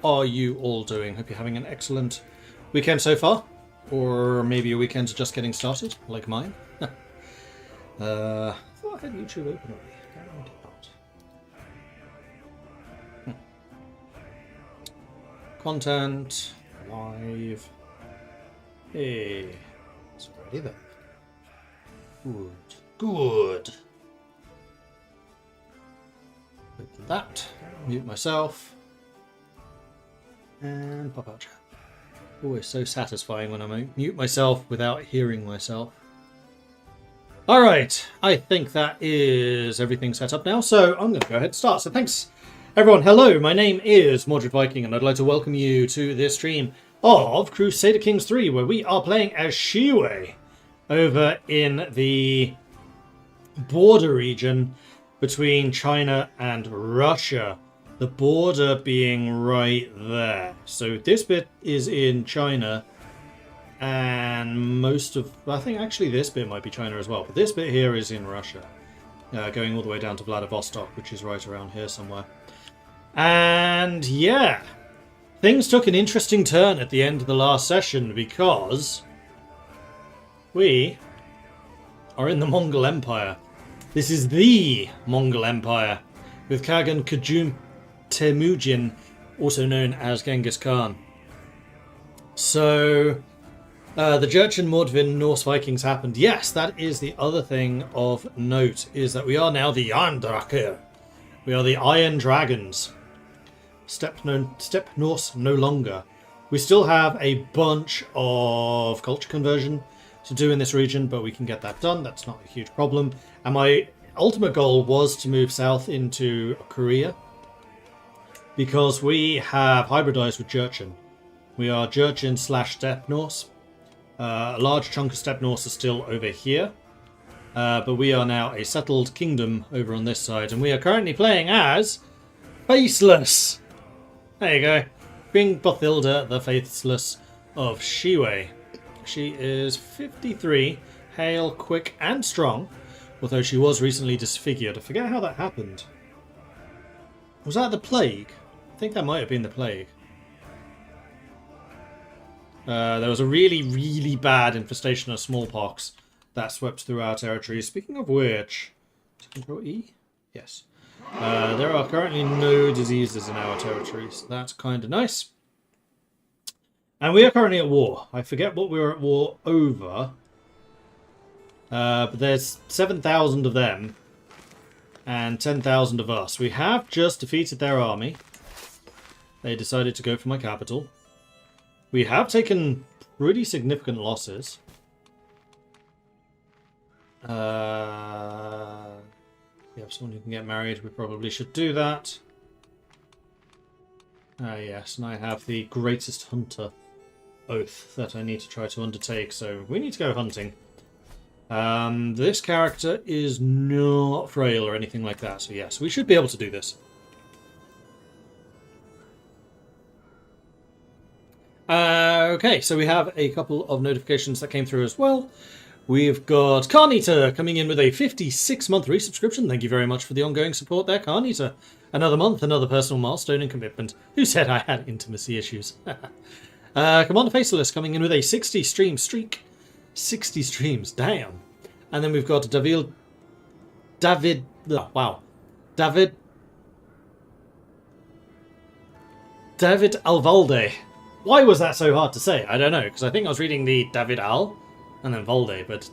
are you all doing? Hope you're having an excellent weekend so far. Or maybe your weekend's just getting started, like mine. I thought I had YouTube open already. Apparently I did not. Content, live. Hey, it's already there. Good. Good. Open that. Mute myself. And pop out chat. Always so satisfying when I mute myself without hearing myself. Alright, I think that is everything set up now, so I'm going to go ahead and start. So thanks everyone. Hello, my name is Mordred Viking, and I'd like to welcome you to this stream of Crusader Kings 3, where we are playing as Shiwei over in the border region between China and Russia. The border being right there. So this bit is in China, and most of... I think actually this bit might be China as well, but this bit here is in Russia. Going all the way down to Vladivostok, which is right around here somewhere. And yeah, things took an interesting turn at the end of the last session because we are in the Mongol Empire. This is the Mongol Empire with Kagan Kujum Temujin, also known as Genghis Khan. So, the Jurchen Mordvin Norse Vikings happened. Yes, that is the other thing of note, is that we are now the Jarndrake. We are the Iron Dragons. Steppe Norse no longer. We still have a bunch of culture conversion to do in this region, but we can get that done. That's not a huge problem. And my ultimate goal was to move south into Korea, because we have hybridized with Jurchen. We are Jurchen / Steppe Norse. A large chunk of Steppe Norse is still over here. But we are now a settled kingdom over on this side. And we are currently playing as Faceless. There you go. Queen Bothilda the Faithless of Shiwei. She is 53, hale, quick and strong. Although she was recently disfigured. I forget how that happened. Was that the plague? I think that might have been the plague. There was a really, really bad infestation of smallpox that swept through our territory. Speaking of which, Control E? Yes. There are currently no diseases in our territories. So that's kind of nice. And we are currently at war. I forget what we were at war over. But there's 7,000 of them and 10,000 of us. We have just defeated their army. They decided to go for my capital. We have taken pretty significant losses. We have someone who can get married. We probably should do that. Yes, and I have the greatest hunter oath that I need to try to undertake. So we need to go hunting. This character is not frail or anything like that. So yes, we should be able to do this. Okay, so we have a couple of notifications that came through as well. We've got Carnita coming in with a 56-month resubscription. Thank you very much for the ongoing support there, Carnita. Another month, another personal milestone and commitment. Who said I had intimacy issues? Commander Faceless coming in with a 60-stream streak. 60 streams, damn. And then we've got David Alvalde. Why was that so hard to say? I don't know, because I think I was reading the David Al and then Valde, but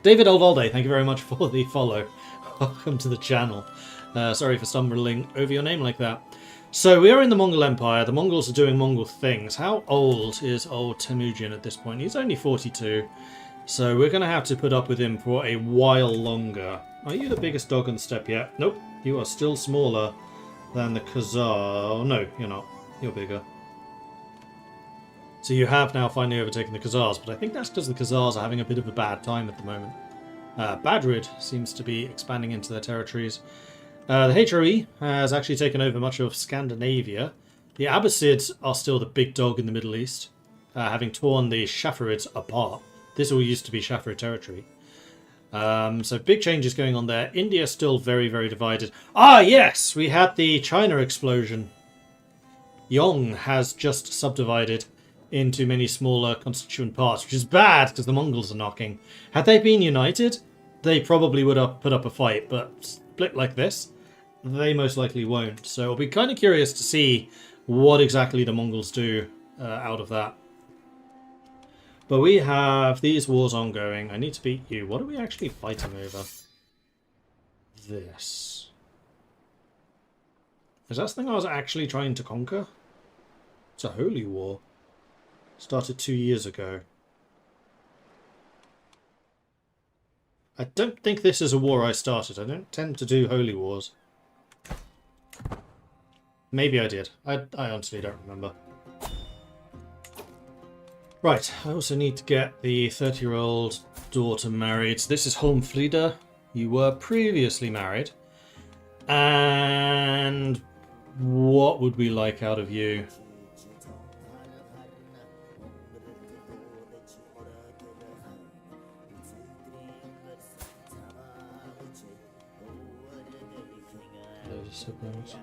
David Alvalde, thank you very much for the follow. Welcome to the channel. Sorry for stumbling over your name like that. So we are in the Mongol Empire. The Mongols are doing Mongol things. How old is old Temujin at this point? He's only 42. So we're going to have to put up with him for a while longer. Are you the biggest dog on the steppe yet? Nope. You are still smaller than the Khazar. Oh, no, you're not. You're bigger. So you have now finally overtaken the Khazars, but I think that's because the Khazars are having a bit of a bad time at the moment. Badrid seems to be expanding into their territories. The HRE has actually taken over much of Scandinavia. The Abbasids are still the big dog in the Middle East, having torn the Shafarids apart. This all used to be Shafarid territory. So big changes going on there. India is still very, very divided. Ah, yes! We had the China explosion. Yong has just subdivided into many smaller constituent parts, which is bad because the Mongols are knocking. Had they been united, they probably would have put up a fight, but split like this, they most likely won't. So I'll be kind of curious to see what exactly the Mongols do out of that. But we have these wars ongoing. I need to beat you. What are we actually fighting over? This. Is that something I was actually trying to conquer? It's a holy war. Started 2 years ago. I don't think this is a war I started. I don't tend to do holy wars. Maybe I did. I honestly don't remember. Right, I also need to get the 30-year-old daughter married. So this is Holmfrida. You were previously married. And what would we like out of you? Siblings.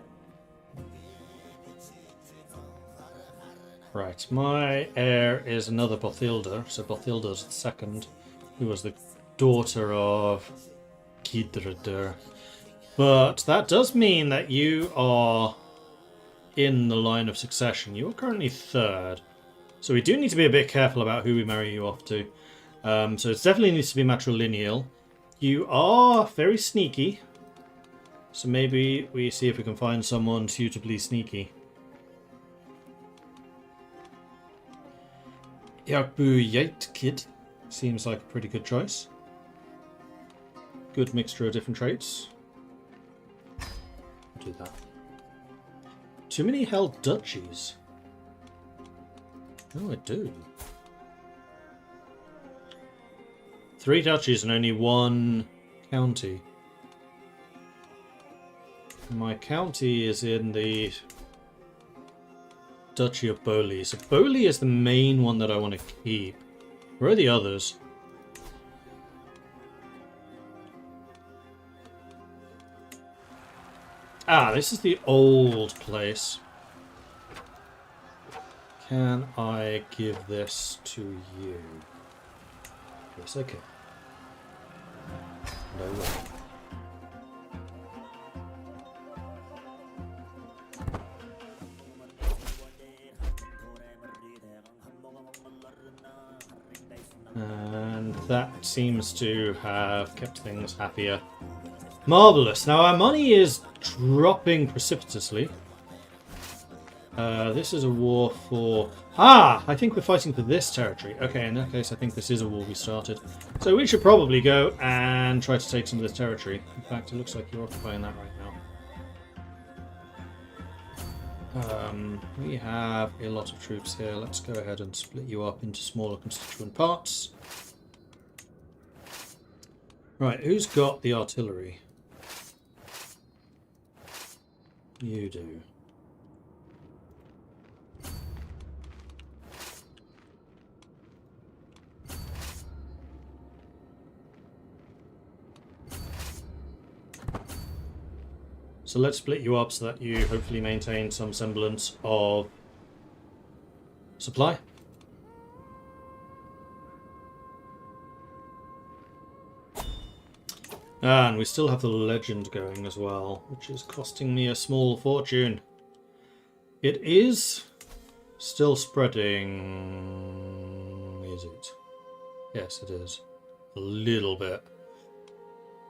Right, my heir is another Bothilda, so Bothilda's the second, who was the daughter of Kidreder. But that does mean that you are in the line of succession. You are currently third, so we do need to be a bit careful about who we marry you off to. So it definitely needs to be matrilineal. You are very sneaky. So maybe we see if we can find someone suitably sneaky. Yakbu Yate Kid seems like a pretty good choice. Good mixture of different traits. I'll do that. Too many held duchies. Oh, I do. 3 duchies and only 1 county. My county is in the Duchy of Boli. So Boli is the main one that I want to keep. Where are the others? Ah, this is the old place. Can I give this to you? Yes, I can. And I will. And that seems to have kept things happier. Marvellous. Now our money is dropping precipitously. This is a war for... Ah! I think we're fighting for this territory. Okay, in that case I think this is a war we started. So we should probably go and try to take some of this territory. In fact, it looks like you're occupying that right now. We have a lot of troops here. Let's go ahead and split you up into smaller constituent parts. Right, who's got the artillery? You do. So let's split you up so that you hopefully maintain some semblance of supply. And we still have the legend going as well, which is costing me a small fortune. It is still spreading, is it? Yes, it is. A little bit.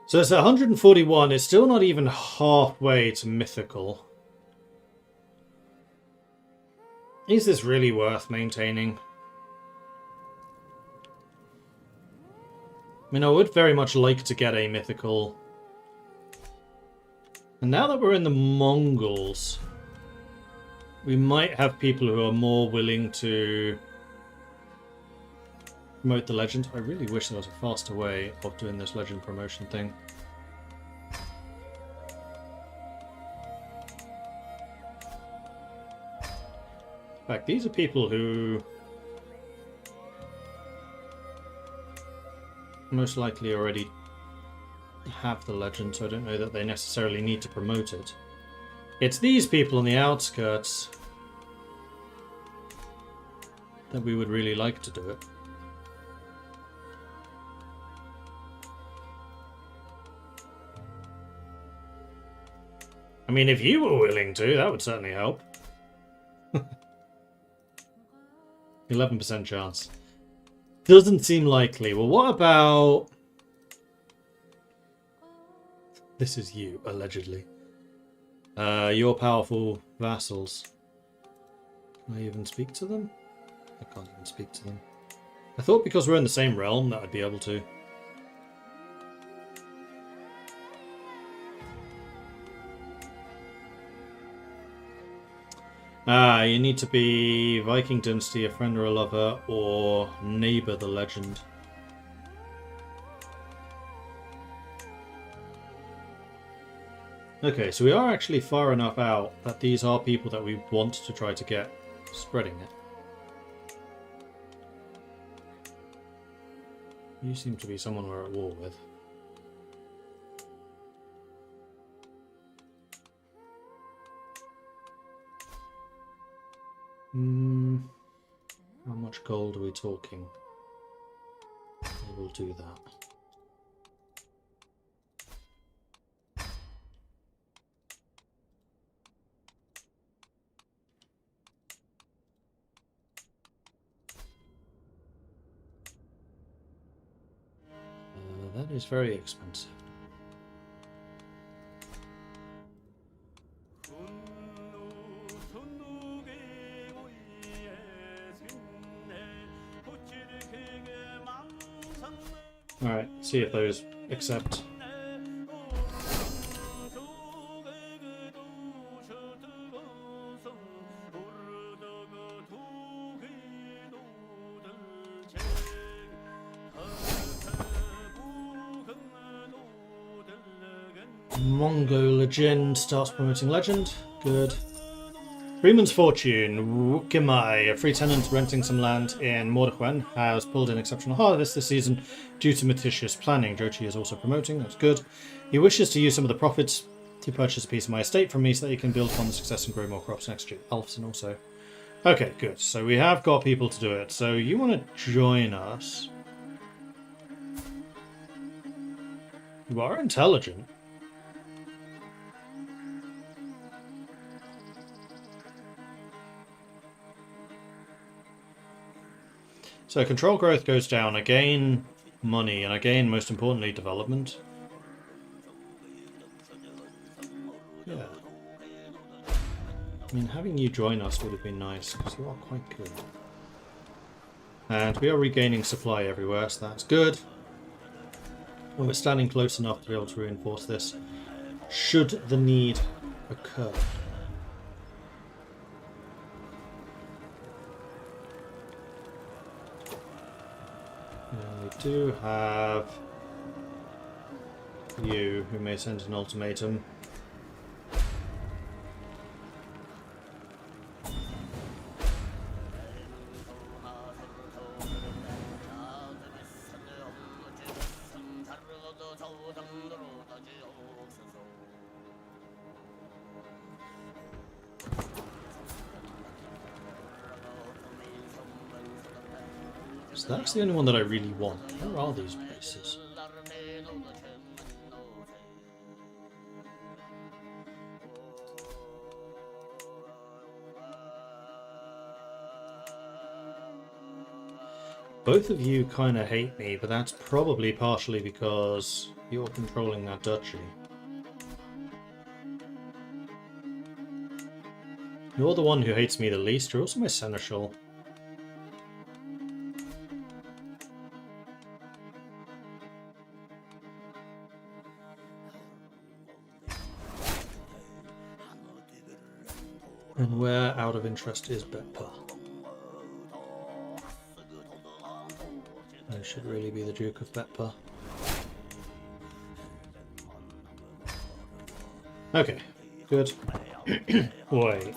So it's 141, it's still not even halfway to mythical. Is this really worth maintaining? I mean, I would very much like to get a mythical. And now that we're in the Mongols, we might have people who are more willing to promote the legend. I really wish there was a faster way of doing this legend promotion thing. In fact, these are people who most likely already have the legend, so I don't know that they necessarily need to promote it. It's these people on the outskirts that we would really like to do it. I mean, if you were willing to, that would certainly help. 11% chance. Doesn't seem likely. Well, what about... This is you, allegedly. Your powerful vassals. Can I even speak to them? I can't even speak to them. I thought because we're in the same realm that I'd be able to. You need to be Viking Dynasty, a friend or a lover, or neighbor the legend. Okay, so we are actually far enough out that these are people that we want to try to get spreading it. You seem to be someone we're at war with. How much gold are we talking? We'll do that. That is very expensive. Alright, see if those accept. Mongo Legend starts promoting legend. Good. Freeman's Fortune. Wukimai, a free tenant renting some land in Mordechwen, has pulled in exceptional harvest this season due to meticulous planning. Jochi is also promoting. That's good. He wishes to use some of the profits to purchase a piece of my estate from me so that he can build upon the success and grow more crops next year. Alfson also. Okay, good. So we have got people to do it. So you want to join us. You are intelligent. So control growth goes down, I gain money, and I gain, most importantly, development. Yeah. I mean, having you join us would have been nice, because you are quite good. And we are regaining supply everywhere, so that's good. And we're standing close enough to be able to reinforce this, should the need occur. We do have you, who may send an ultimatum. So that's the only one that I really want. Where are these places? Both of you kind of hate me, but that's probably partially because you're controlling that duchy. You're the one who hates me the least. You're also my seneschal. And where, out of interest, is Betpa? I should really be the Duke of Betpa. Okay, good. Wait.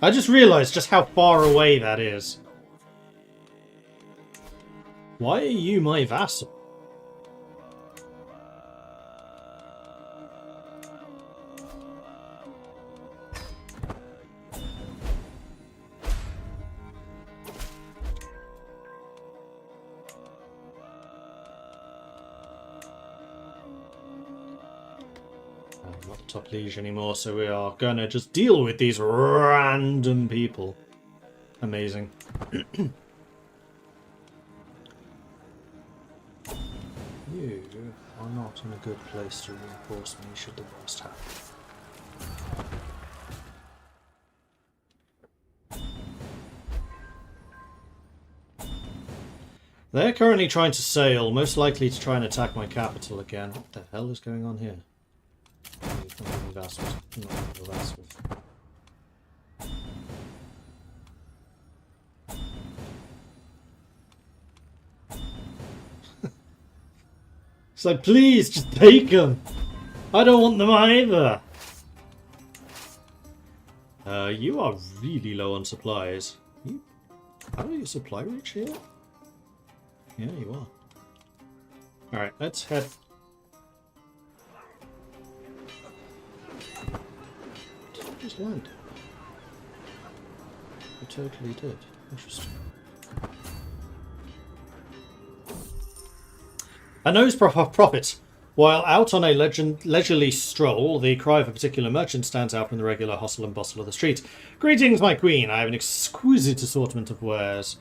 I just realised just how far away that is. Why are you my vassal? not the top liege anymore, so we are gonna just deal with these random people. Amazing. You are not in a good place to reinforce me should the worst happen. They're currently trying to sail, most likely to try and attack my capital again. What the hell is going on here? It's like, please, just take them! I don't want them either! You are really low on supplies. How do you supply reach here? Yeah, you are. Alright, let's head. Did I just land? I totally did. Interesting. A nose profit. While out on a leisurely stroll, the cry of a particular merchant stands out from the regular hustle and bustle of the street. Greetings, my queen. I have an exquisite assortment of wares.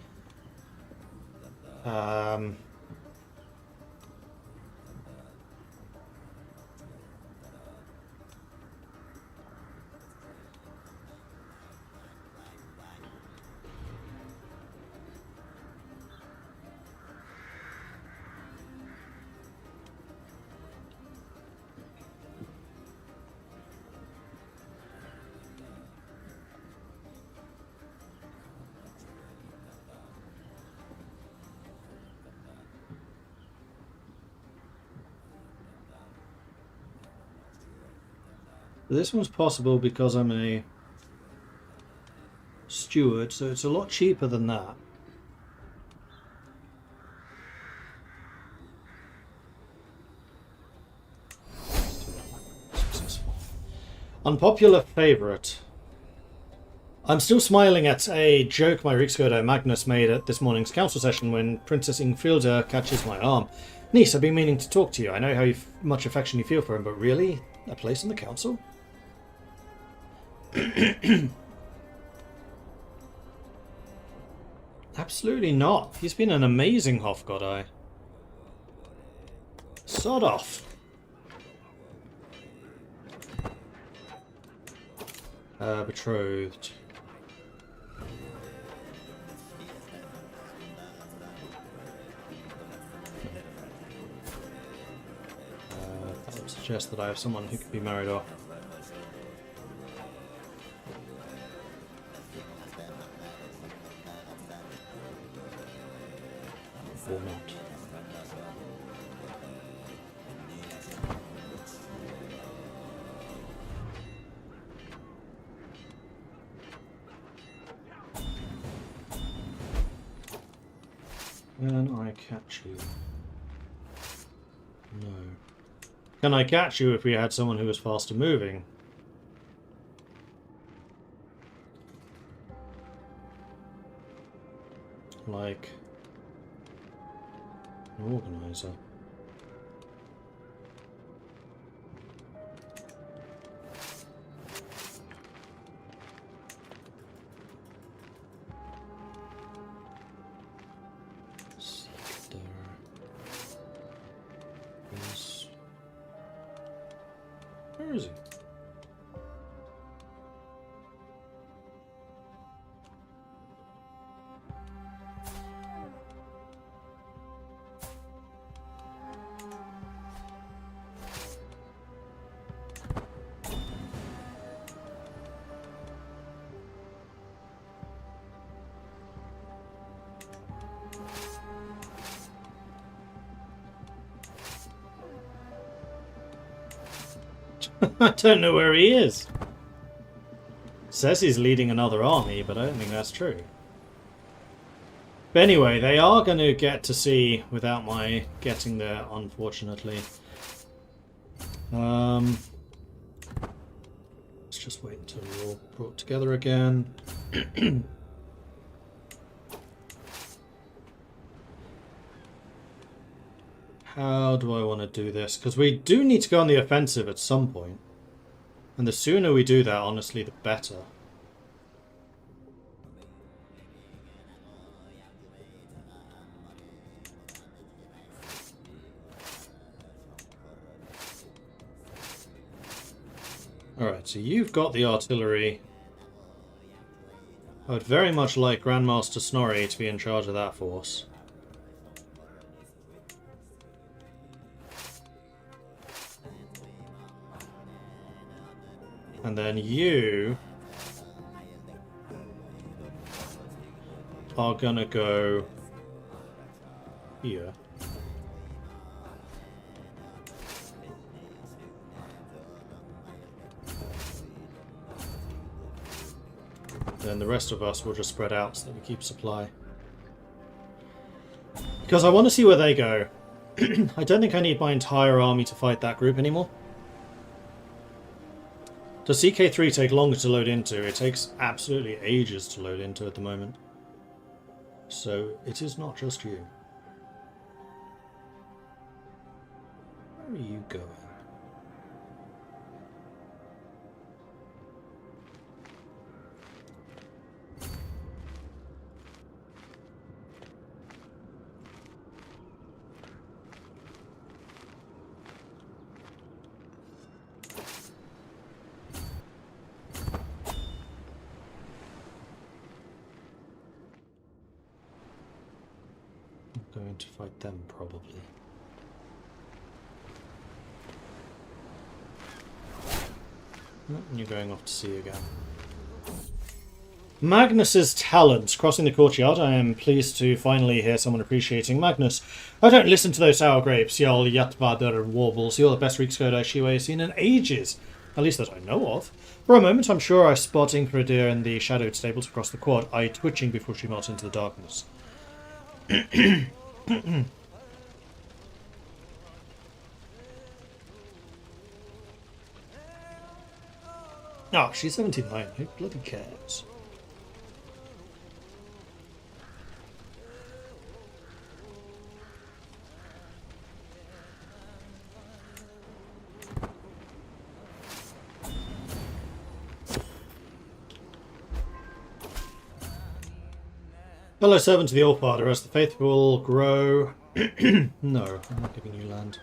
This one's possible because I'm a steward, so it's a lot cheaper than that. Successful. Unpopular favourite. I'm still smiling at a joke my Riksgård Magnus made at this morning's council session when Princess Ingfilda catches my arm. Niece, I've been meaning to talk to you. I know how much affection you feel for him, but really? A place in the council? Absolutely not. He's been an amazing Hofgodai. Sod off. Betrothed. That would suggest that I have someone who could be married off. Or not. Can I catch you? No. Can I catch you if we had someone who was faster moving? Like an organizer. Where is he? I don't know where he is. Says he's leading another army, but I don't think that's true. But anyway, they are going to get to sea without my getting there, unfortunately. Let's just wait until we're all brought together again. How do I want to do this? Because we do need to go on the offensive at some point. And the sooner we do that, honestly, the better. Alright, so you've got the artillery. I would very much like Grandmaster Snorri to be in charge of that force. And then you are gonna go here. Then the rest of us will just spread out so that we keep supply. Because I want to see where they go. I don't think I need my entire army to fight that group anymore. Does CK3 take longer to load into? It takes absolutely ages to load into at the moment. So it is not just you. Where are you going? Going to fight them, probably. And you're going off to sea again. Magnus's talents. Crossing the courtyard, I am pleased to finally hear someone appreciating Magnus. I don't listen to those sour grapes, y'all Yatvader warbles. You're the best Riksgård Shiwa I've seen in ages. At least that I know of. For a moment, I'm sure I spot Crusader in the shadowed stables across the quad, eye twitching before she melts into the darkness. Oh, she's 79. Who bloody cares? Fellow servant to the Allfather, as the faithful grow... No, I'm not giving you land.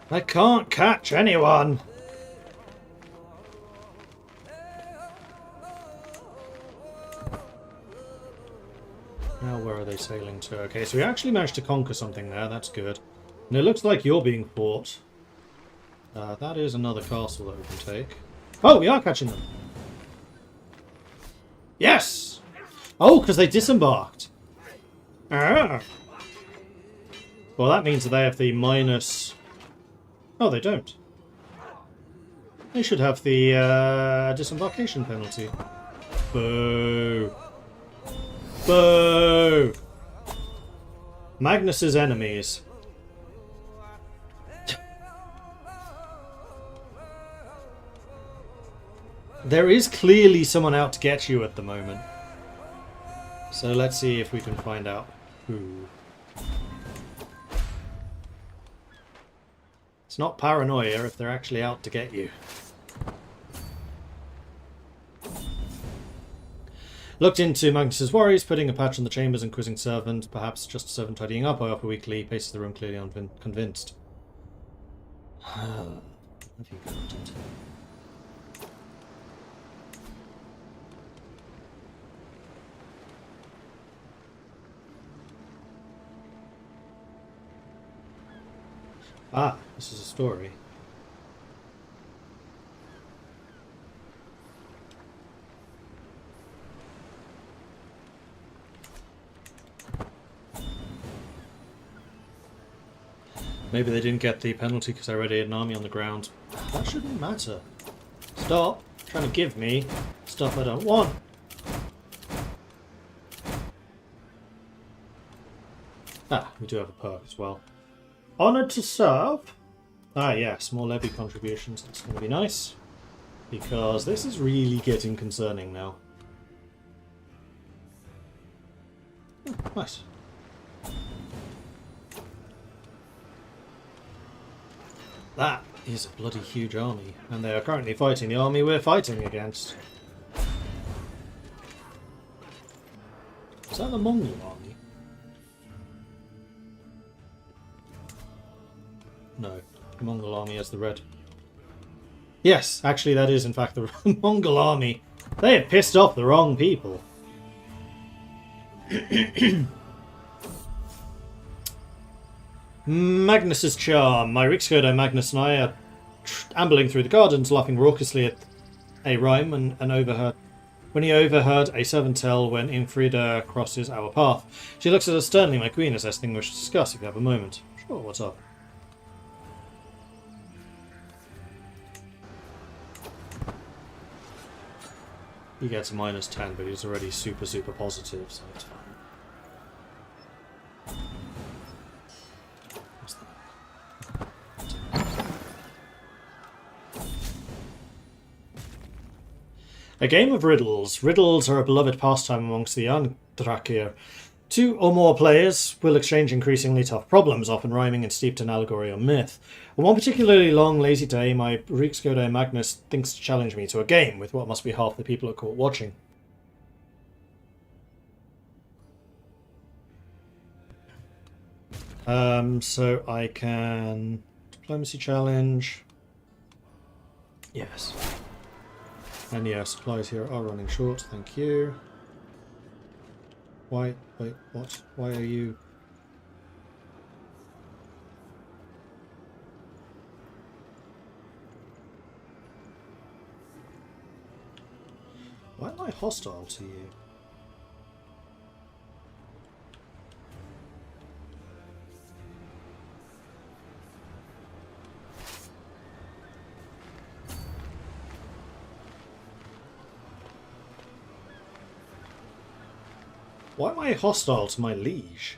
I can't catch anyone! Now where are they sailing to? Okay, so we actually managed to conquer something there, that's good. And it looks like you're being fought. That is another castle that we can take. Oh, we are catching them! Yes! Oh, because they disembarked! Ah! Well, that means that they have the minus... Oh, they don't. They should have the disembarkation penalty. Boo! Boo! Magnus's enemies. There is clearly someone out to get you at the moment. So let's see if we can find out who. It's not paranoia if they're actually out to get you. Looked into Magnus's worries, putting a patch on the chambers and quizzing servant. Perhaps just a servant tidying up. I offer weekly. Paces the room clearly unconvinced. Have you got it? Ah, this is a story. Maybe they didn't get the penalty because I already had an army on the ground. That shouldn't matter. Stop trying to give me stuff I don't want. Ah, we do have a perk as well. Honoured to serve. Ah, yes, more levy contributions. That's going to be nice. Because this is really getting concerning now. Oh, nice. That is a bloody huge army, and they are currently fighting the army we're fighting against. Is that the Mongol army? No, the Mongol army has the red. Yes, actually that is in fact the Mongol army. They have pissed off the wrong people. Magnus's charm. My Rixgodo Magnus and I are ambling through the gardens, laughing raucously at a rhyme and overheard. When he overheard a servant tell when Infrida crosses our path. She looks at us sternly, my queen, as there's something we should discuss if you have a moment. Sure, what's up? He gets a -10, but he's already super positive, so it's fine. A game of riddles. Riddles are a beloved pastime amongst the Yandrakir. 2 or more players will exchange increasingly tough problems, often rhyming and steeped in allegory or myth. On one particularly long, lazy day, my Rixgodo Magnus thinks to challenge me to a game with what must be half the people at court watching. So I can... Diplomacy challenge. Yes. And yeah, supplies here are running short, thank you. Why? Wait, what? Why are you... Why am I hostile to you? Why am I hostile to my liege?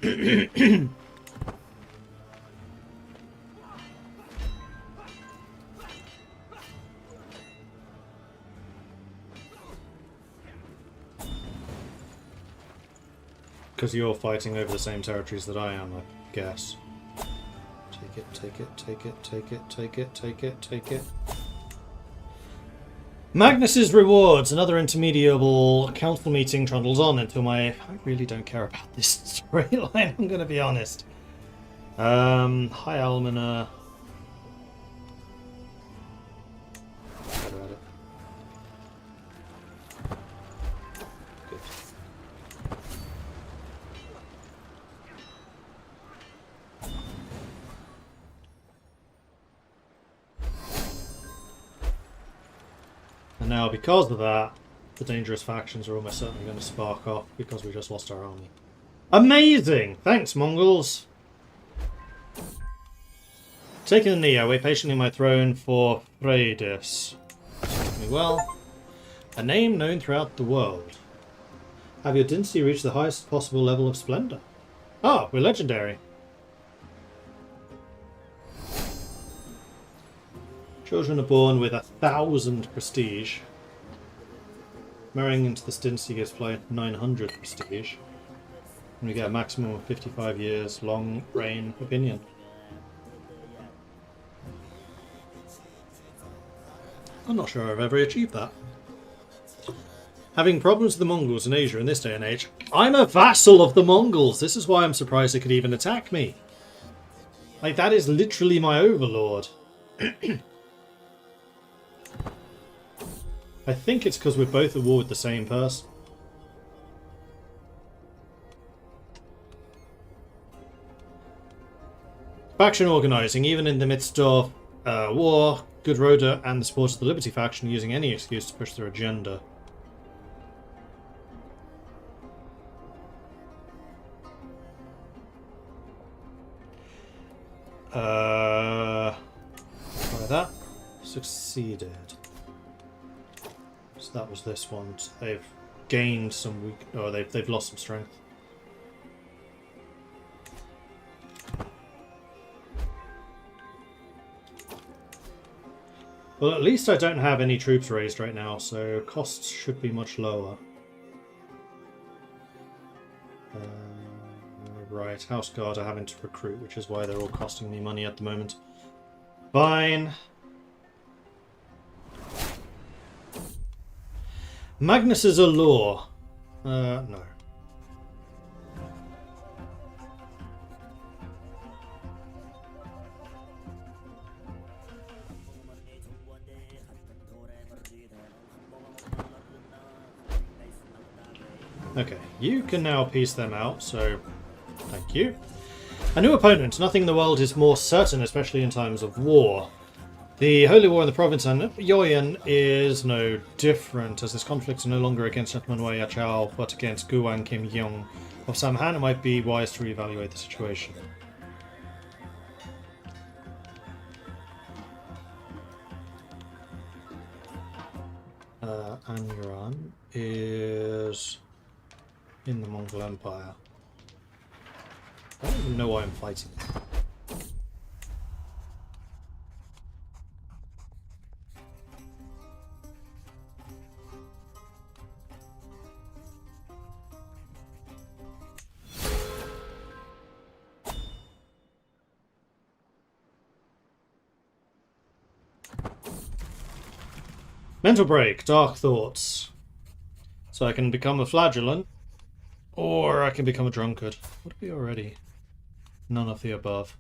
Because you're fighting over the same territories that I am, I guess. Take it, take it, take it, take it, take it, take it, take it. Magnus's rewards. Another intermediable council meeting trundles on until I really don't care about this storyline, I'm going to be honest. Hi Almina. Forget about it. Good. And now, because of that, the dangerous factions are almost certainly going to spark off because we just lost our army. Amazing! Thanks, Mongols! Taking a knee, I wait patiently on my throne for Freydis. Me well. A name known throughout the world. Have your dynasty reached the highest possible level of splendor? Ah, we're legendary. Children are born with 1,000 prestige. Marrying into this dynasty gives flight 900 prestige. And we get a maximum of 55 years long reign opinion. I'm not sure I've ever achieved that. Having problems with the Mongols in Asia in this day and age. I'm a vassal of the Mongols! This is why I'm surprised they could even attack me. Like, that is literally my overlord. I think it's because we're both at war with the same person. Faction organising. Even in the midst of war, Good Rhoda and the supporters of the Liberty faction are using any excuse to push their agenda. Try that. Succeeded. So that was this one. So they've gained some weak... Oh, they've lost some strength. Well, at least I don't have any troops raised right now, so costs should be much lower. right. House Guard are having to recruit, which is why they're all costing me money at the moment. Fine. Magnus's allure. No. Okay, you can now piece them out, so thank you. A new opponent. Nothing in the world is more certain, especially in times of war. The Holy War in the province and Yoyan is no different, as this conflict is no longer against Gentleman Wei Yachao, but against Guan Kim Yong of Samhan. It might be wise to reevaluate the situation. Anyuran is in the Mongol Empire. I don't even know why I'm fighting. Mental break, dark thoughts. So I can become a flagellant, or I can become a drunkard. What are we already? None of the above.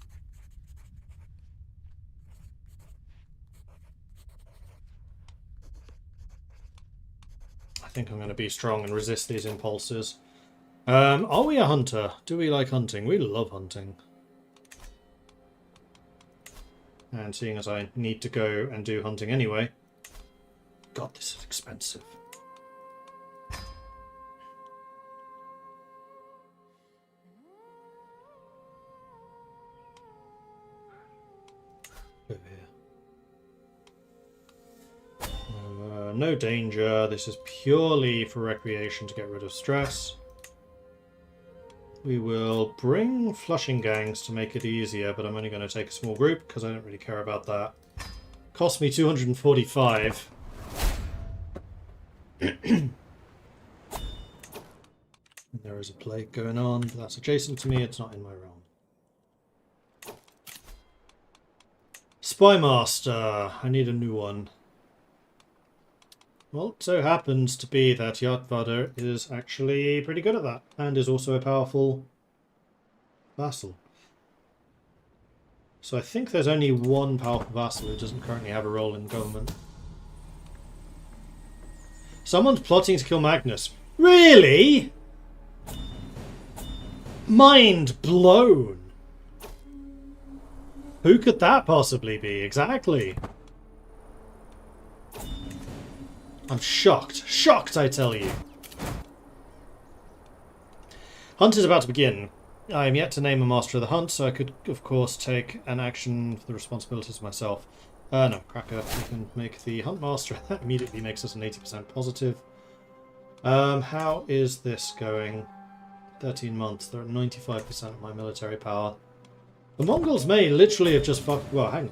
I think I'm going to be strong and resist these impulses. Are we a hunter? Do we like hunting? We love hunting. And seeing as I need to go and do hunting anyway. God, this is expensive. Over here. No danger. This is purely for recreation to get rid of stress. We will bring flushing gangs to make it easier, but I'm only going to take a small group because I don't really care about that. Cost me 245. There is a plague going on, but that's adjacent to me, it's not in my realm. Spy Master, I need a new one. Well, it so happens to be that Yardvader is actually pretty good at that, and is also a powerful vassal. So I think there's only one powerful vassal who doesn't currently have a role in government. Someone's plotting to kill Magnus. Really? Mind blown. Who could that possibly be? Exactly. I'm shocked. Shocked, I tell you. Hunt is about to begin. I am yet to name a master of the hunt, so I could, of course, take an action for the responsibilities myself. No, Cracker, we can make the hunt master. That immediately makes us an 80% positive. How is this going? 13 months. They're at 95% of my military power. The Mongols may literally have just fucked... Well, hang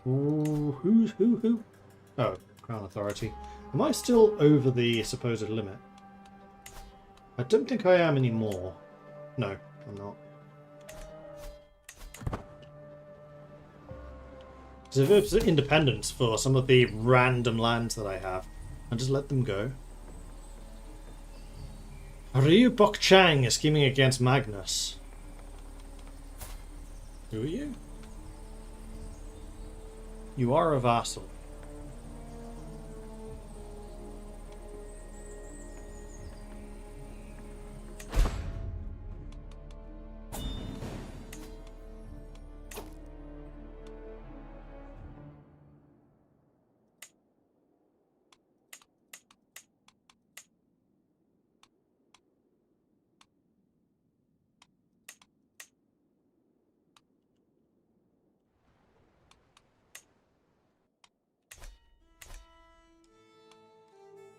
on. Ooh, who? Oh, Crown Authority. Am I still over the supposed limit? I don't think I am anymore. No, I'm not. So if it's independence for some of the random lands that I have, I'll just let them go. Ryu Bokchang is scheming against Magnus. Who are you? You are a vassal.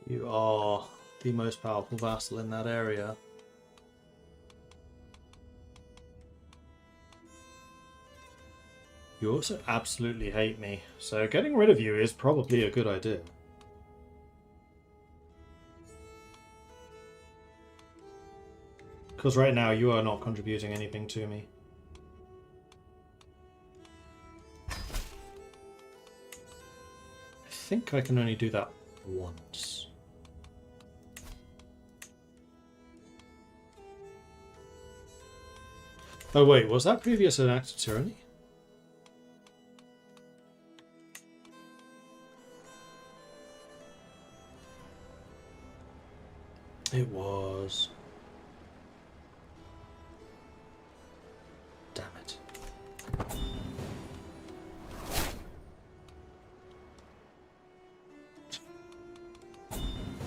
You are the most powerful vassal in that area. You also absolutely hate me, so getting rid of you is probably a good idea. Because right now you are not contributing anything to me. I think I can only do that once. Oh wait, was that previous an act of tyranny? It was. Damn it.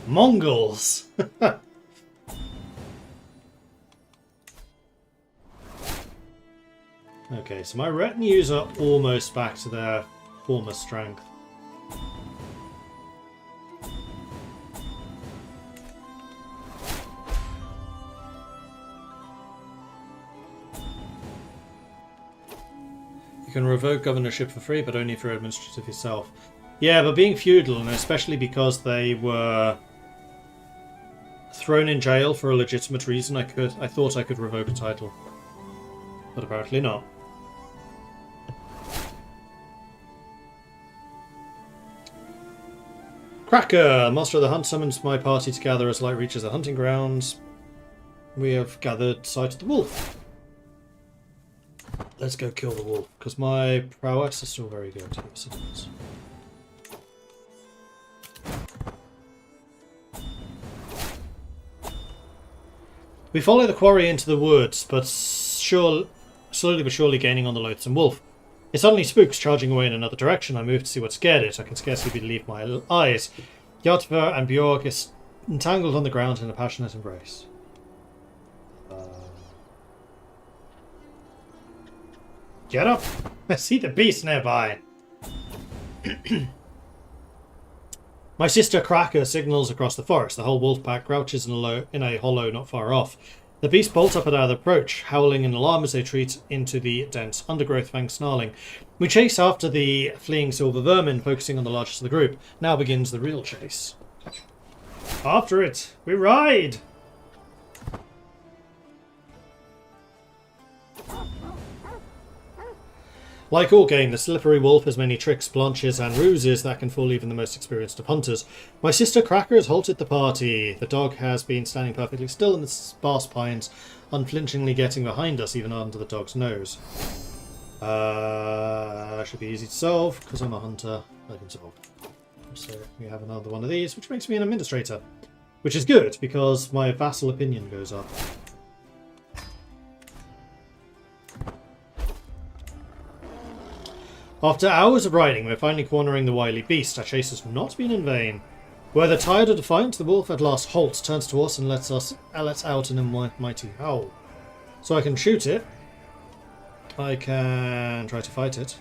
Mongols! Okay, so my retinues are almost back to their former strength. You can revoke governorship for free, but only if you're administrative yourself. Yeah, but being feudal, and especially because they were thrown in jail for a legitimate reason, I thought I could revoke a title. But apparently not. Cracker! Master of the Hunt summons my party to gather as light reaches the hunting grounds. We have gathered sight of the wolf. Let's go kill the wolf, because my prowess is still very good. Yes, it is. We follow the quarry into the woods, but slowly but surely gaining on the loathsome wolf. It suddenly spooks, charging away in another direction. I move to see what scared it. I can scarcely believe my eyes. Jotvar and Bjork is entangled on the ground in a passionate embrace. Get up! I see the beast nearby. My sister Cracker signals across the forest. The whole wolf pack crouches in a hollow not far off. The beast bolts up at our approach, howling in alarm as they retreat into the dense undergrowth, fangs snarling. We chase after the fleeing silver vermin, focusing on the largest of the group. Now begins the real chase. After it! We ride! Like all game, the slippery wolf has many tricks, blanches, and ruses that can fool even the most experienced of hunters. My sister Cracker has halted the party. The dog has been standing perfectly still in the sparse pines, unflinchingly getting behind us, even under the dog's nose. Should be easy to solve, because I'm a hunter. I can solve. So we have another one of these, which makes me an administrator. Which is good, because my vassal opinion goes up. After hours of riding, we're finally cornering the wily beast. Our chase has not been in vain. Whether tired or defiant, the wolf at last halts, turns to us, and lets out in a mighty howl. So I can shoot it. I can try to fight it.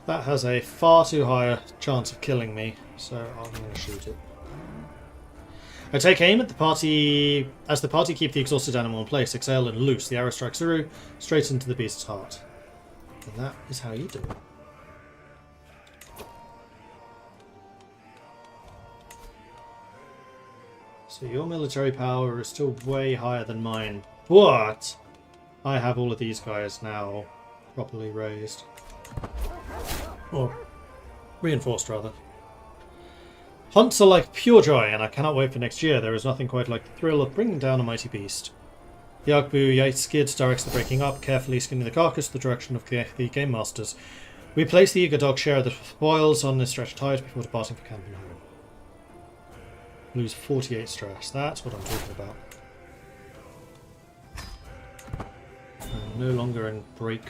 That has a far too high a chance of killing me, so I'm going to shoot it. I take aim at the party. As the party keep the exhausted animal in place, exhale and loose, the arrow strikes through, straight into the beast's heart. And that is how you do it. So your military power is still way higher than mine, but I have all of these guys now properly raised. Or reinforced, rather. Hunts are like pure joy, and I cannot wait for next year. There is nothing quite like the thrill of bringing down a mighty beast. The Agbu Yates Skid directs the breaking up, carefully skinning the carcass in the direction of the Game Masters. We place the eager dog share of the spoils on this stretched hide before departing for camp and home. Lose 48 stress. That's what I'm talking about. I'm no longer in break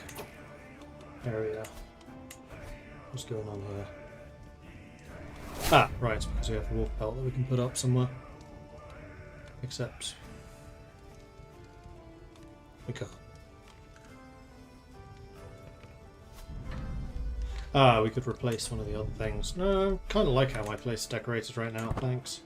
area. What's going on here? Ah, right, because we have a wolf pelt that we can put up somewhere. Except we can't. Ah, we could replace one of the other things. No, I kind of like how my place is decorated right now, thanks.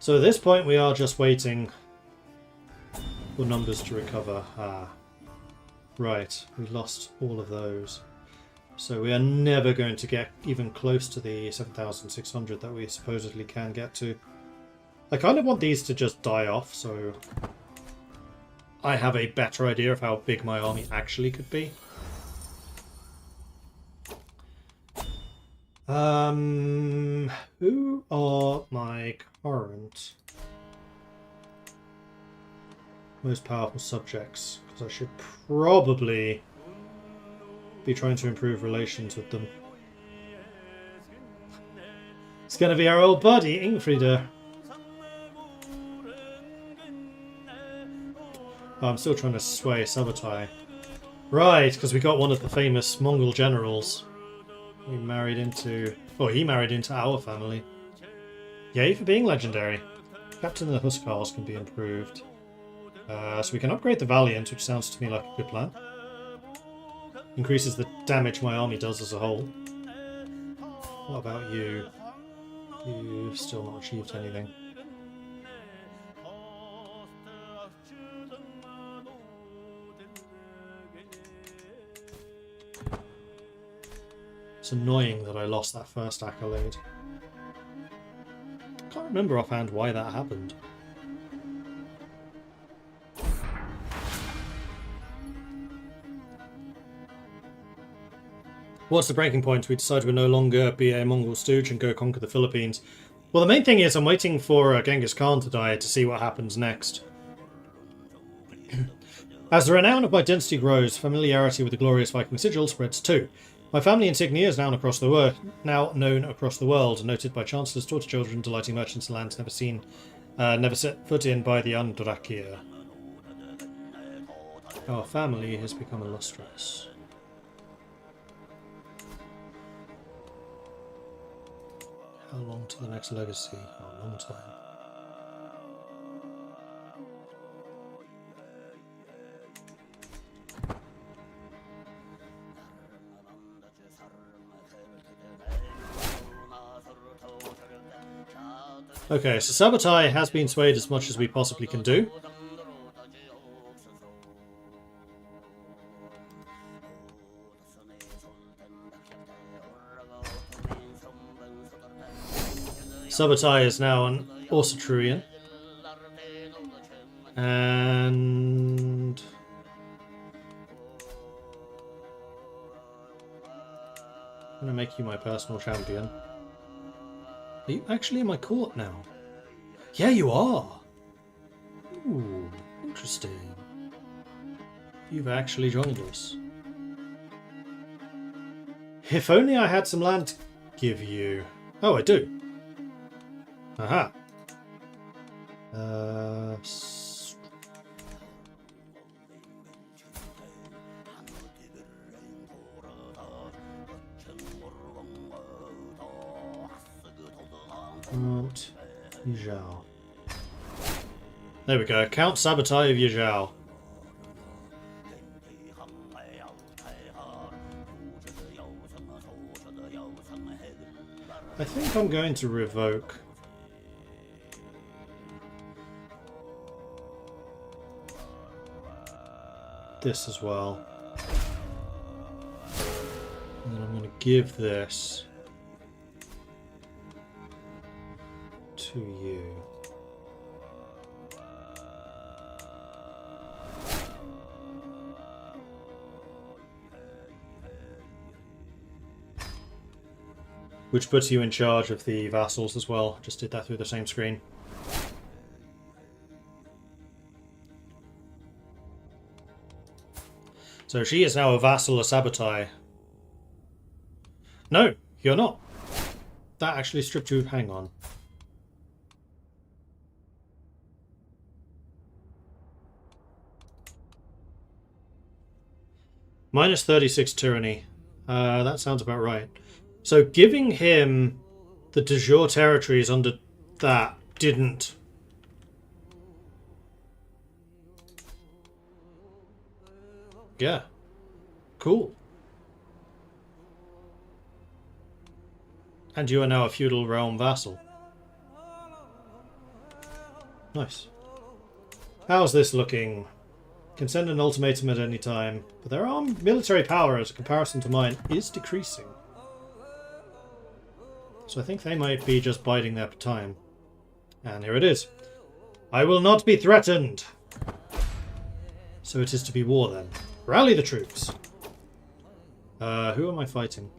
So at this point we are just waiting for numbers to recover. Ah. Right, we lost all of those. So we are never going to get even close to the 7,600 that we supposedly can get to. I kind of want these to just die off, so I have a better idea of how big my army actually could be. Who are my current most powerful subjects? Because I should probably be trying to improve relations with them. It's going to be our old buddy, Ingfrida. Oh, I'm still trying to sway Sabotai. Right, because we got one of the famous Mongol generals. We married into... Oh, he married into our family. Yay for being legendary. Captain of the Huskars can be improved. So we can upgrade the Valiant, which sounds to me like a good plan. Increases the damage my army does as a whole. What about you? You've still not achieved anything. It's annoying that I lost that first accolade. I can't remember offhand why that happened. What's the breaking point? We decide we'll no longer be a Mongol stooge and go conquer the Philippines. Well, the main thing is I'm waiting for Genghis Khan to die to see what happens next. As the renown of my dynasty grows, familiarity with the glorious Viking sigil spreads too. My family insignia is now known across the world, noted by chancellors, taught to children, delighting merchants in lands never set foot in by the Andrakir. Our family has become illustrious. How long to the next legacy? Oh, a long time. Okay, so Sabotai has been swayed as much as we possibly can do. Sabotai is now an Austrian. And I'm going to make you my personal champion. Are you actually in my court now? Yeah, you are! Ooh, interesting. You've actually joined us. If only I had some land to give you. Oh, I do. Aha. Count Yizhao. There we go. Count Sabotai of Yizhao. I think I'm going to revoke this as well. And then I'm going to give this to you. Which puts you in charge of the vassals as well. Just did that through the same screen. So she is now a vassal of Sabotai. No, you're not. That actually stripped you. Hang on. Minus 36 tyranny. That sounds about right. So giving him the de jure territories under that didn't. Yeah. Cool. And you are now a feudal realm vassal. Nice. How's this looking? Can send an ultimatum at any time, but their military power, as a comparison to mine, is decreasing. So I think they might be just biding their time. And here it is. I will not be threatened! So it is to be war then. Rally the troops! Who am I fighting?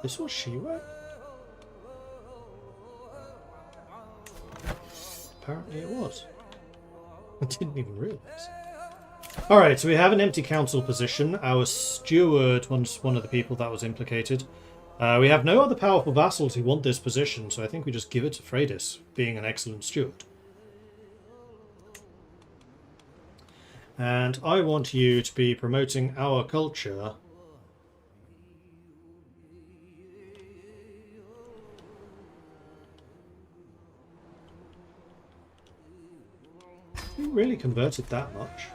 This was Shiwa? Apparently it was. I didn't even realise. Alright, so we have an empty council position. Our steward was one of the people that was implicated. We have no other powerful vassals who want this position, so I think we just give it to Freydis, being an excellent steward. And I want you to be promoting our culture. We really converted that much.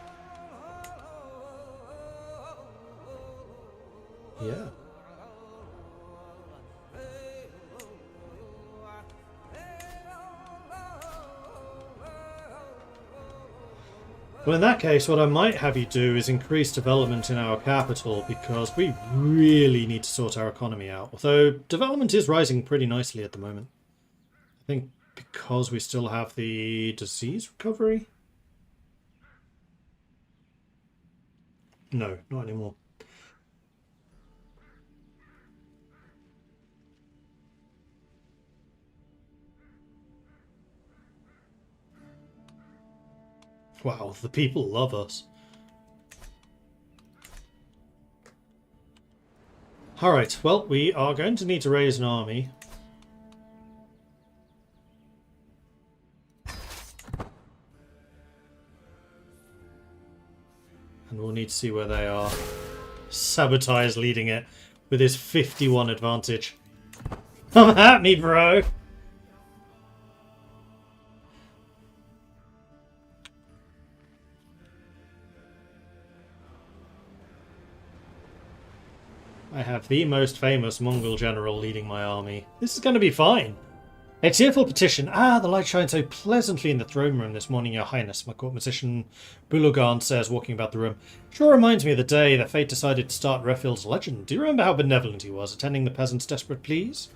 Yeah. Well, in that case, what I might have you do is increase development in our capital, because we really need to sort our economy out. Although development is rising pretty nicely at the moment. I think because we still have the disease recovery? No, not anymore. Wow, the people love us. Alright, well, we are going to need to raise an army. And we'll need to see where they are. Sabotage is leading it with his 51 advantage. Come at me, bro! I have the most famous Mongol general leading my army. This is going to be fine. A tearful petition. Ah, the light shines so pleasantly in the throne room this morning, Your Highness, my court musician Bulugan says, walking about the room. Sure reminds me of the day that fate decided to start Refild's legend. Do you remember how benevolent he was, attending the peasants' desperate pleas?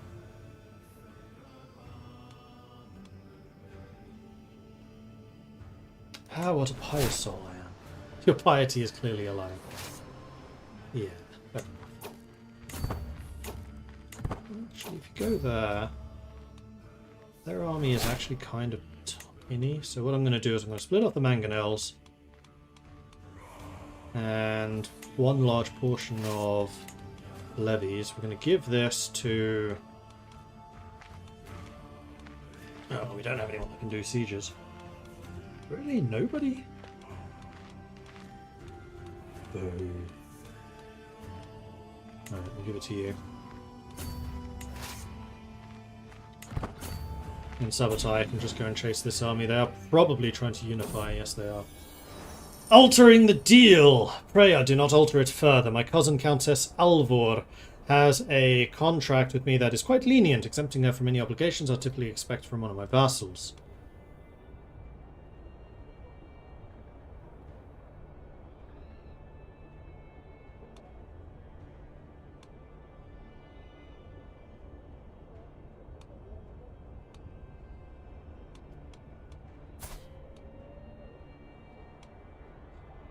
Ah, what a pious soul I am. Your piety is clearly alive. Yeah. Actually, if you go there, their army is actually kind of tiny. So what I'm going to do is I'm going to split off the mangonels and one large portion of levies. We're going to give this to... Oh, we don't have anyone that can do sieges. Really? Nobody? Boo. Alright, we'll give it to you. And Sabotage can just go and chase this army. They are probably trying to unify. Yes, they are. Altering the deal! Pray, do not alter it further. My cousin Countess Alvor has a contract with me that is quite lenient, exempting her from any obligations I typically expect from one of my vassals.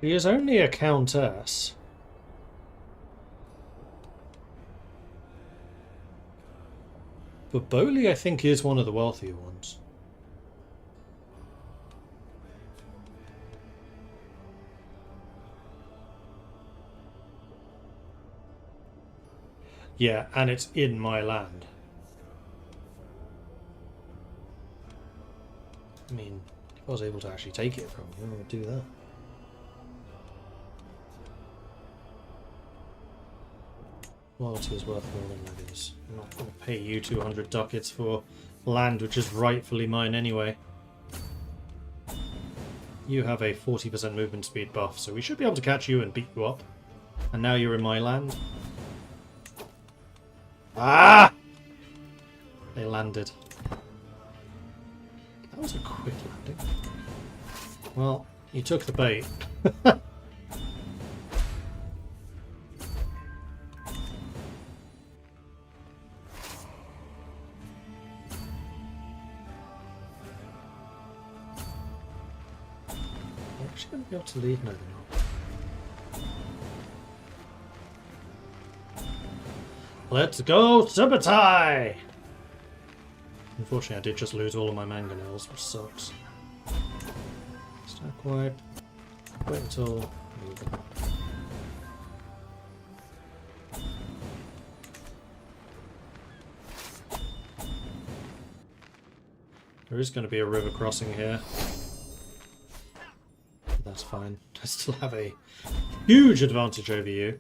She is only a countess. But Bowley, I think, is one of the wealthier ones. Yeah, and it's in my land. I mean, if I was able to actually take it from you, I would do that. Loyalty is worth more than that is. I'm not going to pay you 200 ducats for land which is rightfully mine anyway. You have a 40% movement speed buff, so we should be able to catch you and beat you up. And now you're in my land. Ah! They landed. That was a quick landing. Well, you took the bait. I'm actually going to be able to lead now. Let's go, Subotai! Unfortunately, I did just lose all of my mangonels, which sucks. Stack wipe. Wait until... There is going to be a river crossing here. But that's fine. I still have a huge advantage over you.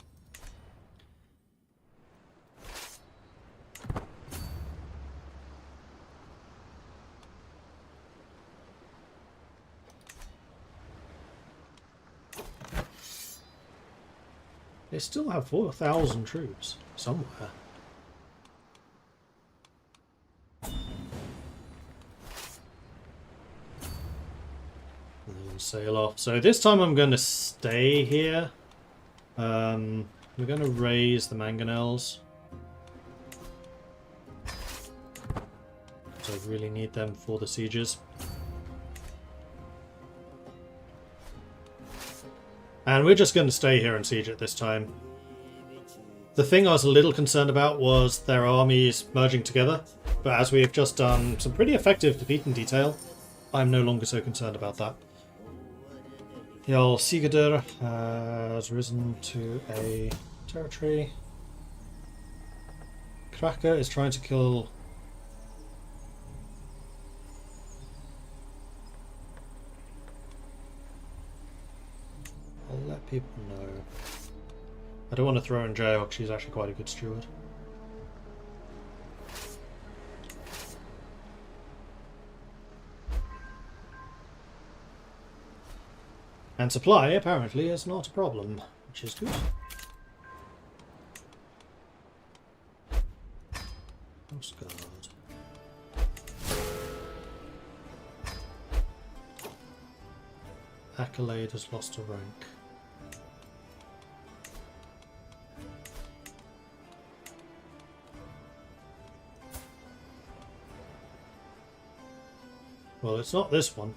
They still have 4,000 troops somewhere. And then sail off. So this time I'm going to stay here. We're going to raise the mangonels. So I really need them for the sieges. And we're just going to stay here and siege it this time. The thing I was a little concerned about was their armies merging together, but as we have just done some pretty effective defeat in detail, I'm no longer so concerned about that. The old Crusader has risen to a territory. Cracker is trying to kill... I'll let people know. I don't want to throw her in jail because she's actually quite a good steward. And supply apparently is not a problem, which is good. Coast Guard. Accolade has lost a rank. Well, it's not this one.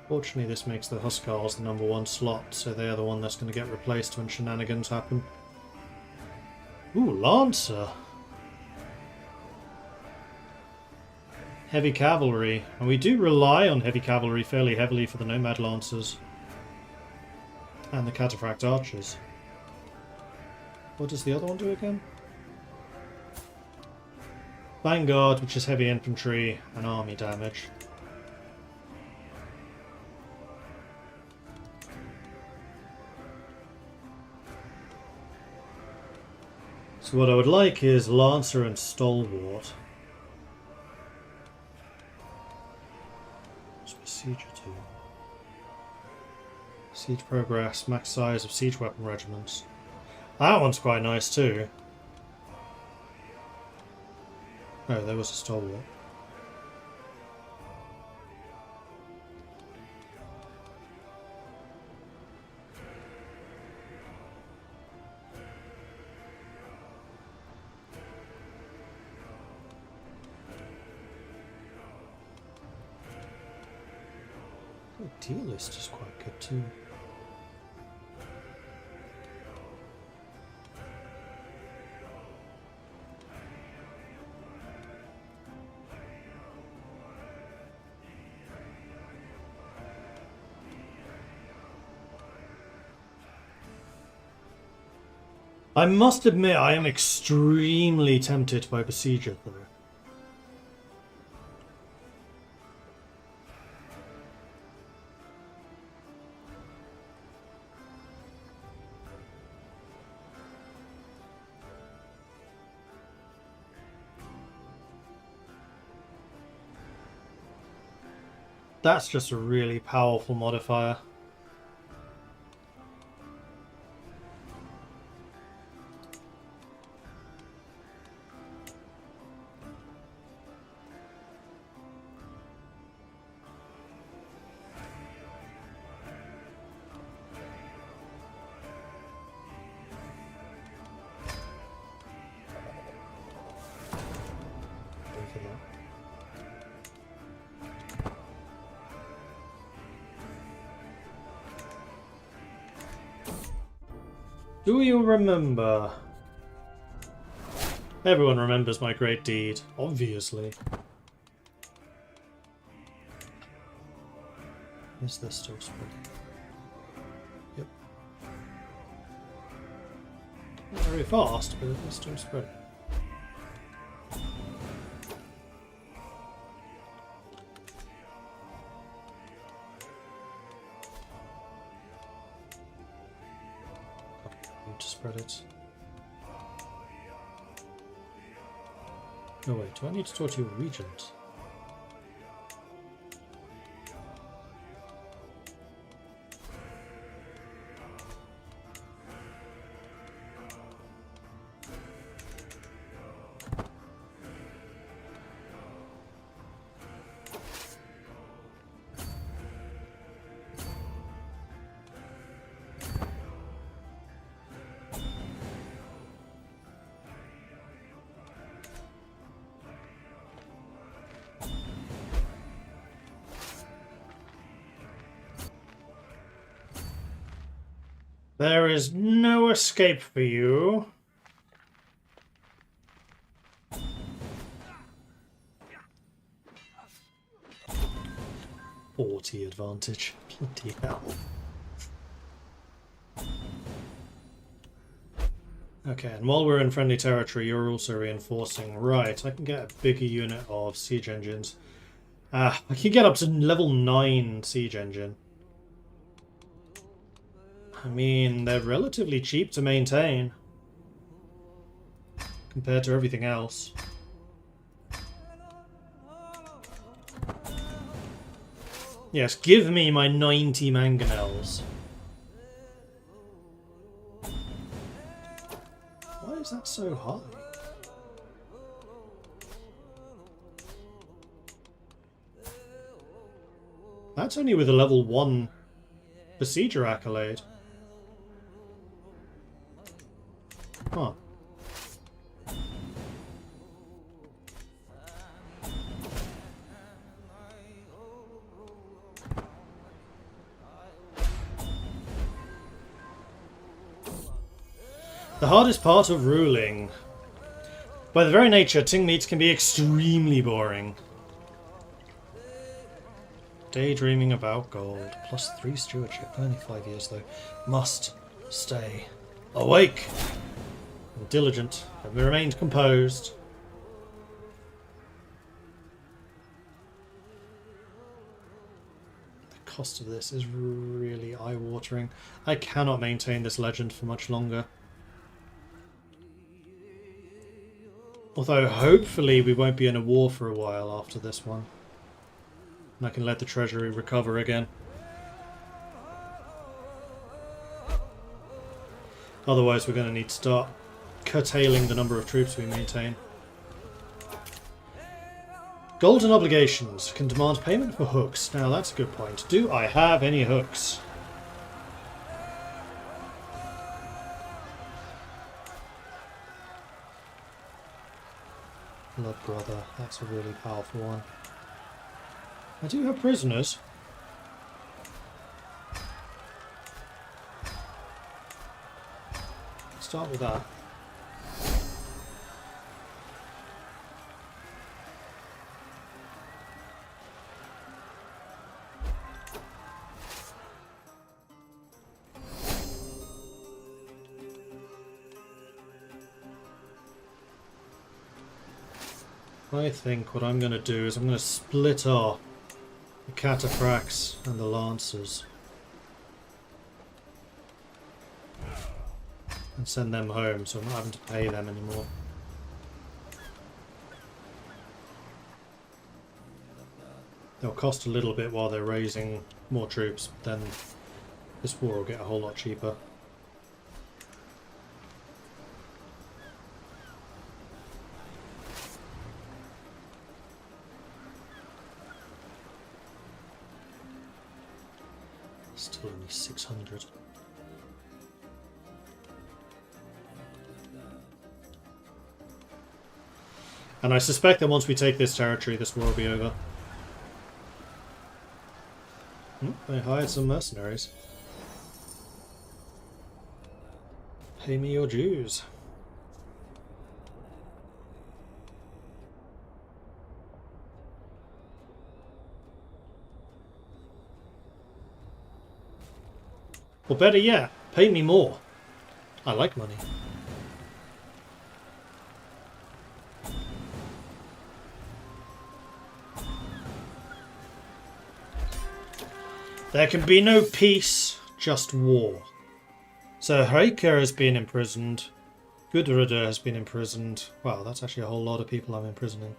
Fortunately, this makes the Huskars the #1 slot, so they are the one that's going to get replaced when shenanigans happen. Ooh, Lancer! Heavy cavalry. And we do rely on heavy cavalry fairly heavily for the Nomad Lancers. And the Cataphract Archers. What does the other one do again? Vanguard, which is heavy infantry and army damage. So what I would like is Lancer and Stalwart. What's my siege to? Siege progress, max size of siege weapon regiments. That one's quite nice too. Oh, there was a Stalwart. The deal list is quite good too. I must admit I am extremely tempted by Besieger though. That's just a really powerful modifier. Do you remember? Everyone remembers my great deed, obviously. Is this still spreading? Yep. Not very fast, but it is still spreading. To spread it. No, wait, do I need to talk to your regent? There is no escape for you. .40 advantage. Bloody hell. Okay, and while we're in friendly territory, you're also reinforcing. Right, I can get a bigger unit of siege engines. I can get up to level 9 siege engine. I mean, they're relatively cheap to maintain compared to everything else. Yes, give me my 90 mangonels. Why is that so high? That's only with a level 1 Besieger accolade. Huh. The hardest part of ruling. By the very nature, Ting meets can be extremely boring. Daydreaming about gold. +3 stewardship. Only 5 years though. Must stay awake. And diligent. Have remained composed. The cost of this is really eye-watering. I cannot maintain this legend for much longer. Although hopefully we won't be in a war for a while after this one. And I can let the treasury recover again. Otherwise we're going to need to start curtailing the number of troops we maintain. Golden obligations can demand payment for hooks. Now that's a good point. Do I have any hooks? Blood Brother, that's a really powerful one. I do have prisoners. Let's start with that. I think what I'm going to do is I'm going to split off the cataphracts and the lancers and send them home so I'm not having to pay them anymore. They'll cost a little bit while they're raising more troops, but then this war will get a whole lot cheaper. Still only 600. And I suspect that once we take this territory, this war will be over. They hired some mercenaries. Pay me your dues. Or better yet, pay me more. I like money. There can be no peace, just war. So Hreiker has been imprisoned. Gudruder has been imprisoned. Wow, that's actually a whole lot of people I'm imprisoning.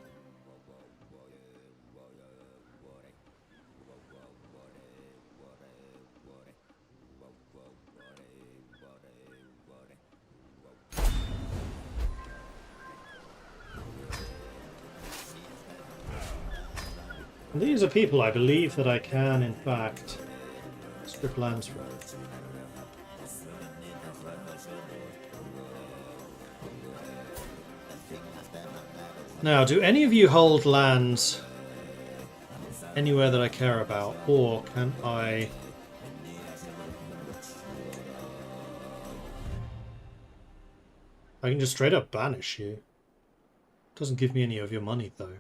And these are people I believe that I can, in fact, strip lands from. Now, do any of you hold lands anywhere that I care about, or can I... I can just straight up banish you. Doesn't give me any of your money, though.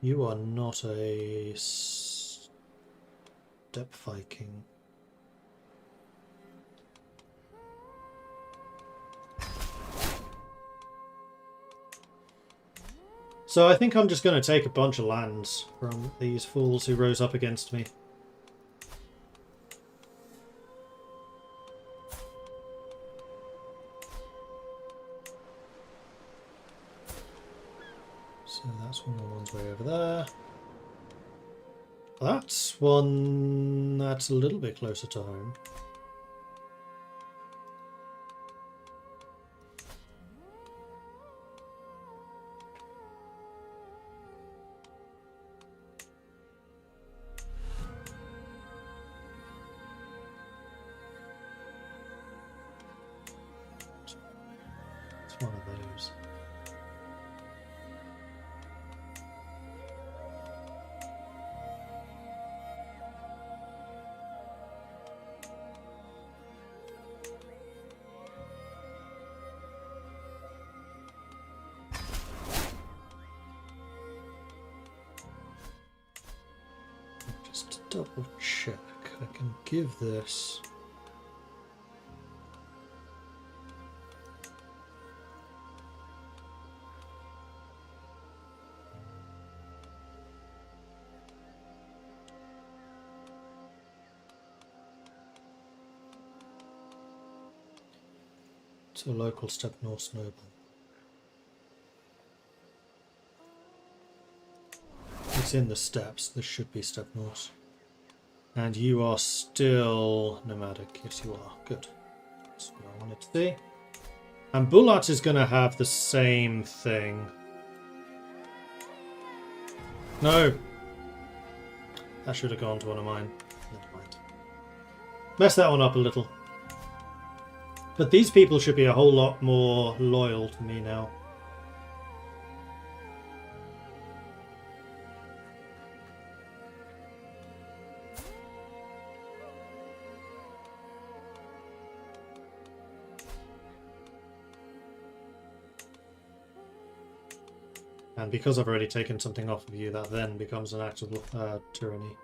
You are not a steppe Viking. So I think I'm just going to take a bunch of lands from these fools who rose up against me. So that's one's way over there. That's one that's a little bit closer to home. It's one of those. Just to double check, I can give this. To a local steppe Norse noble. It's in the steppes. This should be steppe Norse. And you are still nomadic. Yes, you are. Good. That's what I wanted to see. And Bulat is going to have the same thing. No! That should have gone to one of mine. Never mind. Messed that one up a little. But these people should be a whole lot more loyal to me now. And because I've already taken something off of you, that then becomes an act of tyranny.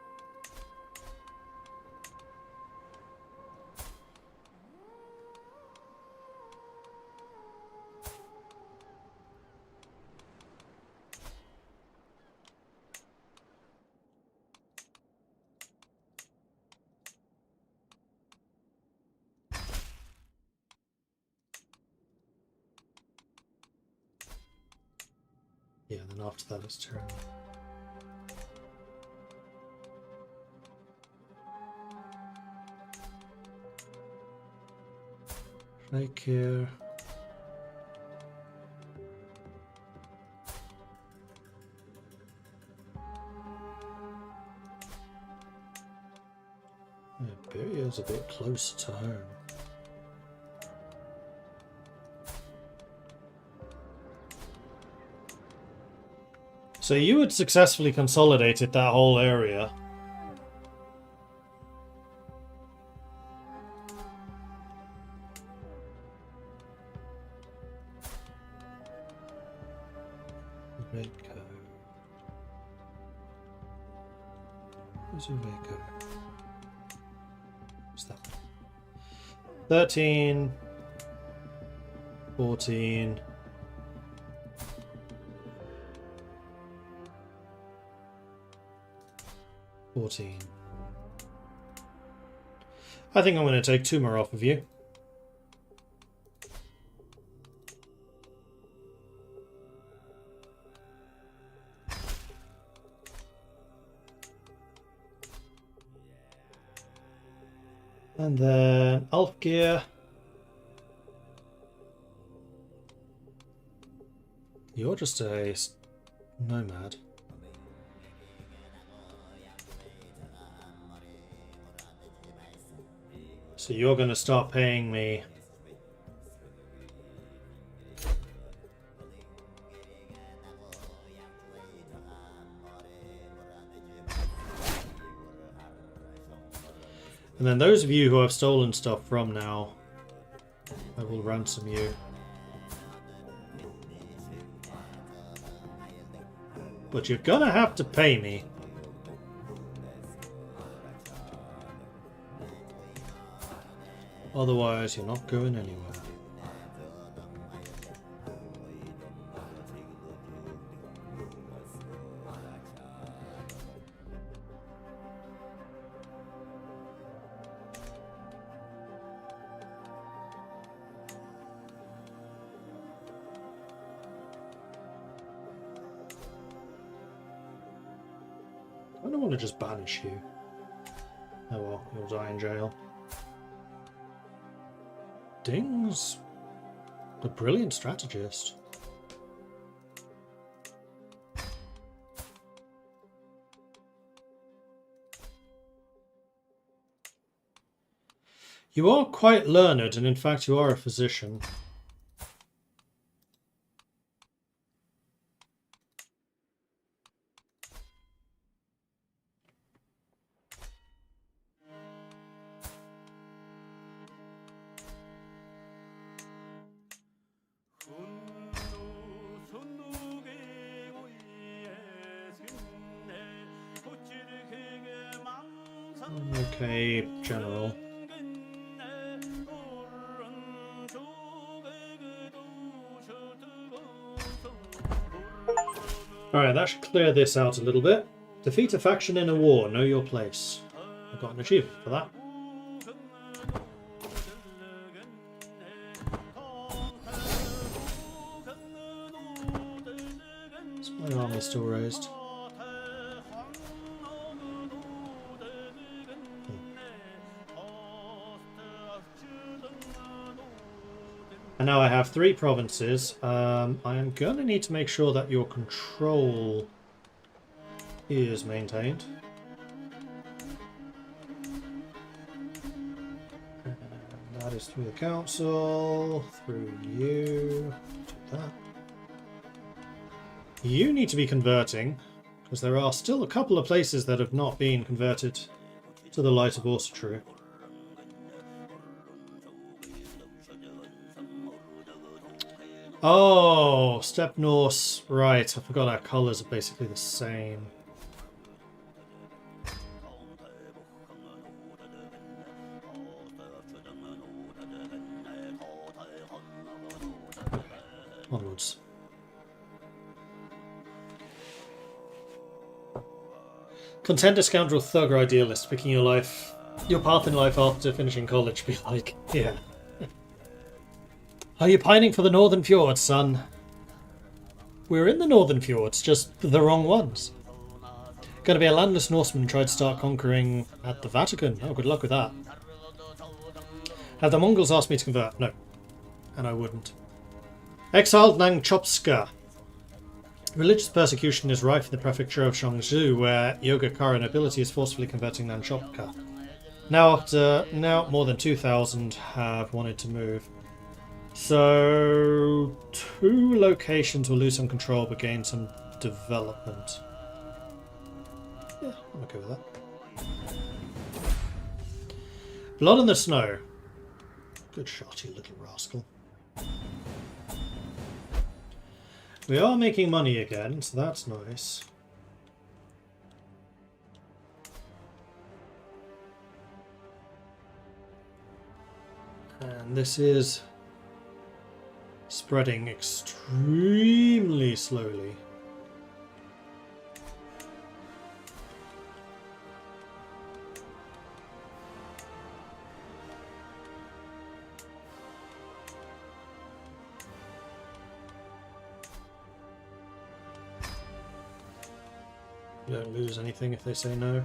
Yeah, then after that it's turn. Right here. Burial's a bit closer to home. So you had successfully consolidated that whole area. Vaco. Where's your Vaco? What's that? 13, 14. I think I'm going to take 2 more off of you. And then Ulfgeir. You're just a nomad. So you're going to start paying me. And then those of you who I've stolen stuff from now, I will ransom you. But you're gonna have to pay me. Otherwise, you're not going anywhere. I don't want to just banish you. Oh well, you'll die in jail. Ding's a brilliant strategist. You are quite learned, and in fact you are a physician. Okay, General. Alright, that should clear this out a little bit. Defeat a faction in a war, know your place. I got an achievement for that. Is my army still raised? And now I have 3 provinces. I am going to need to make sure that your control is maintained. And that is through the council, through you, do that. You need to be converting, because there are still a couple of places that have not been converted to the Light of Austertrue. Oh, Steppe Norse. Right, I forgot our colours are basically the same. Onwards. Contender, scoundrel, thug, or idealist. Picking your path in life after finishing college. Be like, yeah. Are you pining for the northern fjords, son? We're in the Northern Fjords, just the wrong ones. Gonna be a landless Norseman who tried to start conquering at the Vatican. Oh, good luck with that. Have the Mongols asked me to convert? No. And I wouldn't. Exiled Nangchopska. Religious persecution is rife in the prefecture of Shangzhou, where Yogacara nobility is forcefully converting Nangchopka. Now more than 2,000 have wanted to move. So 2 locations will lose some control but gain some development. Yeah, I'm okay with that. Blood in the snow. Good shot, you little rascal. We are making money again, so that's nice. And this is spreading extremely slowly. You don't lose anything if they say no.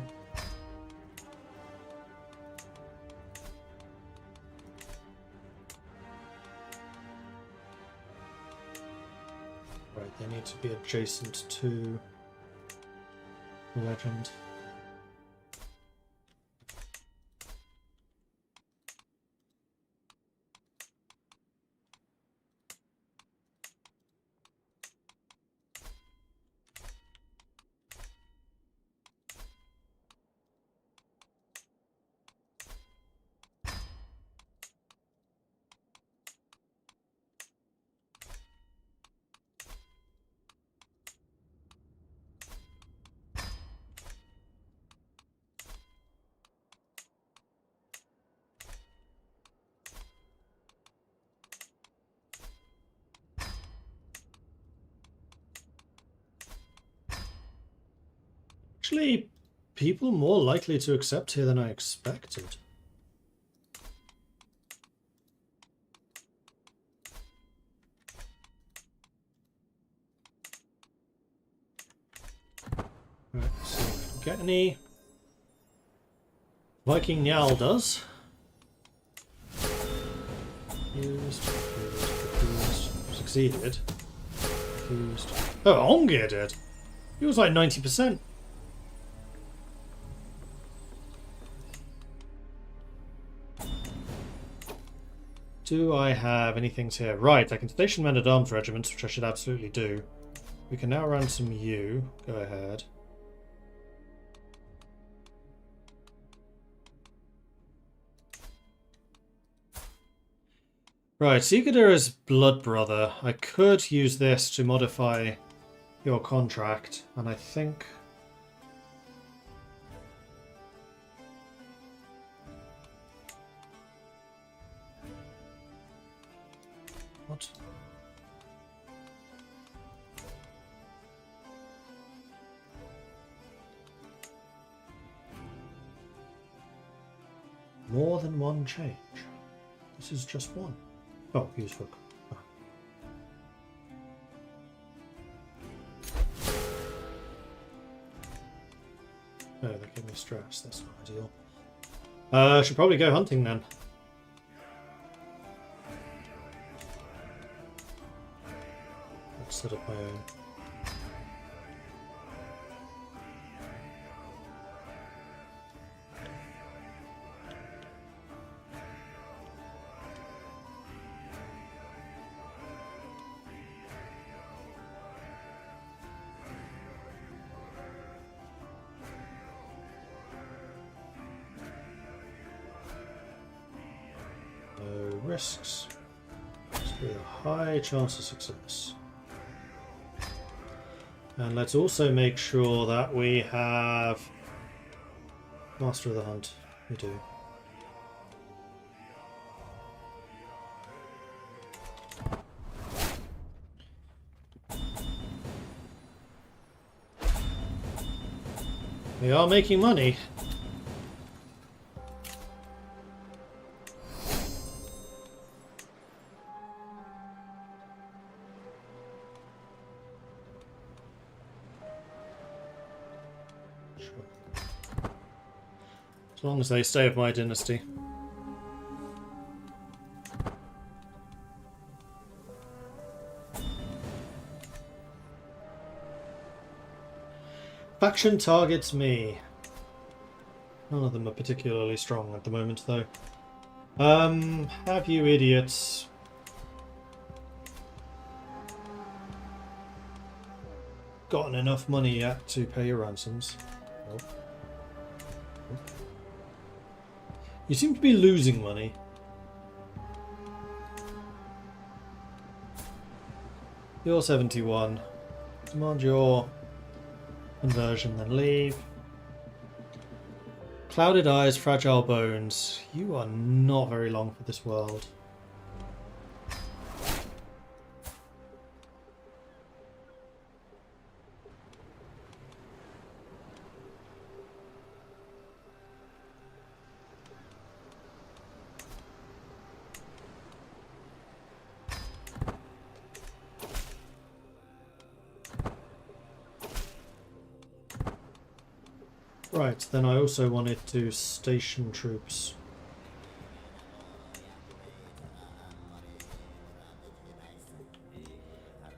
Right, they need to be adjacent to Legend. Actually, people more likely to accept here than I expected. Right, so if we get any Viking Njal does. Used, succeeded. Used. Oh, Ongir did. He was like 90%. Do I have anything here? Right, I can station men-at-arms regiments, which I should absolutely do. We can now ransom you. Go ahead. Right, Sigurdur is blood brother. I could use this to modify your contract, and I think... What? More than one change. This is just one. Oh, use hook. Oh. No, that gave me stress. That's not ideal. I should probably go hunting then. Let's set up my own. Risks. With a high chance of success. And let's also make sure that we have Master of the Hunt. We do. We are making money. As long as they stay of my dynasty. Faction targets me. None of them are particularly strong at the moment, though. Have you idiots gotten enough money yet to pay your ransoms? Nope. You seem to be losing money. You're 71. Demand your conversion, then leave. Clouded eyes, fragile bones. You are not very long for this world. Right, then I also wanted to station troops.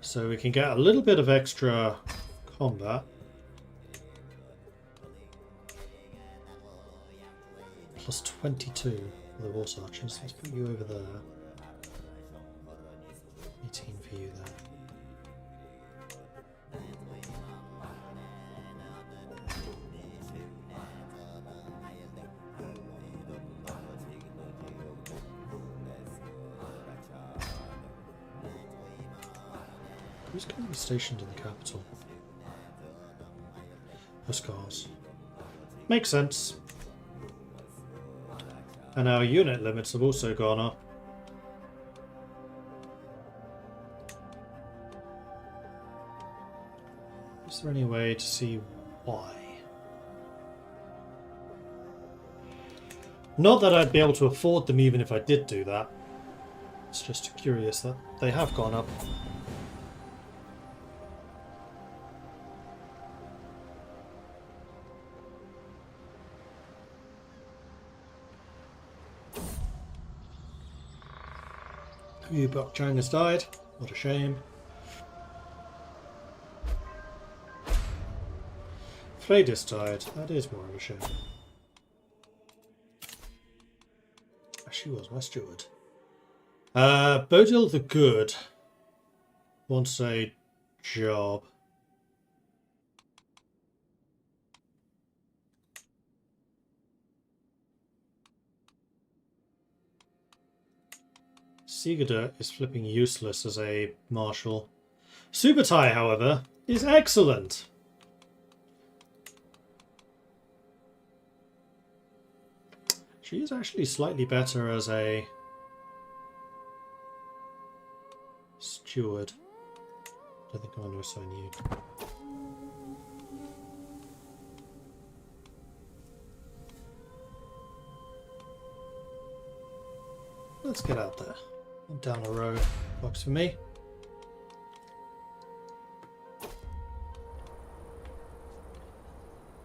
So we can get a little bit of extra combat. Plus 22 for the horse archers. Let's put you over there. 18 for you there. Who's going to be stationed in the capital? Huskars. Makes sense. And our unit limits have also gone up. Is there any way to see why? Not that I'd be able to afford them even if I did do that. It's just curious that they have gone up. Chang has died. What a shame. Fladis died. That is more of a shame. She was my steward. Bodil the Good wants a job. Sigurdur is flipping useless as a marshal. Subutai, however, is excellent. She is actually slightly better as a steward. I don't think I'm going to assign you. Let's get out there. And down a row. Works for me.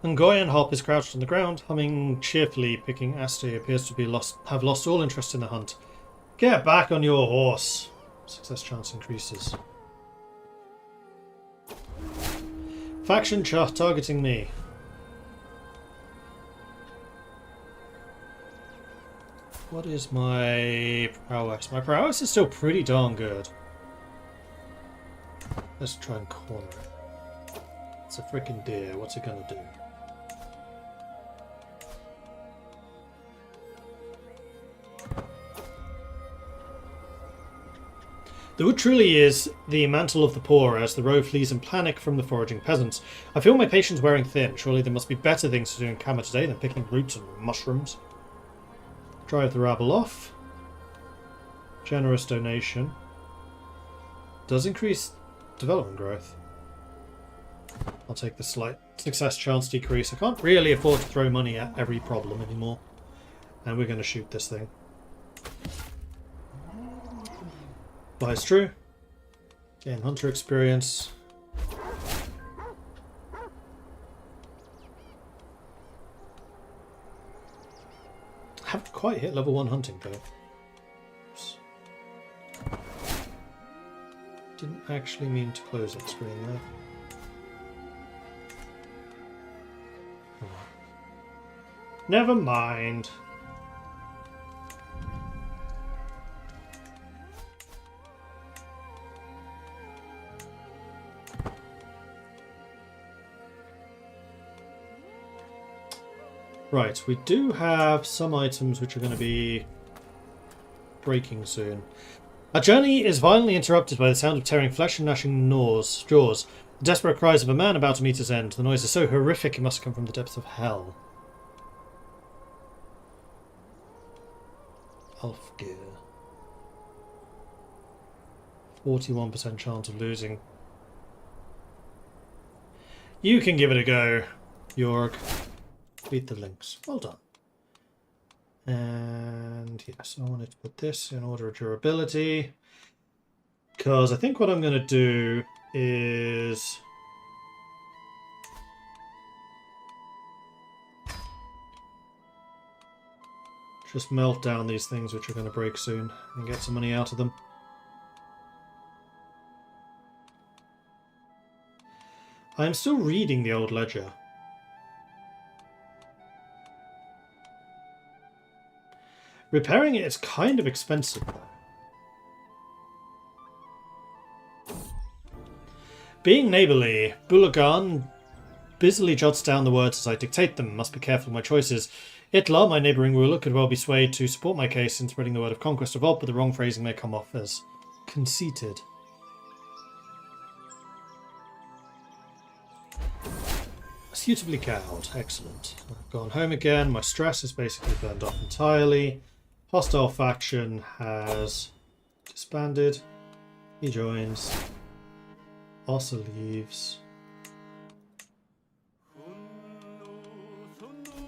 Ngoyan Hop is crouched on the ground, humming cheerfully. Picking Aste appears to have lost all interest in the hunt. Get back on your horse. Success chance increases. Faction targeting me. What is my prowess? My prowess is still pretty darn good. Let's try and corner it. It's a freaking deer. What's it gonna do? The wood truly is the mantle of the poor as the row flees in panic from the foraging peasants. I feel my patience wearing thin. Surely there must be better things to do in Kama today than picking roots and mushrooms. Drive the rabble off. Generous donation. Does increase development growth. I'll take the slight success chance decrease. I can't really afford to throw money at every problem anymore. And we're going to shoot this thing. Well, it's true. Gain hunter experience. quite hit level 1 hunting though. Oops. Didn't actually mean to close that screen there. Never mind. Right, we do have some items which are going to be breaking soon. Our journey is violently interrupted by the sound of tearing flesh and gnashing jaws. The desperate cries of a man about to meet his end. The noise is so horrific it must come from the depths of hell. Ulfgear. 41% chance of losing. You can give it a go, Jorg. Beat the links. Well done. And yes, I wanted to put this in order of durability. Because I think what I'm going to do is... just melt down these things which are going to break soon and get some money out of them. I am still reading the old ledger. Repairing it is kind of expensive though. Being neighbourly, Bulagan busily jots down the words as I dictate them. Must be careful of my choices. Itla, my neighbouring ruler, could well be swayed to support my case in spreading the word of conquest of Ob, but the wrong phrasing may come off as conceited. Suitably cowed. Excellent. I've gone home again. My stress is basically burned off entirely. Hostile faction has disbanded. He joins. Ossa leaves.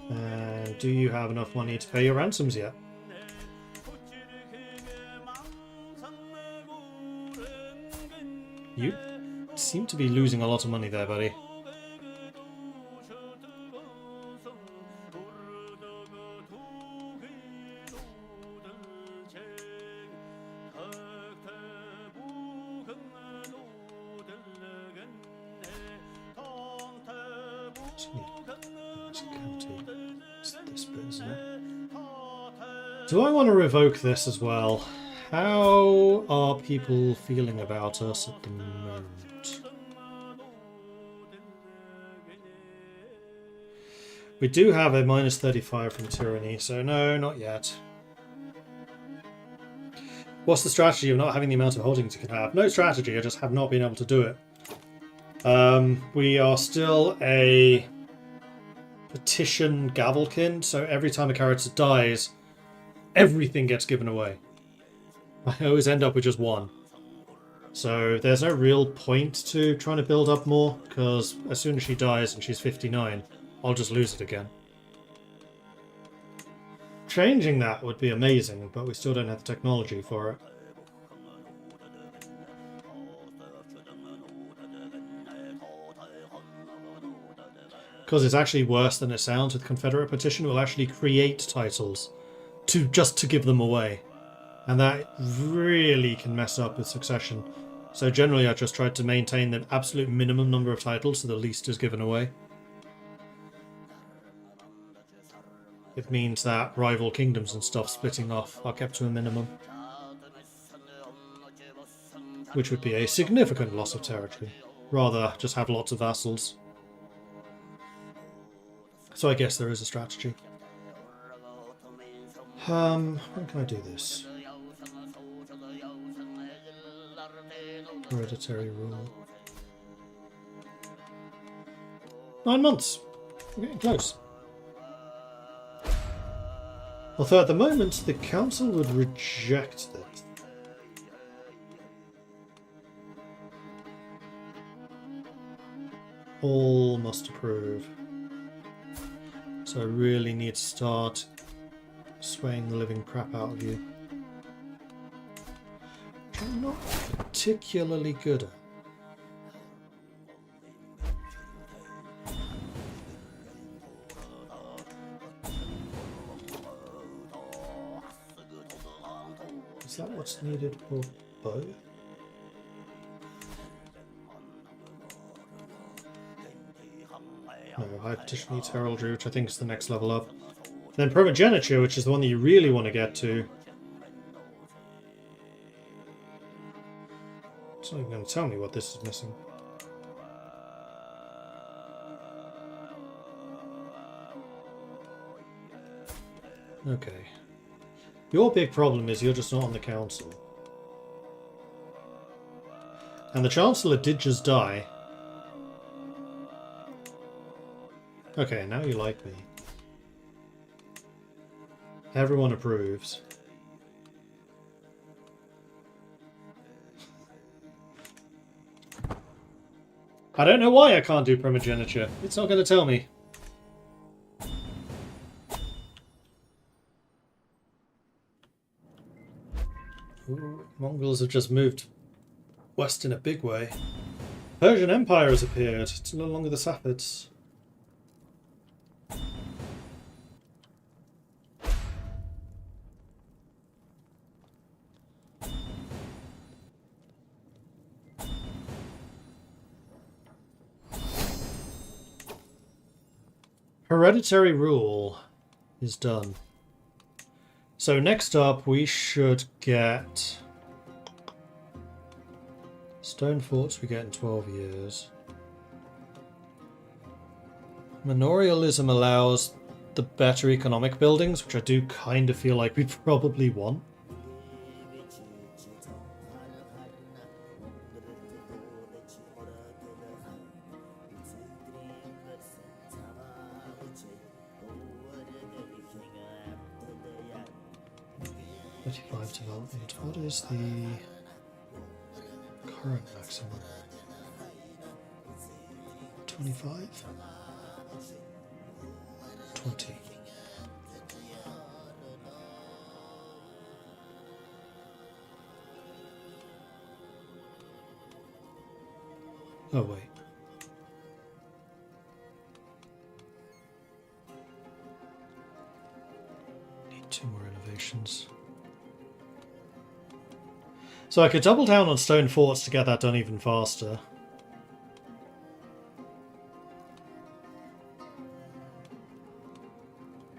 And do you have enough money to pay your ransoms yet? You seem to be losing a lot of money there, buddy. Do I want to revoke this as well? How are people feeling about us at the moment? We do have a minus 35 from tyranny, so no, not yet. What's the strategy of not having the amount of holdings you can have? No strategy, I just have not been able to do it. We are still a petition gavelkin, so every time a character dies, everything gets given away. I always end up with just one. So there's no real point to trying to build up more, because as soon as she dies and she's 59, I'll just lose it again. Changing that would be amazing, but we still don't have the technology for it. Because it's actually worse than it sounds with Confederate Petition. It will actually create titles just to give them away. And that really can mess up with succession. So generally I just tried to maintain the absolute minimum number of titles so the least is given away. It means that rival kingdoms and stuff splitting off are kept to a minimum. Which would be a significant loss of territory. Rather just have lots of vassals. So I guess there is a strategy. When can I do this? Hereditary rule. 9 months! We're getting close. Although at the moment the council would reject this. All must approve. So I really need to start swaying the living crap out of you. Which I'm not particularly good at. needed for both. No, High Petition needs Heraldry, which I think is the next level up. Then Primogeniture, which is the one that you really want to get to. It's not even going to tell me what this is missing. Okay. Your big problem is you're just not on the council. And the Chancellor did just die. Okay, now you like me. Everyone approves. I don't know why I can't do Primogeniture. It's not going to tell me. Ooh, Mongols have just moved west in a big way. Persian Empire has appeared. It's no longer the Safavids. Hereditary rule is done. So next up we should get stone forts we get in 12 years. Manorialism allows the better economic buildings, which I do kind of feel like we probably want. Development. What is the current maximum? 25? 20. Oh wait. Need 2 more innovations. So I could double down on stone forts to get that done even faster.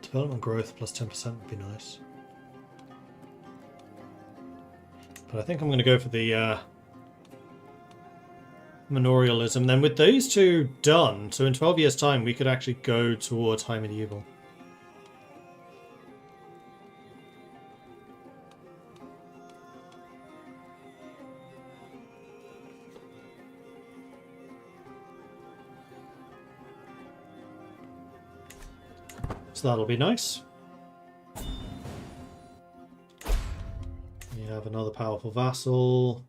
Development growth plus 10% would be nice. But I think I'm going to go for the manorialism. Then with these two done, so in 12 years' time we could actually go towards High Medieval. So that'll be nice. You have another powerful vassal.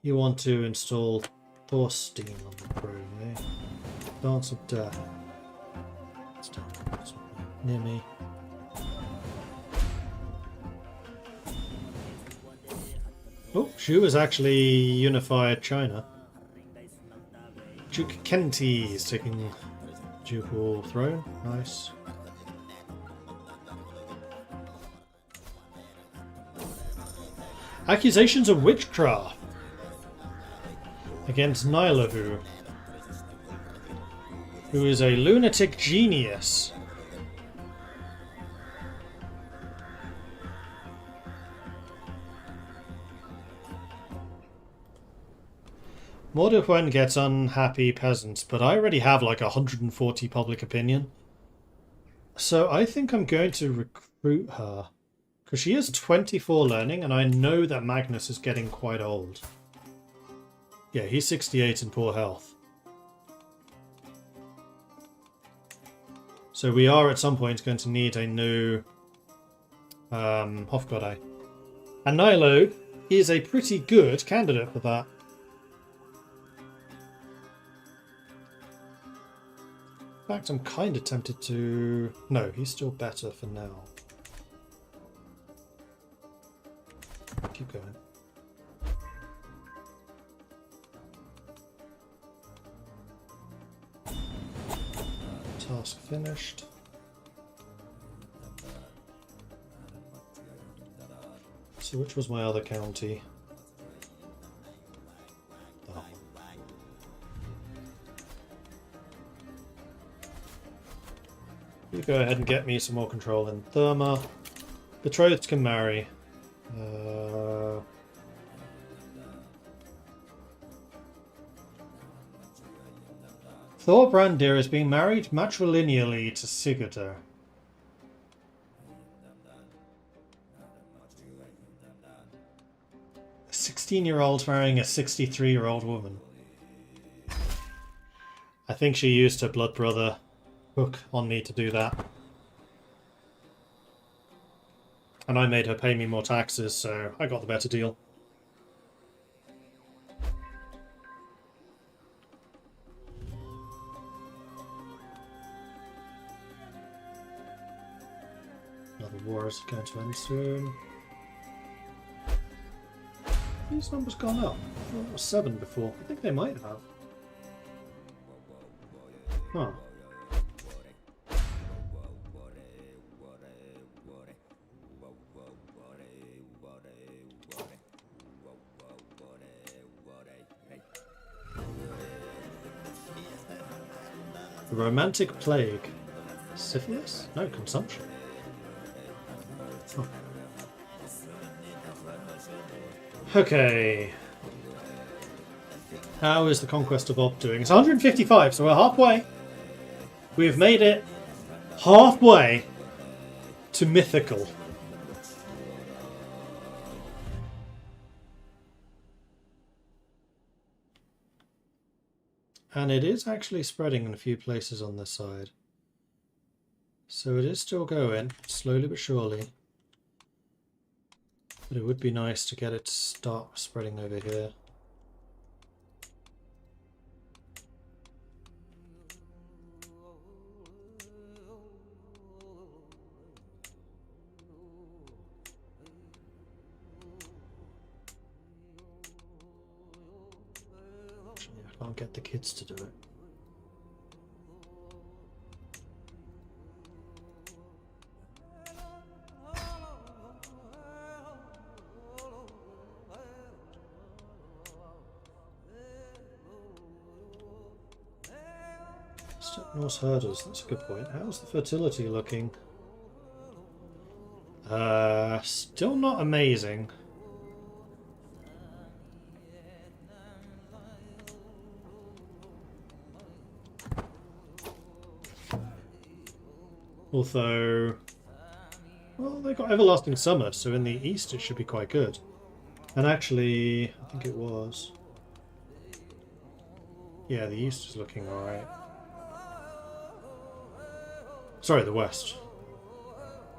You want to install Thorstein on the throne, eh? Dance of Death. It's down near me. Oh, Shu has actually unified China. Duke Kenti is taking ducal throne. Nice. Accusations of witchcraft against Nylahu, who is a lunatic genius. Mordechwen gets unhappy peasants, but I already have like 140 public opinion. So I think I'm going to recruit her. Because she is 24 learning, and I know that Magnus is getting quite old. Yeah, he's 68 in poor health. So we are at some point going to need a new Hofgoddess. And Nilo is a pretty good candidate for that. In fact, I'm kind of tempted to... No, he's still better for now. Keep going. Task So which was my other county? Oh. You go ahead and get me some more control in Therma. Betrothed can marry. Thorbrandir is being married matrilineally to Sigurdur. A 16-year-old marrying a 63-year-old woman. I think she used her blood brother hook on me to do that. And I made her pay me more taxes, so I got the better deal. Another war is going to end soon. These numbers gone up. Well, it was 7 before. I think they might have. Huh. The romantic plague. Syphilis? No, consumption. Oh. Okay. How is the Conquest of Ob doing? It's 155, so we're halfway. We've made it halfway to mythical. And it is actually spreading in a few places on this side. So it is still going, slowly but surely. But it would be nice to get it to start spreading over here. I can't get the kids to do it. Step Norse herders, that's a good point. How's the fertility looking? Still not amazing. Although, well, they got Everlasting Summer, so in the east it should be quite good. And actually, I think it was. Yeah, the east is looking alright. Sorry, the west.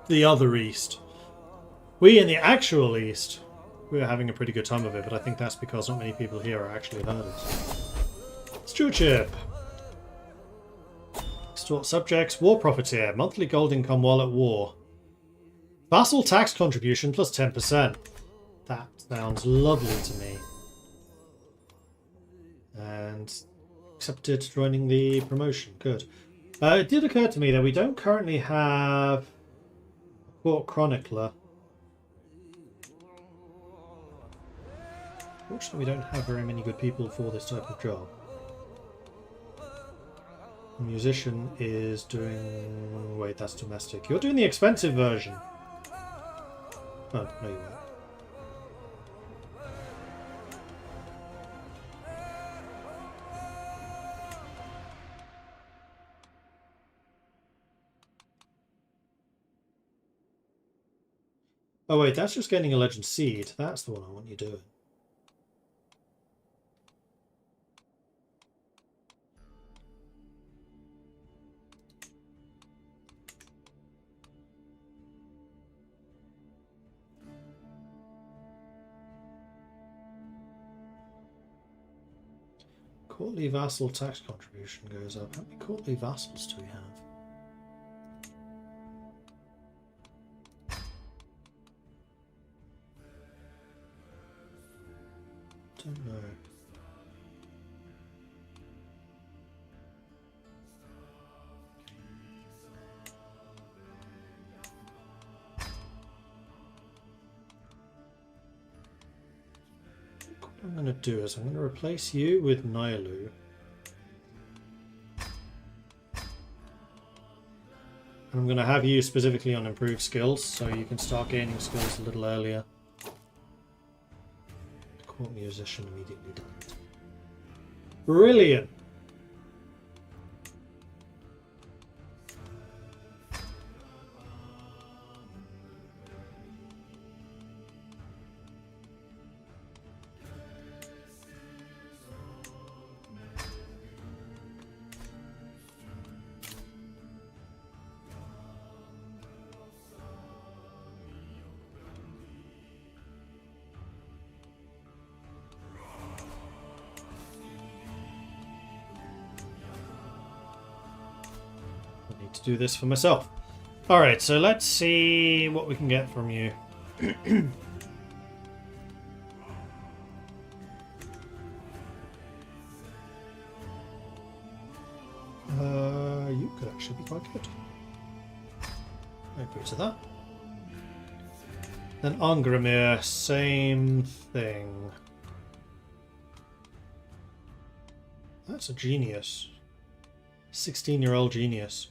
The other east. We in the actual east, we're having a pretty good time of it, but I think that's because not many people here are actually herders. Stewardship. Extort subjects, war profiteer, monthly gold income while at war. Vassal tax contribution plus 10%. That sounds lovely to me. And accepted joining the promotion. Good. It did occur to me that we don't currently have a court chronicler. Fortunately, we don't have very many good people for this type of job. The musician is doing... Wait, that's domestic. You're doing the expensive version. Oh, no you weren't. Oh wait, that's just getting a legend seed. That's the one I want you doing. Courtly vassal tax contribution goes up. How many courtly vassals do we have? Don't know. going to do is I'm going to replace you with Nailu. And I'm going to have you specifically on improved skills, so you can start gaining skills a little earlier. Court musician immediately died. Brilliant! To do this for myself. Alright, so let's see what we can get from you. You could actually be quite good. I agree to that. Then Angramir, same thing. That's a genius. 16-year-old genius.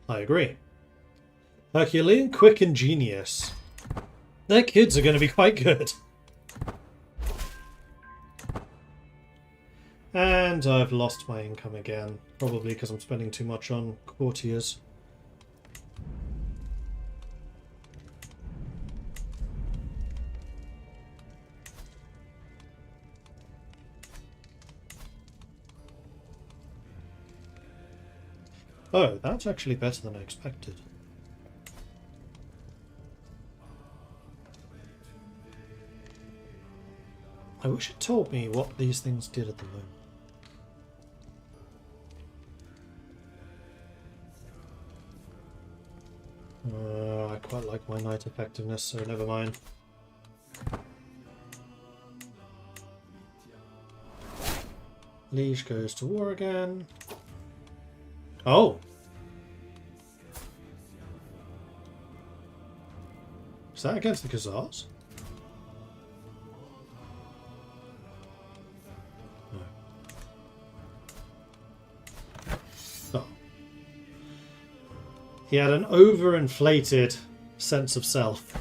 I agree. Herculean, quick, and genius. Their kids are going to be quite good. And I've lost my income again. Probably because I'm spending too much on courtiers. Oh, that's actually better than I expected. I wish it told me what these things did at the moment. I quite like my knight effectiveness, so never mind. Liege goes to war again. Oh! Is that against the Khazars? No. Oh. He had an overinflated sense of self.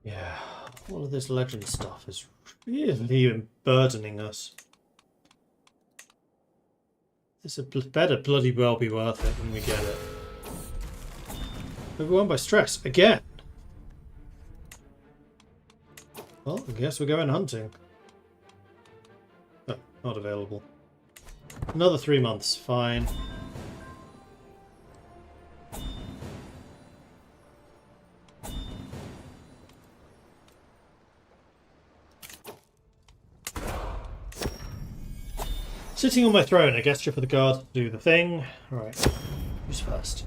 Yeah, all of this legend stuff is really burdening us. This better bloody well be worth it when we get it. Overwhelmed by stress again. Well, I guess we're going hunting. Oh, not available. Another 3 months, fine. Sitting on my throne, a gesture for the guard to do the thing. Alright, who's first?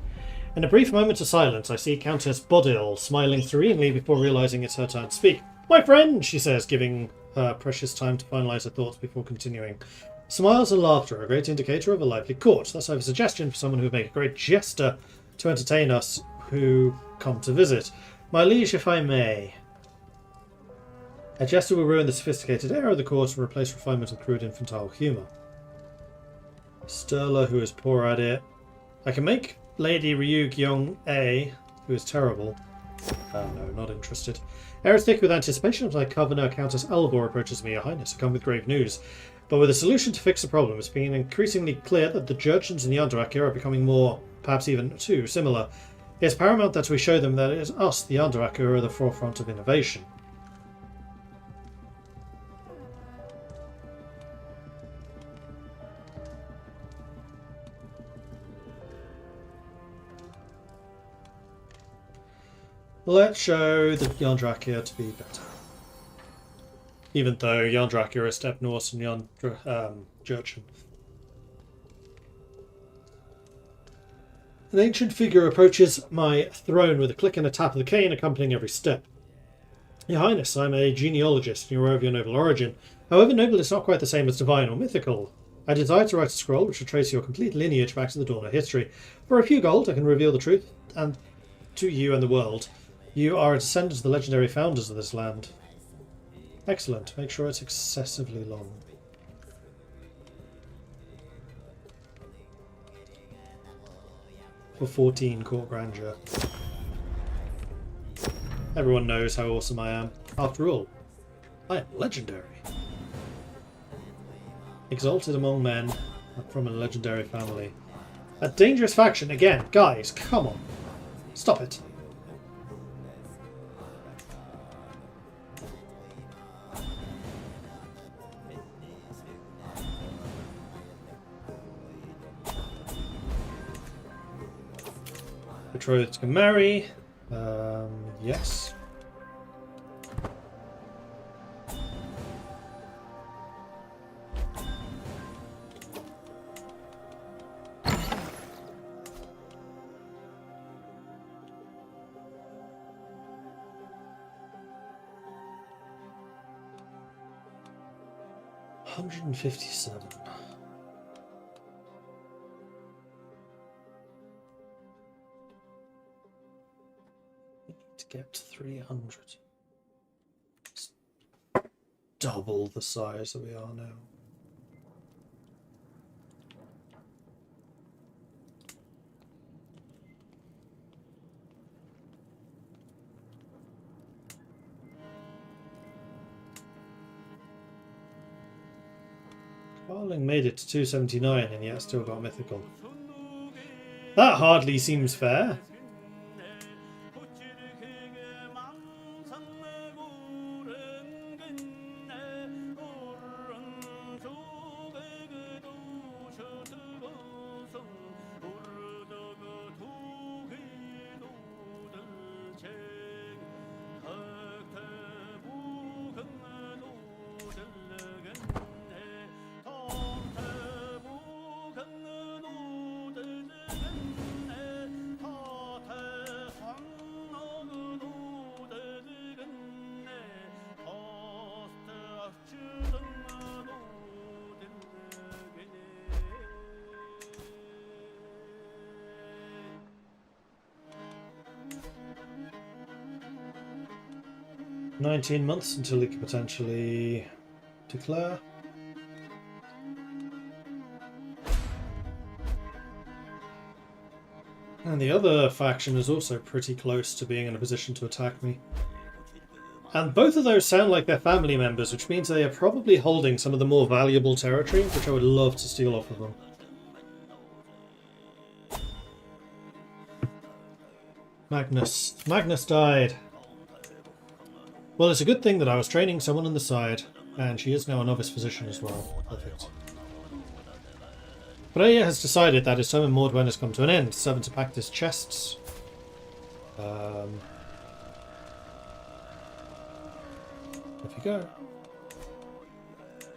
In a brief moment of silence, I see Countess Bodil smiling serenely before realising it's her turn to speak. My friend, she says, giving her precious time to finalise her thoughts before continuing. Smiles and laughter are a great indicator of a lively court. Thus I have a suggestion for someone who would make a great jester to entertain us who come to visit. My liege, if I may. A jester will ruin the sophisticated air of the court and replace refinement with crude infantile humour. Sterler, who is poor at it. I can make Lady Ryu Gyong A, who is terrible. No, not interested. Air is thick with anticipation as my Governor Countess Elvor approaches me. Your Highness, I come with grave news. But with a solution to fix the problem, it's been increasingly clear that the Jurchens and the Underakir are becoming more, perhaps even too, similar. It's paramount that we show them that it is us, the Underakir, who are at the forefront of innovation. Let's show the Yandrakir to be better. Even though Yandrakir is Step Norse and Jurchen. An ancient figure approaches my throne with a click and a tap of the cane accompanying every step. Your Highness, I'm a genealogist, and you're aware of your noble origin. However, noble is not quite the same as divine or mythical. I desire to write a scroll which will trace your complete lineage back to the dawn of history. For a few gold, I can reveal the truth and to you and the world. You are a descendant of the legendary founders of this land. Excellent. Make sure it's excessively long. For 14 court grandeur. Everyone knows how awesome I am. After all, I am legendary. Exalted among men, from a legendary family. A dangerous faction again. Guys, come on. Stop it. Betrothed can marry. Yes. $157. To get to 300. It's double the size that we are now. Carling made it to 279 and yet still got mythical. That hardly seems fair. $19 months until he can potentially declare. And the other faction is also pretty close to being in a position to attack me. And both of those sound like they're family members, which means they are probably holding some of the more valuable territory, which I would love to steal off of them. Magnus died. Well, it's a good thing that I was training someone on the side, and she is now a novice physician as well. Perfect. Freya has decided that his time in Mordwen has come to an end. Servant to pack his chests. Off you go.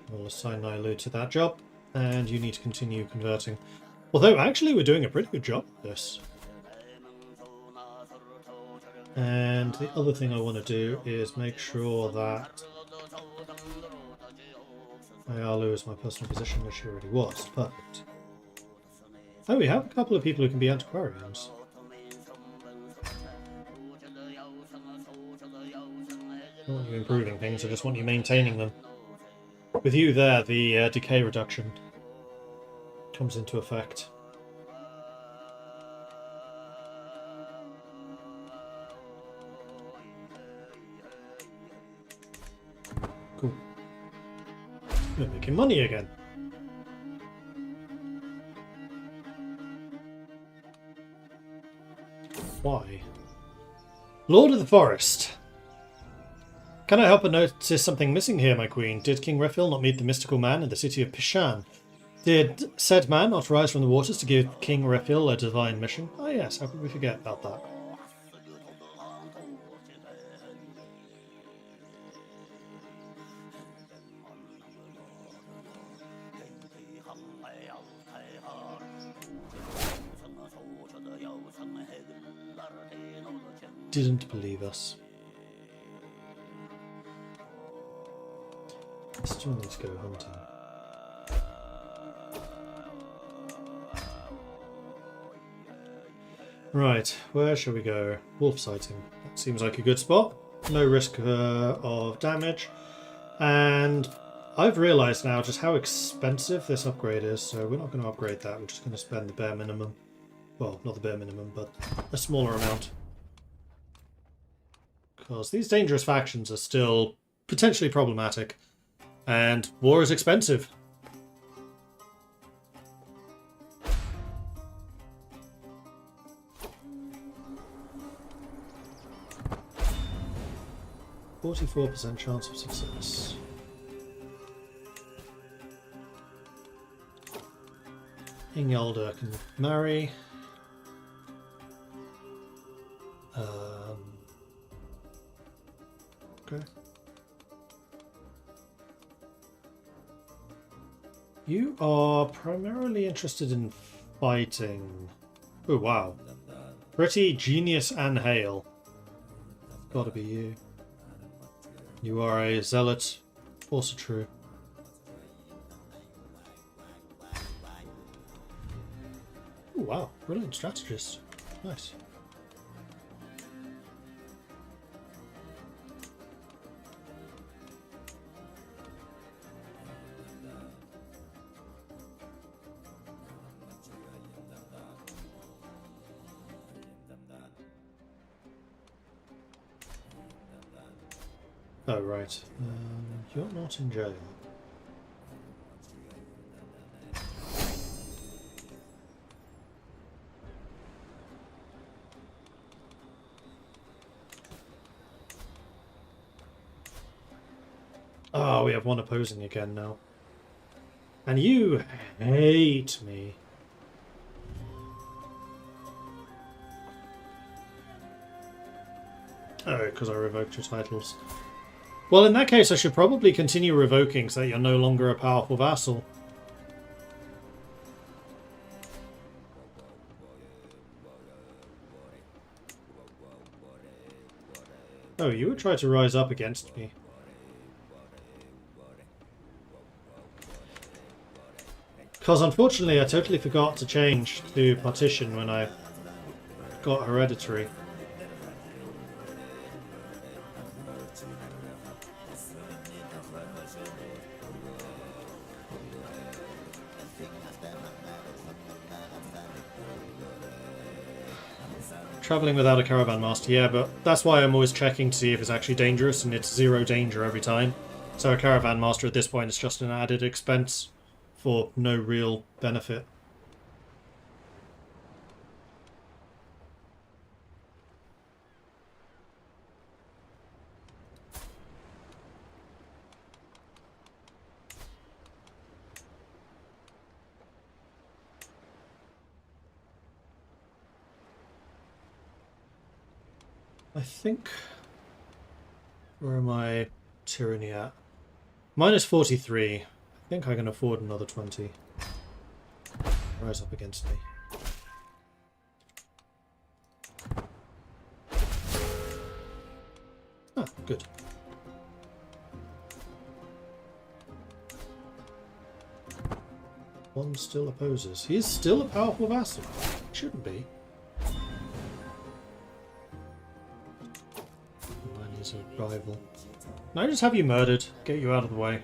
We'll assign Nailu to that job, and you need to continue converting. Although, actually, we're doing a pretty good job with this. And the other thing I want to do is make sure that Ayalu is my personal physician, which she already was. Perfect. Oh, we have a couple of people who can be antiquarians. I don't want you improving things, I just want you maintaining them. With you there, the decay reduction comes into effect. Cool. We're making money again. Why? Lord of the Forest. Can I help but notice something missing here, my queen? Did King Refil not meet the mystical man in the city of Pishan? Did said man not rise from the waters to give King Refil a divine mission? Ah yes, how could we forget about that? Didn't believe us. Still need to go hunting. Right, where shall we go? Wolf sighting. That seems like a good spot. No risk of damage. And I've realised now just how expensive this upgrade is, so we're not going to upgrade that. We're just going to spend the bare minimum. Well, not the bare minimum, but a smaller amount. Because these dangerous factions are still potentially problematic. And war is expensive. %44% chance of success. Ingelder can marry. Okay. You are primarily interested in fighting. Oh wow. Pretty Genius and Hale. Gotta be you. You are a zealot. Also true. Oh wow, brilliant strategist. Nice. Oh, right. You're not in jail. Oh, we have one opposing again now. And you hate me. Oh, because I revoked your titles. Well, in that case, I should probably continue revoking so that you're no longer a powerful vassal. Oh, you would try to rise up against me. Because unfortunately, I totally forgot to change to partition when I got hereditary. Travelling without a caravan master, yeah, but that's why I'm always checking to see if it's actually dangerous, and it's 0 danger every time. So a caravan master at this point is just an added expense for no real benefit. I think... Where am I tyranny at? Minus 43. I think I can afford another 20. Rise up against me. Ah, good. One still opposes. He is still a powerful vassal. Shouldn't be. He's a rival. No, just have you murdered. Get you out of the way.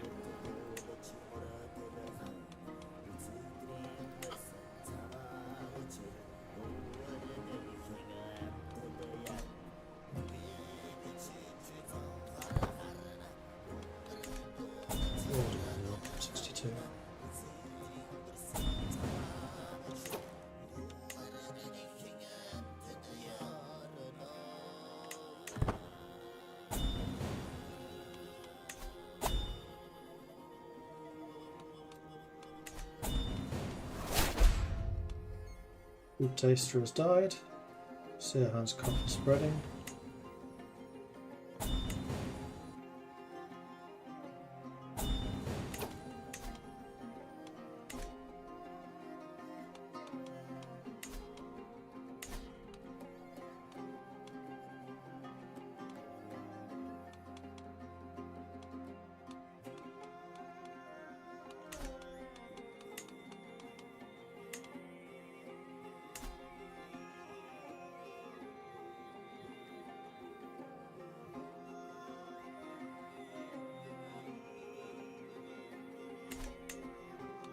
Food taster has died. Seerhan's cough is spreading.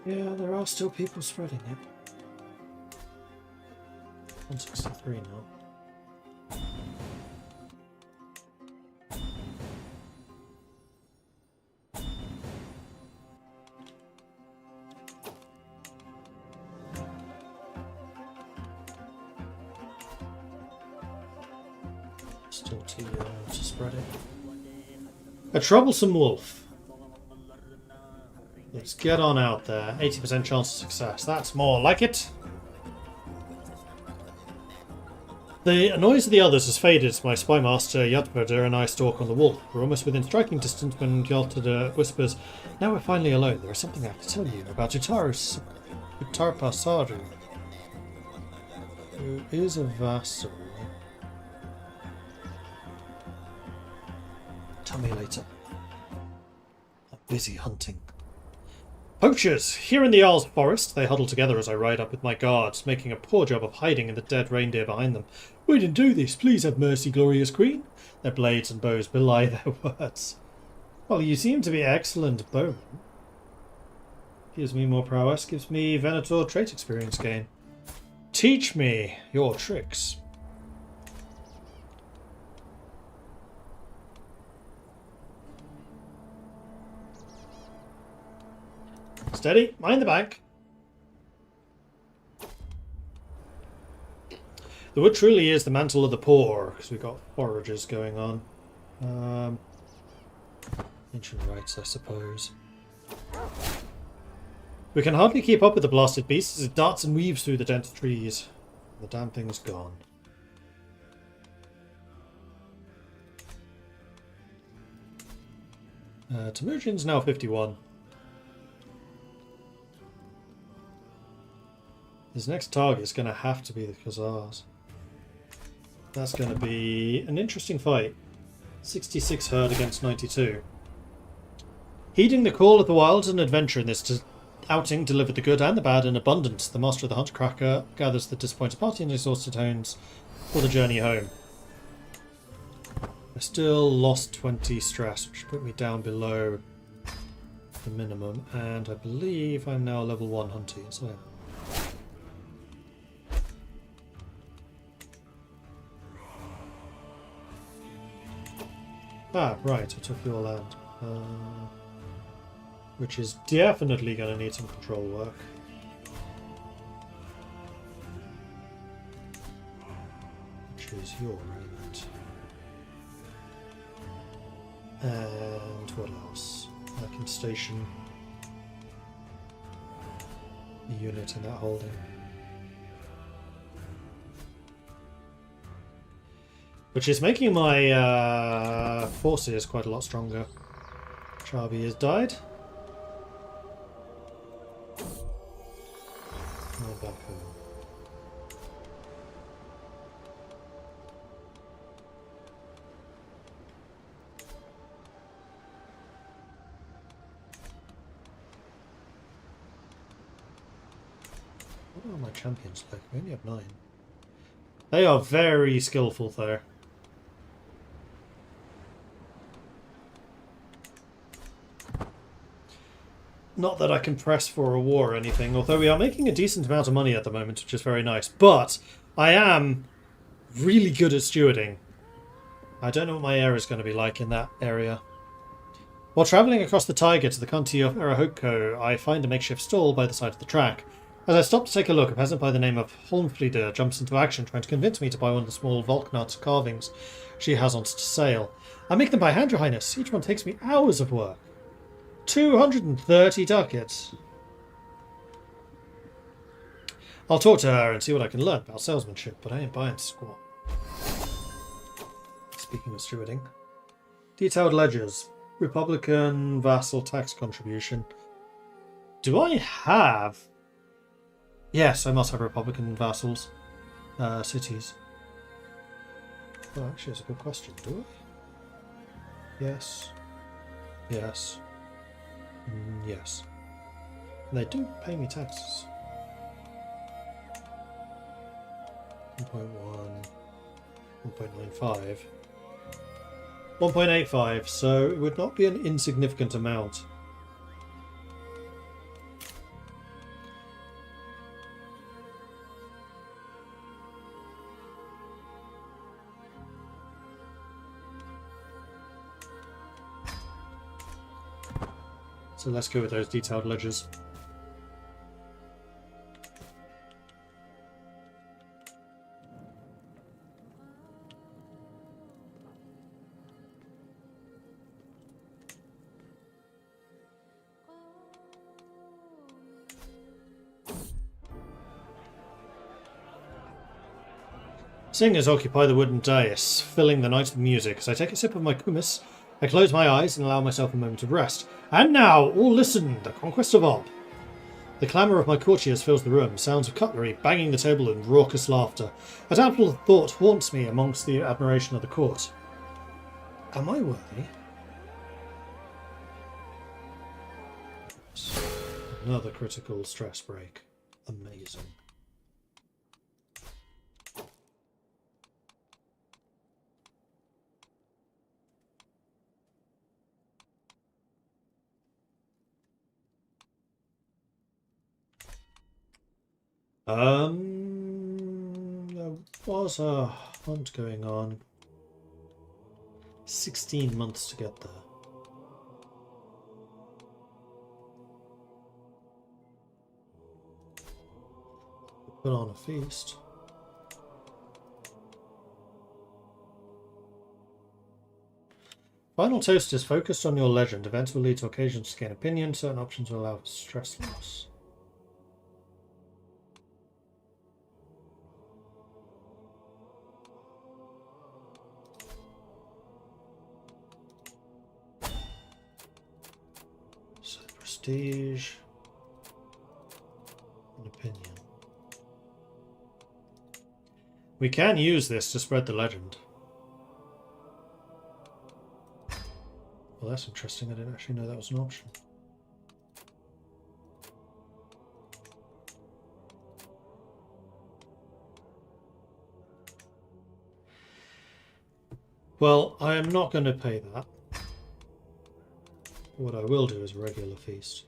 Yeah, there are still people spreading it. 163 now. Still too young to spread it. A troublesome wolf. Let's get on out there. 80% chance of success. That's more like it. The noise of the others has faded as my spy master Yatbada and I stalk on the wolf. We're almost within striking distance when Yatbada whispers, "Now we're finally alone. There is something I have to tell you about Utarpasaru, who is a vassal. Tell me later. I'm busy hunting." Poachers! Here in the Jarl's forest. They huddle together as I ride up with my guards, making a poor job of hiding in the dead reindeer behind them. "We didn't do this. Please have mercy, glorious queen." Their blades and bows belie their words. Well, you seem to be excellent bowmen. Gives me more prowess, gives me Venator trait experience gain. Teach me your tricks. Steady, mind the bank. The wood truly is the mantle of the poor, because we've got forages going on. Ancient rites, I suppose. We can hardly keep up with the blasted beast as it darts and weaves through the dense trees. The damn thing's gone. Temujin's now 51. His next target is going to have to be the Khazars. That's going to be an interesting fight. 66 herd against 92. Heeding the call of the wild and adventure in this outing delivered the good and the bad in abundance. The master of the Huntcracker gathers the disappointed party and exhausted homes for the journey home. I still lost 20 stress, which put me down below the minimum, and I believe I'm now level 1 hunting, so right, I took your land. Which is definitely going to need some control work. Which is your land. And what else? I can station a unit in that holding. Which is making my forces quite a lot stronger. Chabi has died. Now back home. What are my champions like? We only have 9. They are very skillful though. Not that I can press for a war or anything, although we are making a decent amount of money at the moment, which is very nice. But I am really good at stewarding. I don't know what my area is going to be like in that area. While travelling across the taiga to the county of Arahoko, I find a makeshift stall by the side of the track. As I stop to take a look, a peasant by the name of Holmfrieder jumps into action, trying to convince me to buy one of the small Volknut carvings she has on sale. I make them by hand, Your Highness. Each one takes me hours of work. 230 ducats. I'll talk to her and see what I can learn about salesmanship, but I ain't buying squat. Speaking of stewarding. Detailed ledgers. Republican vassal tax contribution. Do I have... Yes, I must have Republican vassals. Cities. Oh, actually, that's a good question. Do I? Yes. Yes. Yes. And they do pay me taxes. 1.1, 1.95, 1.85, so it would not be an insignificant amount. So let's go with those detailed ledgers. Singers occupy the wooden dais, filling the night with music. As I take a sip of my kumis, I close my eyes and allow myself a moment of rest. And now, all listen, the conquest of Ob. The clamour of my courtiers fills the room, sounds of cutlery banging the table and raucous laughter. A doubtful thought haunts me amongst the admiration of the court. Am I worthy? Another critical stress break. Amazing. There was a hunt going on. 16 months to get there. Put on a feast. Final toast is focused on your legend. Events will lead to occasions to gain opinion. Certain options will allow for stress loss. So prestige and opinion. We can use this to spread the legend. Well, that's interesting. I didn't actually know that was an option. Well, I am not going to pay that. What I will do is a regular feast,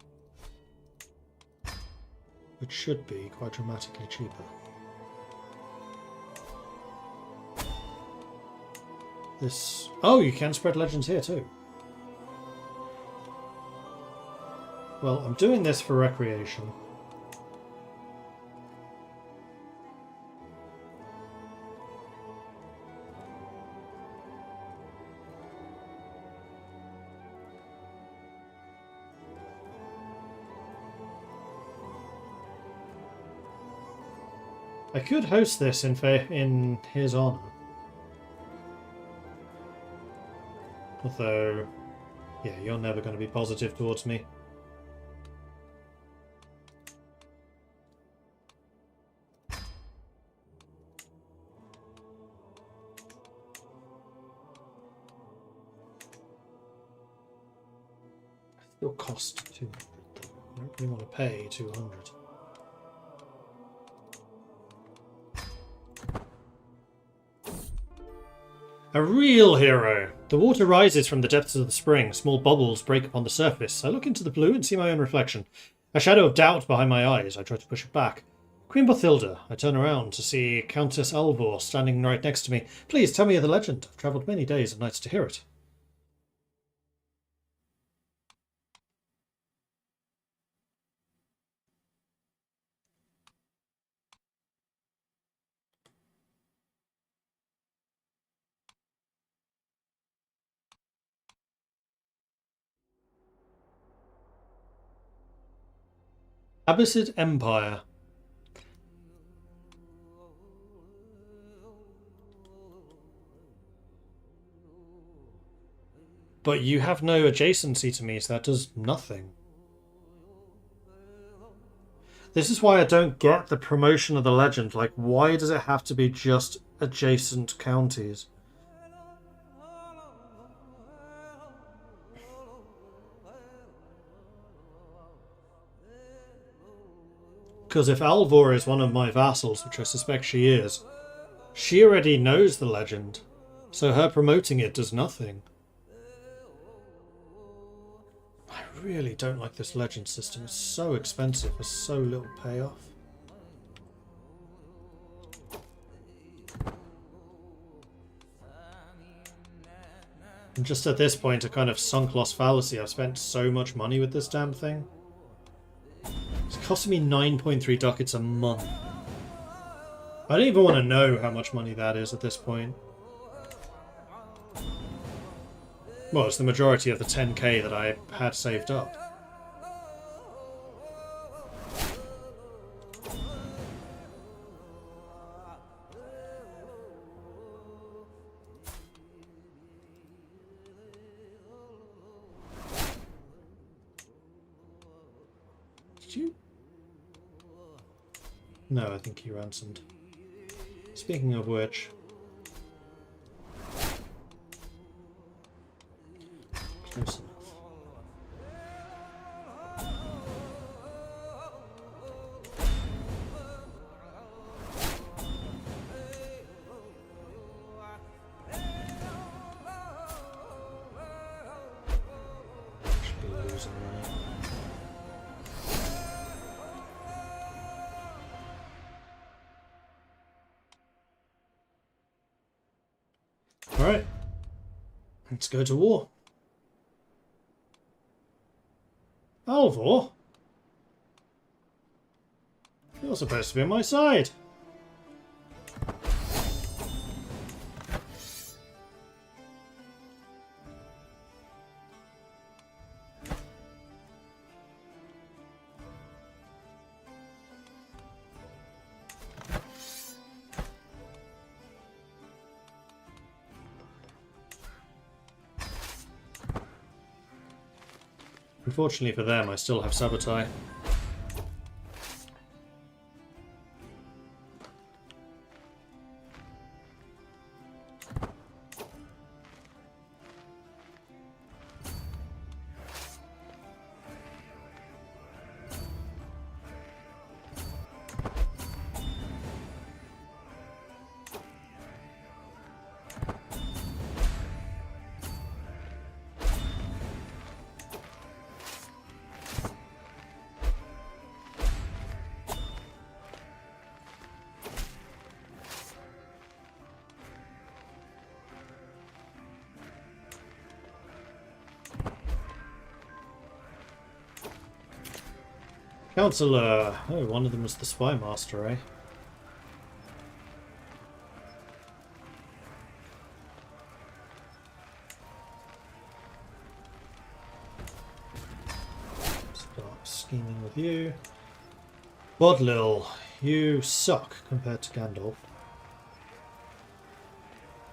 which should be quite dramatically cheaper. This... Oh, you can spread legends here too. Well, I'm doing this for recreation. I could host this in his honor. Although, yeah, you're never going to be positive towards me. Still cost 200 though. I don't really want to pay 200. A real hero! The water rises from the depths of the spring. Small bubbles break upon the surface. I look into the blue and see my own reflection. A shadow of doubt behind my eyes. I try to push it back. Queen Bothilda. I turn around to see Countess Alvor standing right next to me. Please tell me of the legend. I've travelled many days and nights to hear it. Abbasid Empire. But you have no adjacency to me, so that does nothing. This is why I don't get the promotion of the legend. Like, why does it have to be just adjacent counties? Because if Alvor is one of my vassals, which I suspect she is, she already knows the legend, so her promoting it does nothing. I really don't like this legend system. It's so expensive for so little payoff. And just at this point, a kind of sunk loss fallacy. I've spent so much money with this damn thing. It's costing me 9.3 ducats a month. I don't even want to know how much money that is at this point. Well, it's the majority of the 10k that I had saved up. Did you? No, I think he ransomed. Speaking of which... Close enough. Should be losing that. Alright. Let's go to war. Alvor? You're supposed to be on my side. Unfortunately for them, I still have Sabotai. Counselor! Oh, one of them was the Spy Master, eh? Start scheming with you. Bodlil, you suck compared to Gandalf.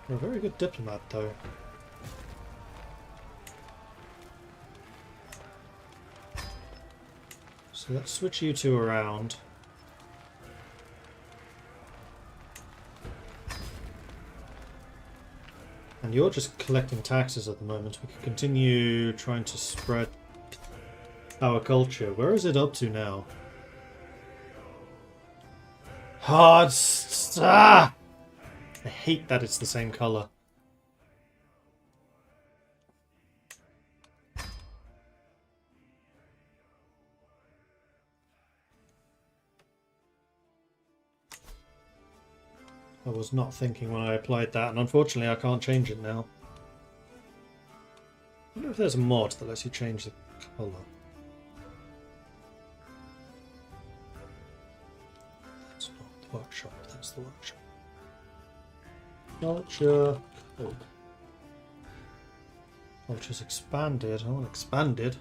You're a very good diplomat, though. So let's switch you two around. And you're just collecting taxes at the moment. We can continue trying to spread our culture. Where is it up to now? I hate that it's the same color. I was not thinking when I applied that, and unfortunately I can't change it now. I wonder if there's a mod that lets you change the colour. That's not the workshop, that's the workshop. Culture code. Culture's expanded. I want expanded.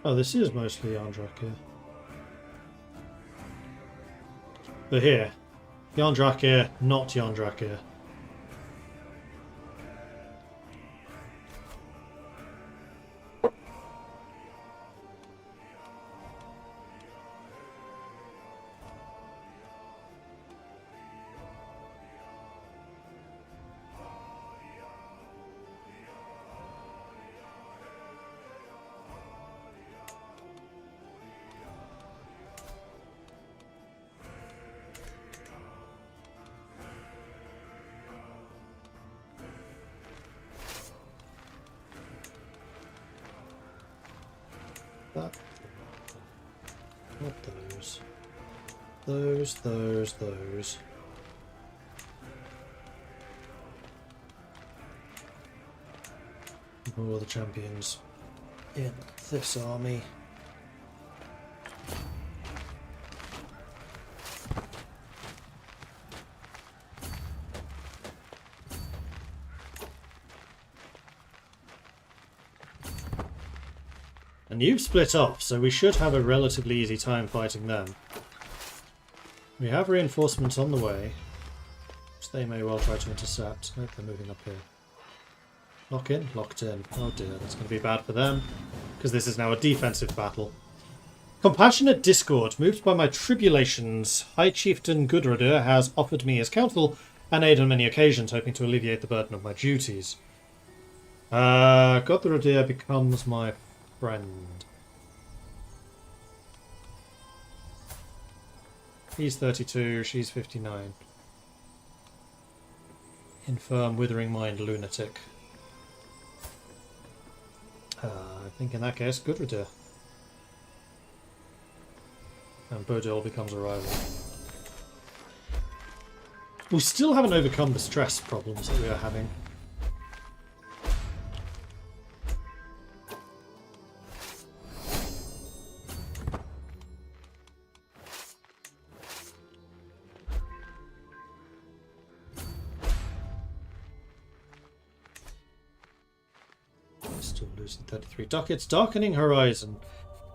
Oh, this is mostly Yandrakir. But here, Yandrakir, not Yandrakir. that. Not those. Those. All the champions in this army. And you've split off, so we should have a relatively easy time fighting them. We have reinforcements on the way, which they may well try to intercept. Nope, they're moving up here. Lock in? Locked in. Oh dear, that's going to be bad for them, because this is now a defensive battle. Compassionate Discord. Moved by my tribulations, High Chieftain Gudrudur has offered me his counsel and aid on many occasions, hoping to alleviate the burden of my duties. Gudrudur becomes my friend. He's 32, she's 59. Infirm, withering mind, lunatic. I think in that case, Gudrudur. And Bodil becomes a rival. We still haven't overcome the stress problems that we are having. Still losing 33 ducats. Darkening horizon.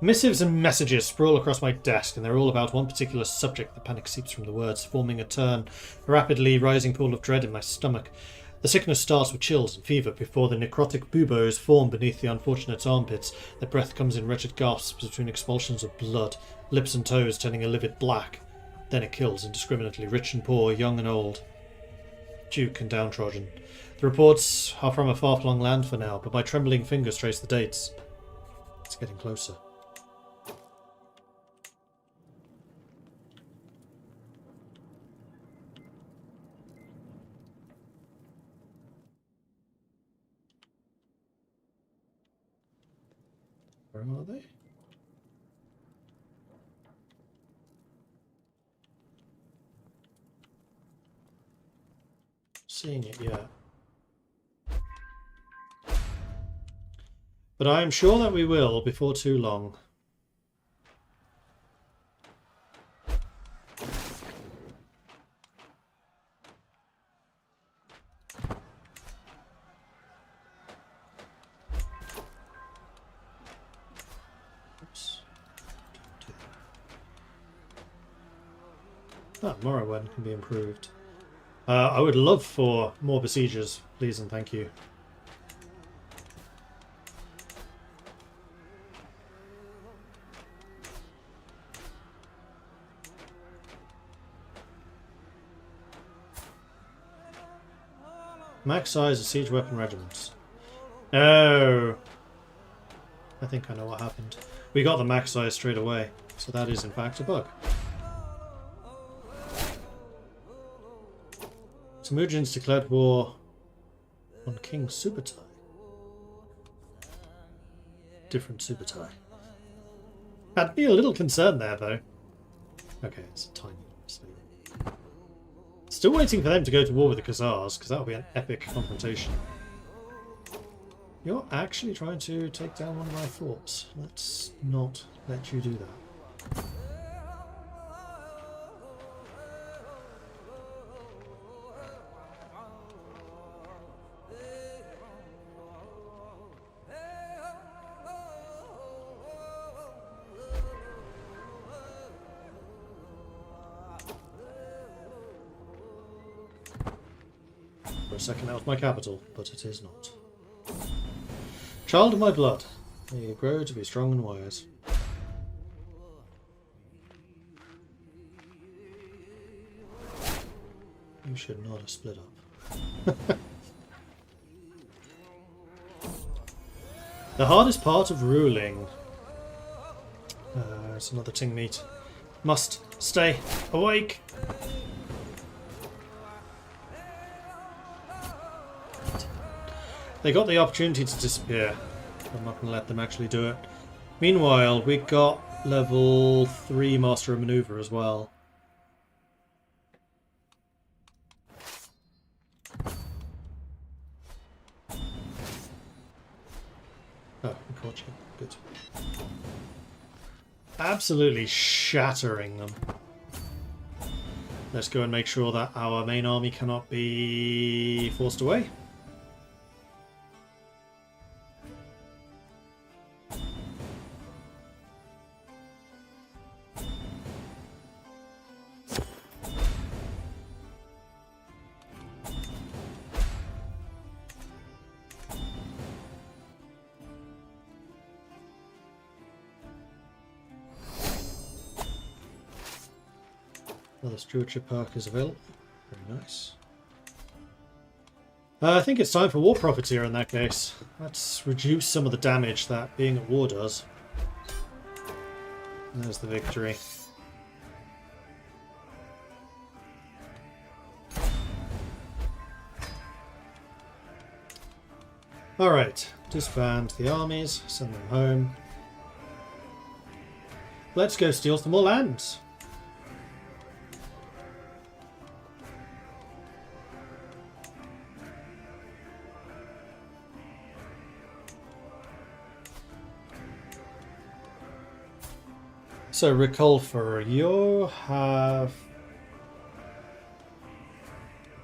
Missives and messages sprawl across my desk, and they're all about one particular subject. The panic seeps from the words, forming a rapidly rising pool of dread in my stomach. The sickness starts with chills and fever before the necrotic buboes form beneath the unfortunate's armpits. Their breath comes in wretched gasps between expulsions of blood, lips and toes turning a livid black. Then it kills indiscriminately, rich and poor, young and old, duke and downtrodden. The reports are from a far-flung land for now, but my trembling fingers trace the dates. It's getting closer. Where are they? Seeing it yet. But I am sure that we will before too long. Oops. Morrowind can be improved. I would love for more besiegers, please and thank you. Max size of siege weapon regiments. Oh, I think I know what happened. We got the max size straight away, so that is in fact a bug. Temujins declared war on King Subutai. Different Subutai. I'd be a little concerned there, though. Okay, it's a tiny mistake. Still waiting for them to go to war with the Khazars, because that'll be an epic confrontation. You're actually trying to take down one of my forts. Let's not let you do that. For a second that was my capital, but it is not. Child of my blood, may you grow to be strong and wise. You should not have split up. The hardest part of ruling. It's another ting meat. Must stay awake. They got the opportunity to disappear. I'm not going to let them actually do it. Meanwhile, we got level 3 Master of Maneuver as well. Oh, we caught you. Good. Absolutely shattering them. Let's go and make sure that our main army cannot be forced away. Another stewardship perk is available. Very nice. I think it's time for war profiteer in that case. Let's reduce some of the damage that being at war does. And there's the victory. Alright, disband the armies, send them home. Let's go steal some more lands. So, Ricolfer, you have...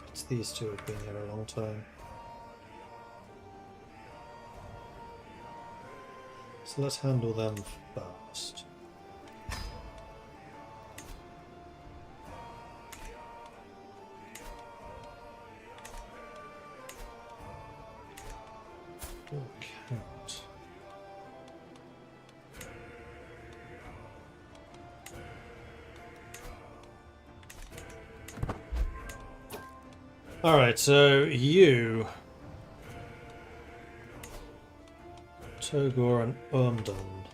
It's these two have been here a long time. So let's handle them first. Count. Alright, so you... Togor and Urmdund.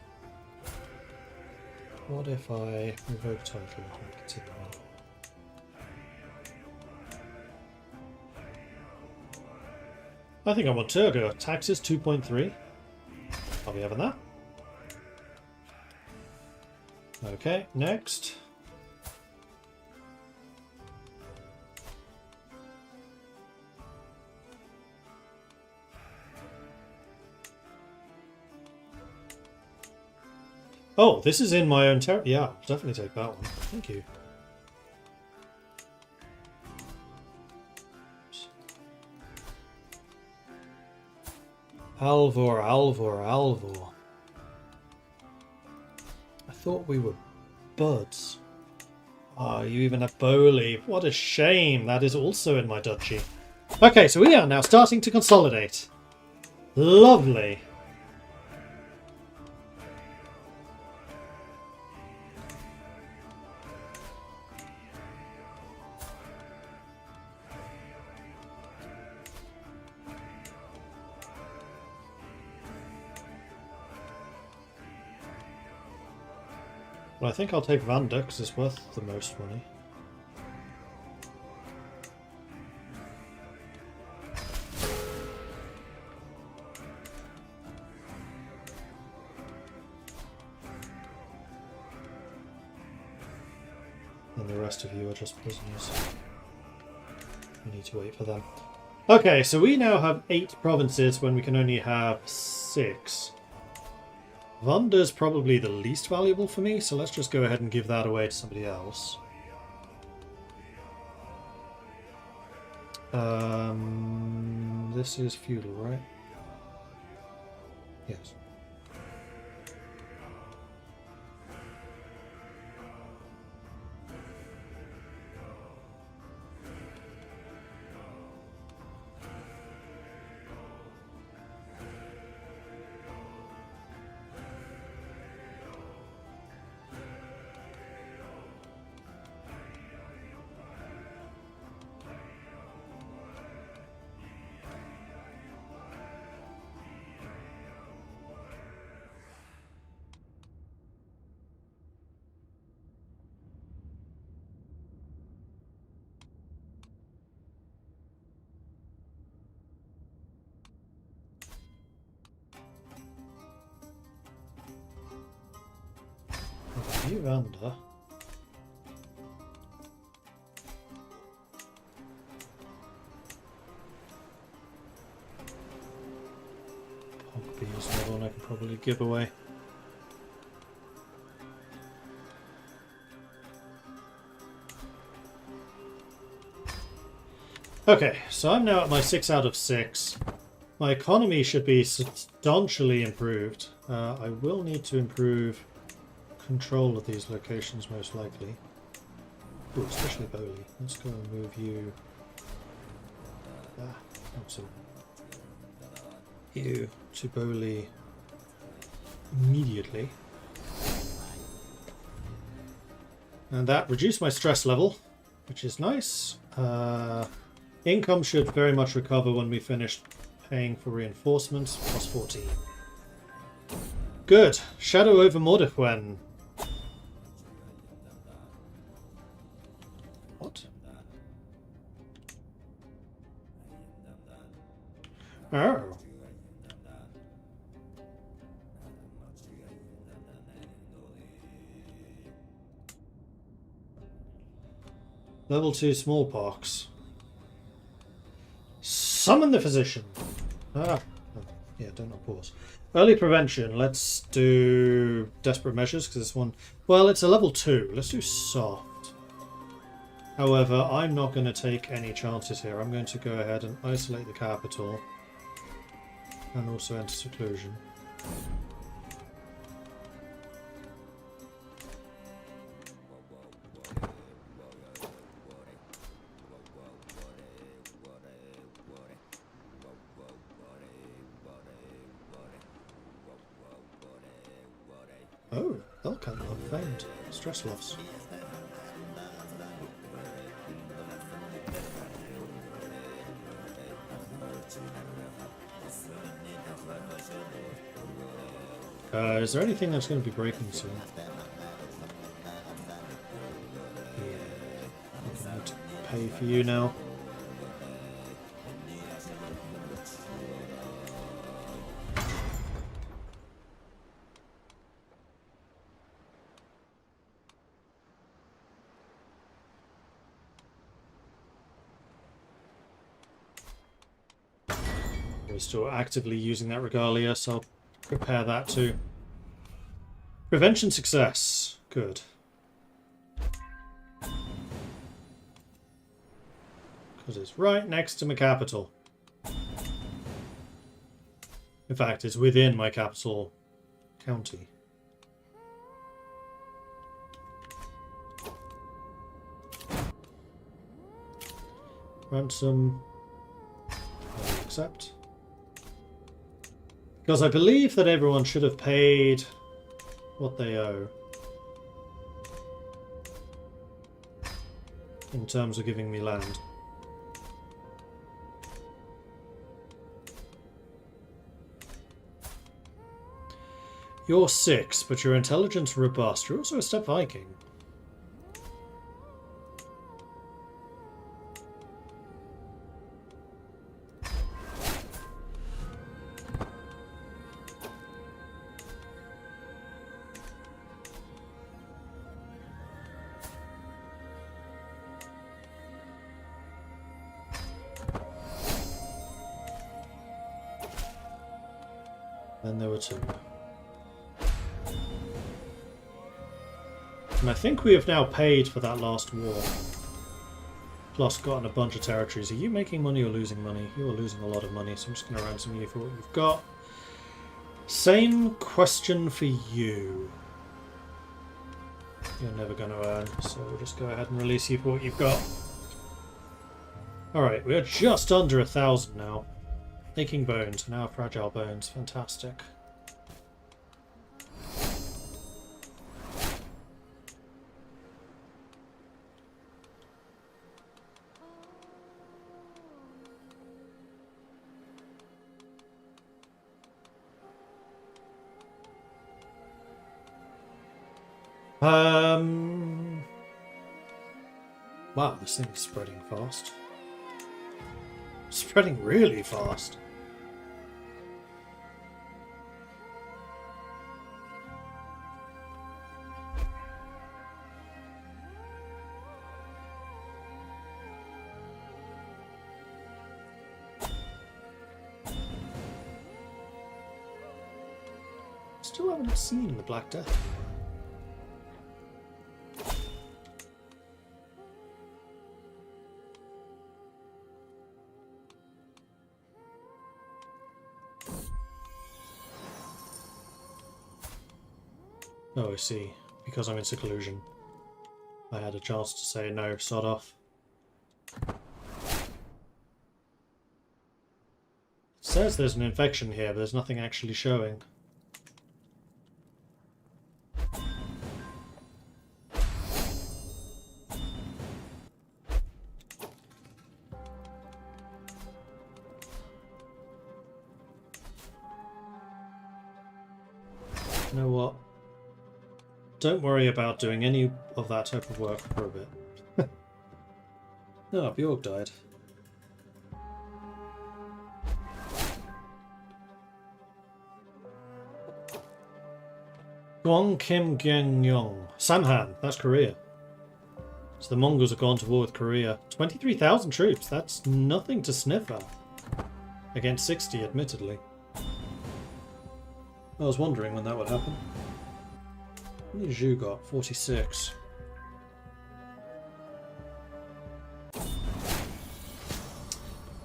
What if I revoke title and continue? I think I want Togor. Taxes 2.3. I'll be having that. Okay, next. Oh, this is in my own territory. Yeah, I'll definitely take that one. Thank you. Alvor, Alvor, Alvor. I thought we were buds. Ah, you even have Bowley. What a shame. That is also in my duchy. Okay, so we are now starting to consolidate. Lovely. Well, I think I'll take Vanda because it's worth the most money. And the rest of you are just prisoners. We need to wait for them. Okay, so we now have 8 provinces when we can only have 6. Vanda's probably the least valuable for me, so let's just go ahead and give that away to somebody else. This is feudal, right? Yes. you under. Pompey is another one I can probably give away. Okay, so I'm now at my 6 out of 6. My economy should be substantially improved. I will need to improve control of these locations most likely. Ooh, especially Bowley. Let's go and move you. Not so. You to Bowley immediately. And that reduced my stress level, which is nice. Income should very much recover when we finish paying for reinforcements. Plus 14. Good. Shadow over Mordechwen. What? Oh. Level 2 smallpox. Summon the physician. Yeah, don't not pause. Early prevention. Let's do desperate measures because this one. Well, it's a level 2. Let's do soft. However, I'm not going to take any chances here. I'm going to go ahead and isolate the capital and also enter seclusion. Oh, Elkan unfamed. Stress loss. Is there anything that's going to be breaking soon? Yeah. I'm going to pay for you now. We're still actively using that regalia, so I'll prepare that too. Prevention success. Good. Because it's right next to my capital. In fact, it's within my capital county. Ransom. I'll accept. Because I believe that everyone should have paid what they owe in terms of giving me land. You're 6, but your intelligence robust. You're also a step Viking. Then there were 2. And I think we have now paid for that last war. Plus gotten a bunch of territories. Are you making money or losing money? You're losing a lot of money, so I'm just going to ransom you for what you've got. Same question for you. You're never going to earn, so we'll just go ahead and release you for what you've got. Alright, we are just under 1,000 now. Aching bones, now fragile bones. Fantastic. Wow, this thing's spreading fast. Spreading really fast. Still haven't seen the Black Death. Oh, I see. Because I'm in seclusion. I had a chance to say no, sod off. It says there's an infection here, but there's nothing actually showing. You know what? Don't worry about doing any of that type of work for a bit. No, Bjorg died. Gwang Kim Gyeng Yong. Samhan, that's Korea. So the Mongols have gone to war with Korea. 23,000 troops, that's nothing to sniff at. Against 60, admittedly. I was wondering when that would happen. How many Zhu got? 46.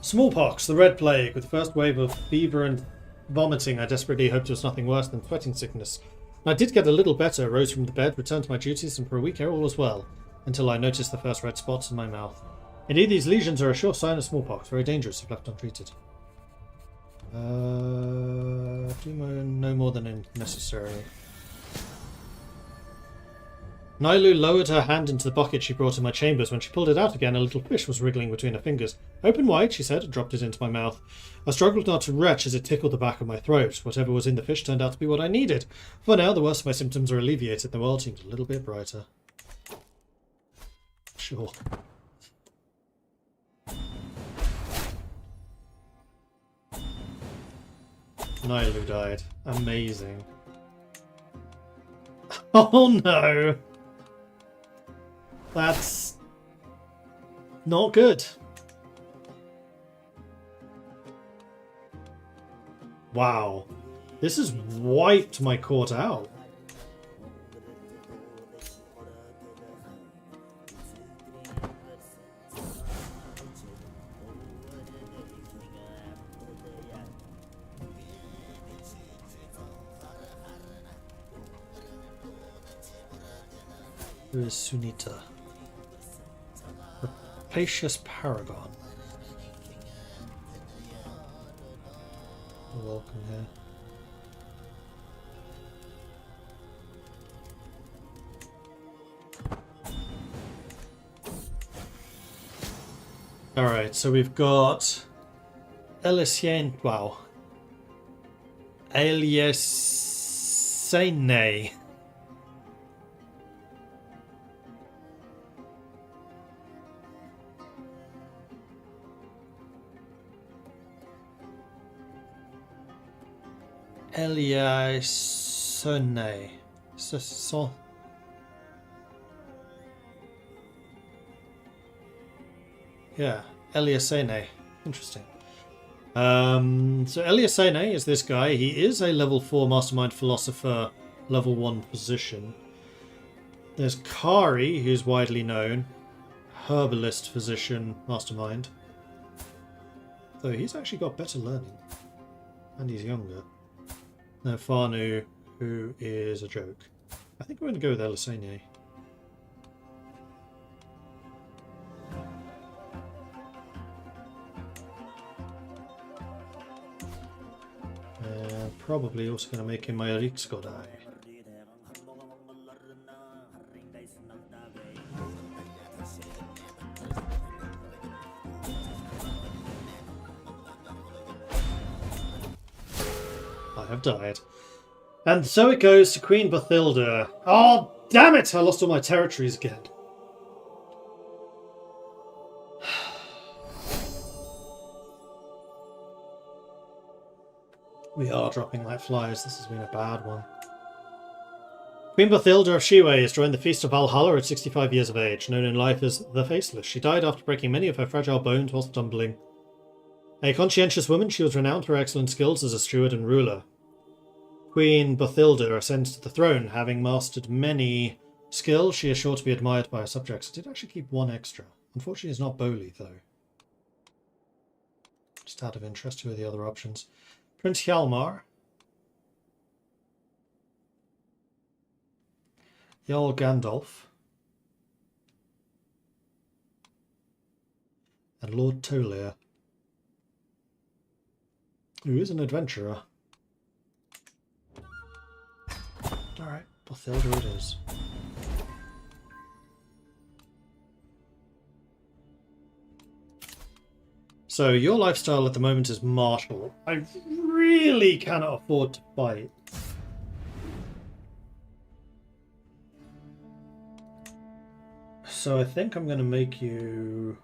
Smallpox, the Red Plague. With the first wave of fever and vomiting, I desperately hoped it was nothing worse than sweating sickness. I did get a little better, rose from the bed, returned to my duties, and for a week all was well, until I noticed the first red spots in my mouth. Indeed, these lesions are a sure sign of smallpox, very dangerous if left untreated. Do no more than necessary. Nailu lowered her hand into the bucket she brought in my chambers. When she pulled it out again, a little fish was wriggling between her fingers. Open wide, she said, and dropped it into my mouth. I struggled not to retch as it tickled the back of my throat. Whatever was in the fish turned out to be what I needed. For now, the worst of my symptoms are alleviated. The world seemed a little bit brighter. Sure. Nailu died. Amazing. Oh no! That's not good. Wow. This has wiped my court out. Who is Sunita? Rapacious Paragon. Welcome here. Alright, so we've got Elisien. Wow. Eliasene. Eliasone. Yeah, Eliasene. Interesting. So Eliasene is this guy. He is a level 4 mastermind philosopher, level 1 position. There's Kari, who's widely known. Herbalist physician mastermind. Though he's actually got better learning. And he's younger. No, Farnu, who is a joke. I think we're going to go with Elisene. Probably also going to make him my Riksgodai. I have died. And so it goes to Queen Bathilda. Oh, damn it! I lost all my territories again. We are dropping like flies. This has been a bad one. Queen Bathilda of Shiwei has joined the Feast of Valhalla at 65 years of age, known in life as the Faceless. She died after breaking many of her fragile bones while stumbling. A conscientious woman, she was renowned for her excellent skills as a steward and ruler. Queen Bothilda ascends to the throne, having mastered many skills. She is sure to be admired by her subjects. I did actually keep one extra. Unfortunately, it's not Bowley, though. Just out of interest, who are the other options? Prince Hjalmar. Jarl Gandalf. And Lord Tolir, who is an adventurer. Alright, Bothilda it is. So your lifestyle at the moment is martial. I really cannot afford to fight. So I think I'm going to make you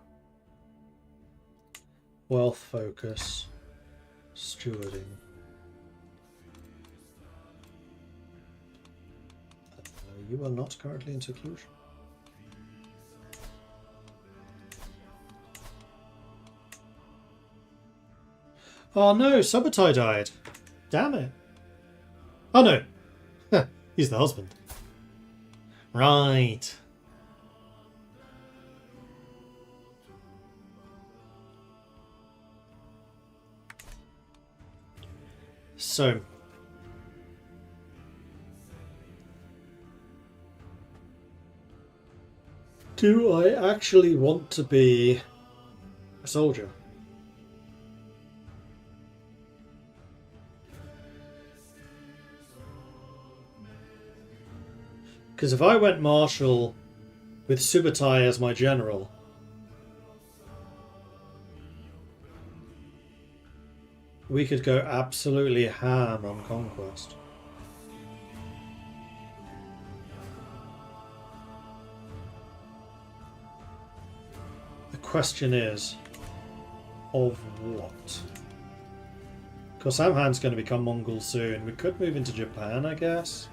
wealth focus, stewarding. You are not currently in seclusion. Oh no, Subotai died. Damn it. Oh no. He's the husband. Right. So. Do I actually want to be a soldier? Because if I went martial with Subotai as my general, we could go absolutely ham on conquest. The question is, of what? Because Samhan's going to become Mongol soon. We could move into Japan, I guess.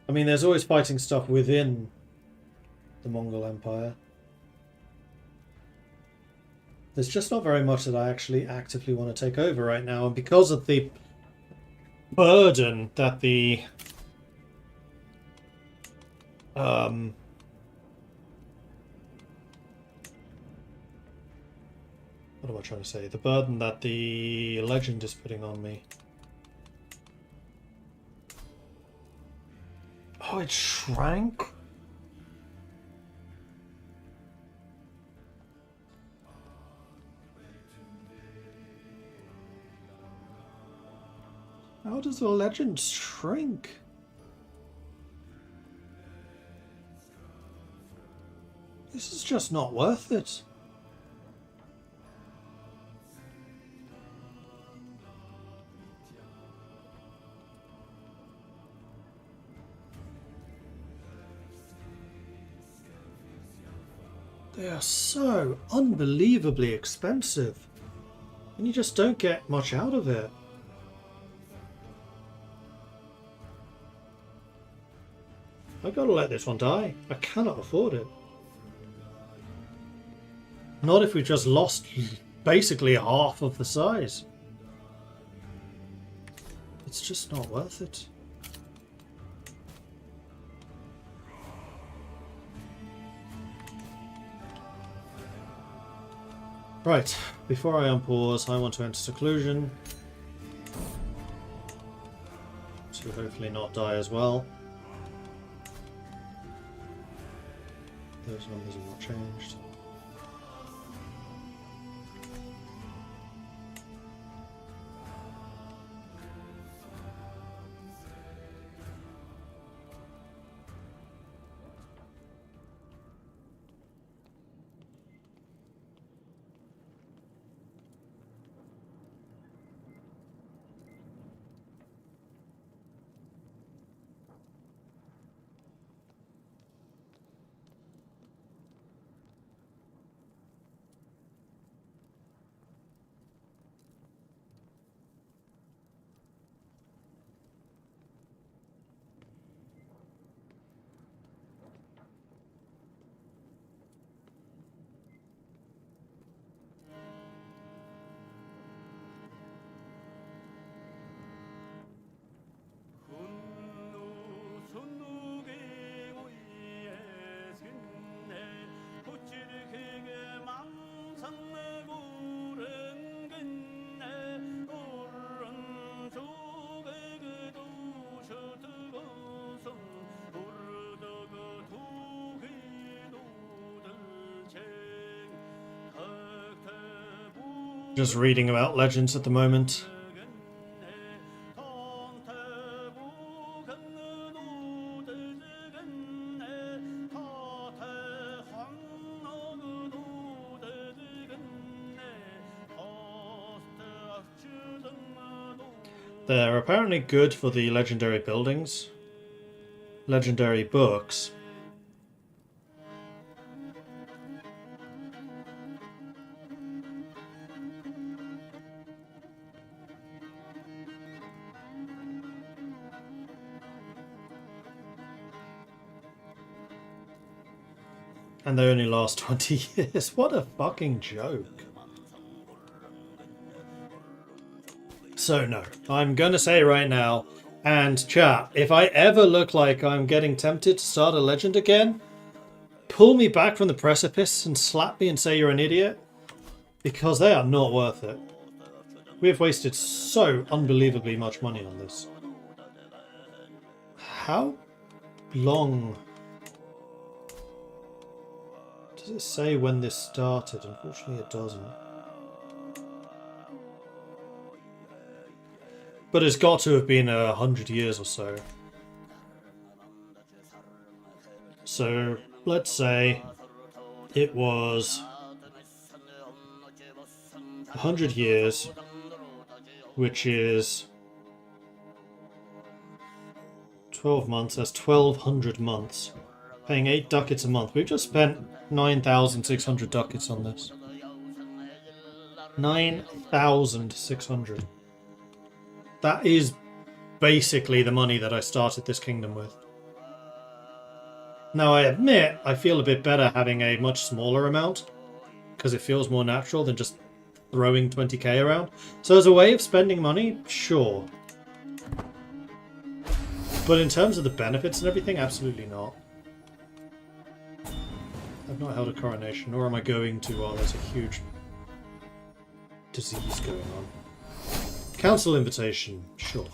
I mean, there's always fighting stuff within the Mongol Empire. There's just not very much that I actually actively want to take over right now, and because of the burden that the what am I trying to say? The burden that the legend is putting on me. Oh, it shrank? How does the legend shrink? This is just not worth it. They are so unbelievably expensive, and you just don't get much out of it. I gotta let this one die. I cannot afford it. Not if we've just lost basically half of the size. It's just not worth it. Right, before I unpause, I want to enter seclusion. To hopefully not die as well. Those numbers have not changed. Just reading about legends at the moment. They're apparently good for the legendary buildings, legendary books. And they only last 20 years. What a fucking joke. So no, I'm gonna say right now, and chat, if I ever look like I'm getting tempted to start a legend again, pull me back from the precipice and slap me and say you're an idiot, because they are not worth it. We have wasted so unbelievably much money on this. How long does it say when this started? Unfortunately it doesn't. But it's got to have been 100 years or so. So let's say it was 100 years, which is 12 months, that's 1200 months. Paying 8 ducats a month. We've just spent 9,600 ducats on this. 9,600. That is basically the money that I started this kingdom with. Now I admit I feel a bit better having a much smaller amount, because it feels more natural than just throwing 20k around. So as a way of spending money, sure. But in terms of the benefits and everything, absolutely not. I've not held a coronation, nor am I going to while there's a huge disease going on. Council invitation, sure.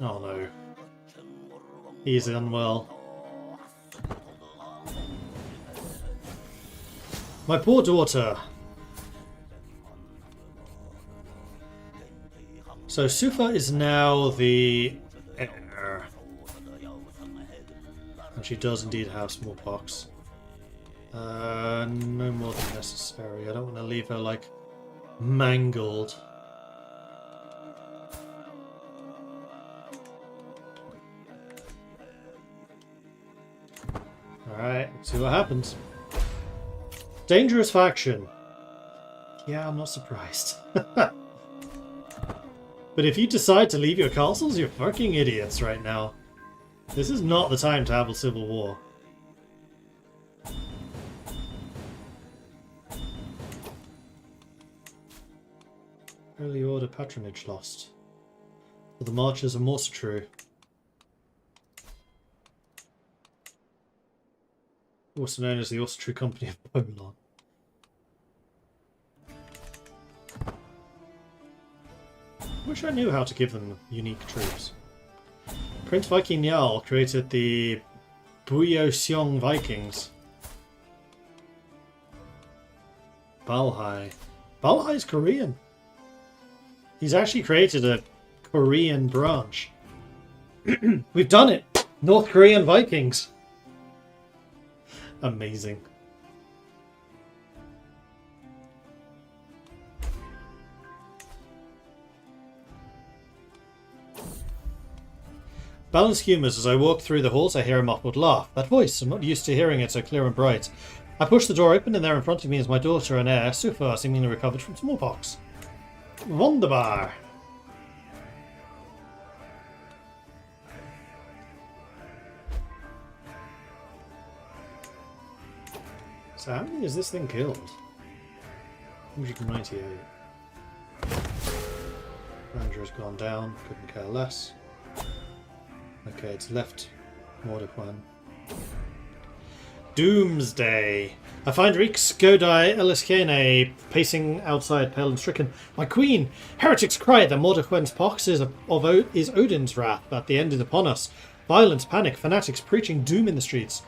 Oh no. He's unwell. My poor daughter. So Sufa is now the heir. And she does indeed have smallpox. No more than necessary. I don't want to leave her like mangled. Alright, see what happens. Dangerous faction. Yeah, I'm not surprised. But if you decide to leave your castles, you're fucking idiots right now. This is not the time to have a civil war. Early order patronage lost. For the marchers of Morsetru. Also known as the Morsetru Company of Poland. Wish I knew how to give them unique troops. Prince Viking Jarl created the Buyoseong Vikings. Balhai. Balhai's Korean. He's actually created a Korean branch. We've done it! North Korean Vikings. Amazing. Balanced humours. As I walk through the halls, I hear a muffled laugh. That voice, I'm not used to hearing it so clear and bright. I push the door open, and there in front of me is my daughter and heir, Sufa, seemingly recovered from smallpox. Wunderbar! So how many has this thing killed? 198. Ranger has gone down, couldn't care less. Okay, it's left Mordekwan. Doomsday. I find Reek Skodai Eliskene pacing outside, pale and stricken. My queen! Heretics cry that Mordekwan's pox is Odin's wrath, that the end is upon us. Violence, panic, fanatics preaching doom in the streets.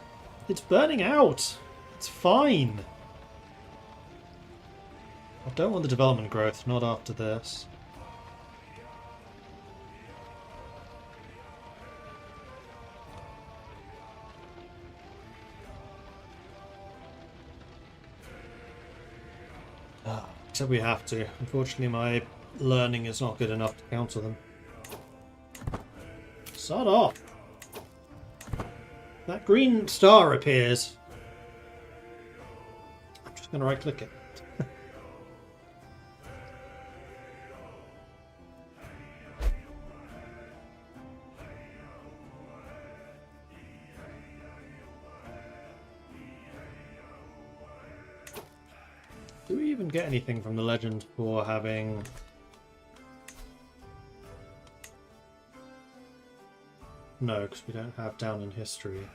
It's burning out. It's fine. I don't want the development growth, not after this. Except we have to. Unfortunately, my learning is not good enough to counter them. Sod off! That green star appears. I'm just going to right-click it. Do we even get anything from the legend for having... No, because we don't have down in history.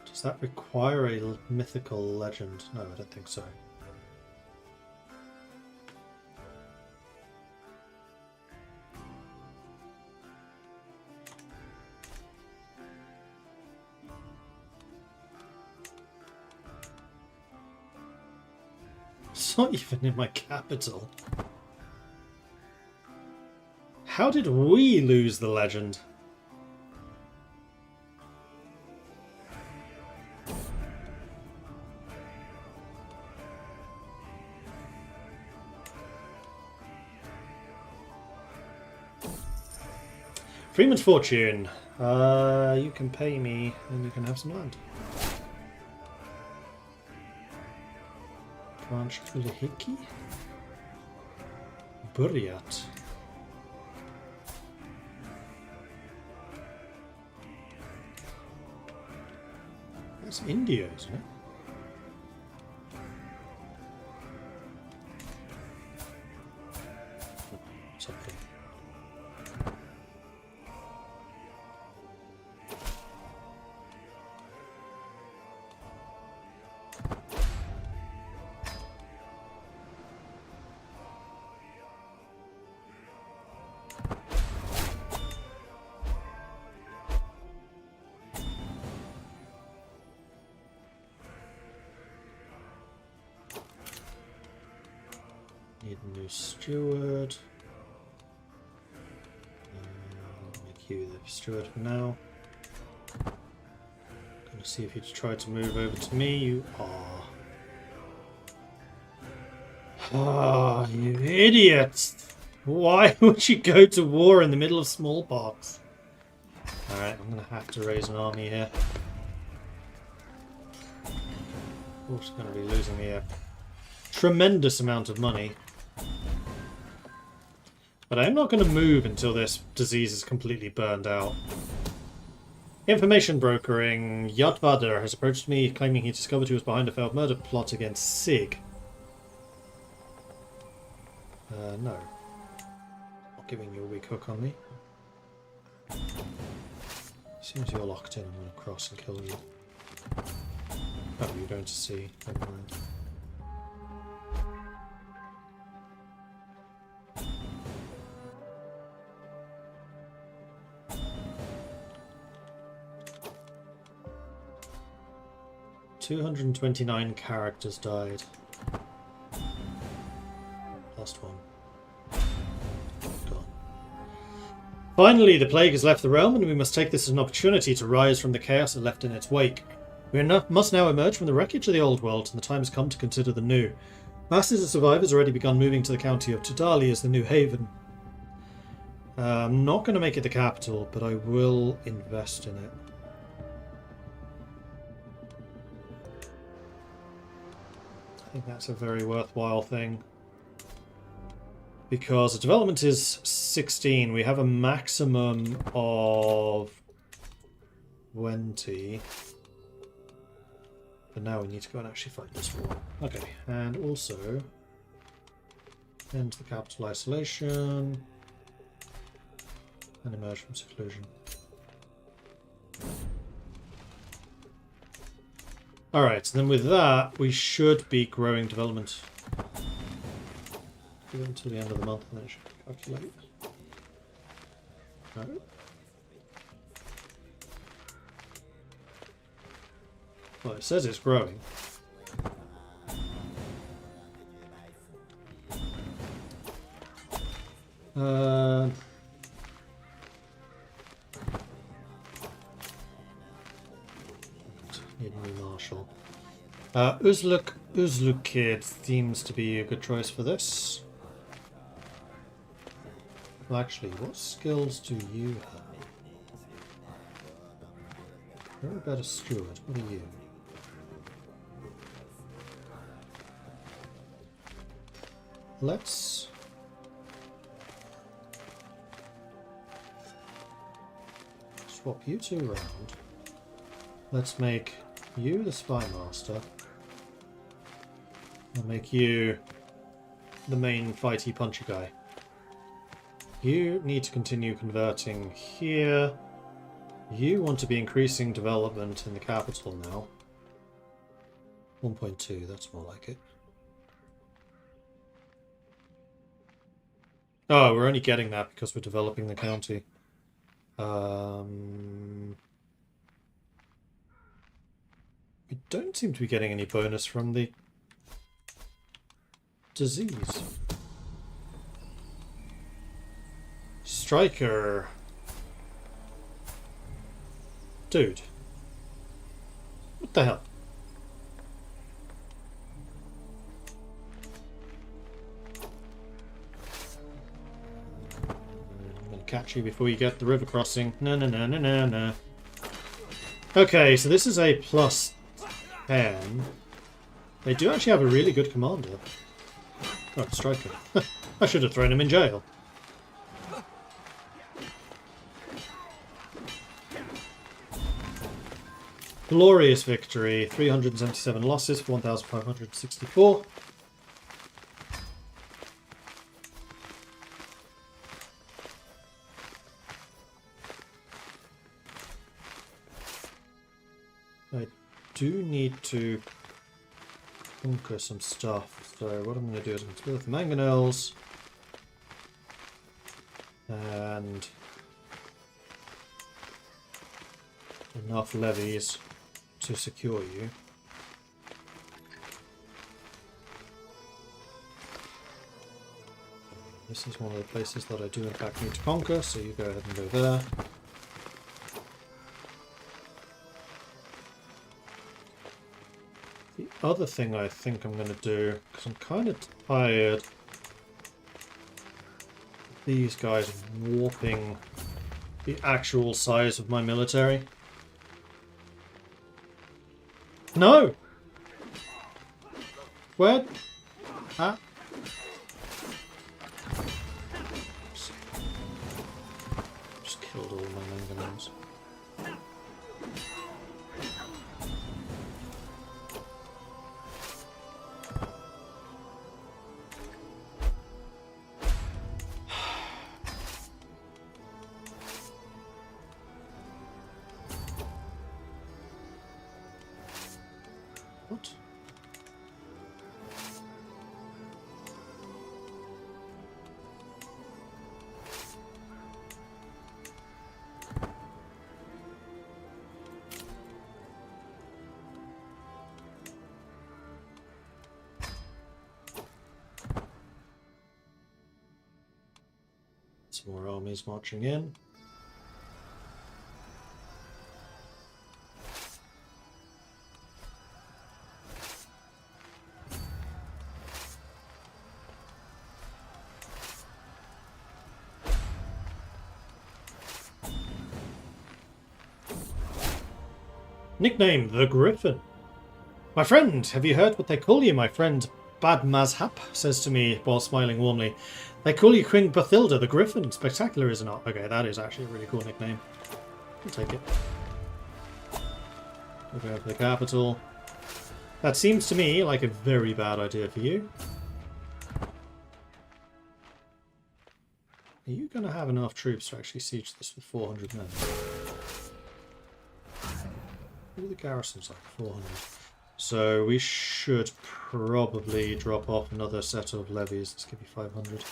Does that require a mythical legend? No, I don't think so. It's not even in my capital. How did we lose the legend? Freeman's Fortune. You can pay me and you can have some land. Branch Lihiki? Buryat. That's India, isn't it? Something. Need a new steward. Make you the steward for now. Gonna see if you try to move over to me. You are. Ah, you idiots! Why would you go to war in the middle of smallpox? Alright, I'm gonna have to raise an army here. Also gonna be losing me a tremendous amount of money. But I'm not going to move until this disease is completely burned out. Information brokering. Yadvader has approached me, claiming he discovered he was behind a failed murder plot against Sig. No. Not giving you a weak hook on me. As soon as you're locked in, I'm going to cross and kill you. Oh, you're going to see. Never mind. $229 characters died. Last one. Gone. Finally, the plague has left the realm, and we must take this as an opportunity to rise from the chaos it left in its wake. We must now emerge from the wreckage of the old world, and the time has come to consider the new. Masses of survivors already begun moving to the county of Tudali as the new haven. I'm not going to make it the capital, but I will invest in it. I think that's a very worthwhile thing. Because the development is 16. We have a maximum of 20. But now we need to go and actually fight this war. Okay, and also end the capital isolation and emerge from seclusion. Alright, so then with that, we should be growing development. Give it until the end of the month and then it should calculate. No. Well, it says it's growing. Need a new marshal. Uzlukid seems to be a good choice for this. Well, actually, what skills do you have? You're a better steward. What are you? Let's swap you two around. Let's make you the spy master. I'll make you the main fighty punchy guy. You need to continue converting here. You want to be increasing development in the capital now. 1.2, that's more like it. Oh, we're only getting that because we're developing the county. We don't seem to be getting any bonus from the disease. Striker. Dude. What the hell? I'm gonna catch you before you get the river crossing. No, no, no, no, no, no. Okay, so this is a plus 10. They do actually have a really good commander. Oh, Striker. I should have thrown him in jail. Glorious victory. 377 losses for 1,564. I do need to conquer some stuff. So what I'm going to do is I'm going to go with the mangonels. And enough levies to secure you. This is one of the places that I do in fact need to conquer, so you go ahead and go there. The other thing I think I'm going to do, because I'm kind of tired of these guys warping the actual size of my military. No! Where? Ah. Just killed all my mangonels. What? Some more armies marching in. Nickname, the Griffin. My friend, have you heard what they call you? My friend Bad Mazhap says to me while smiling warmly. They call you Queen Bathilda the Griffin. Spectacular, is it not? Okay, that is actually a really cool nickname. I'll take it. We'll go for the capital. That seems to me like a very bad idea for you. Are you going to have enough troops to actually siege this with 400 men? What are the garrisons like? 400. So we should probably drop off another set of levies. Let's give you 500.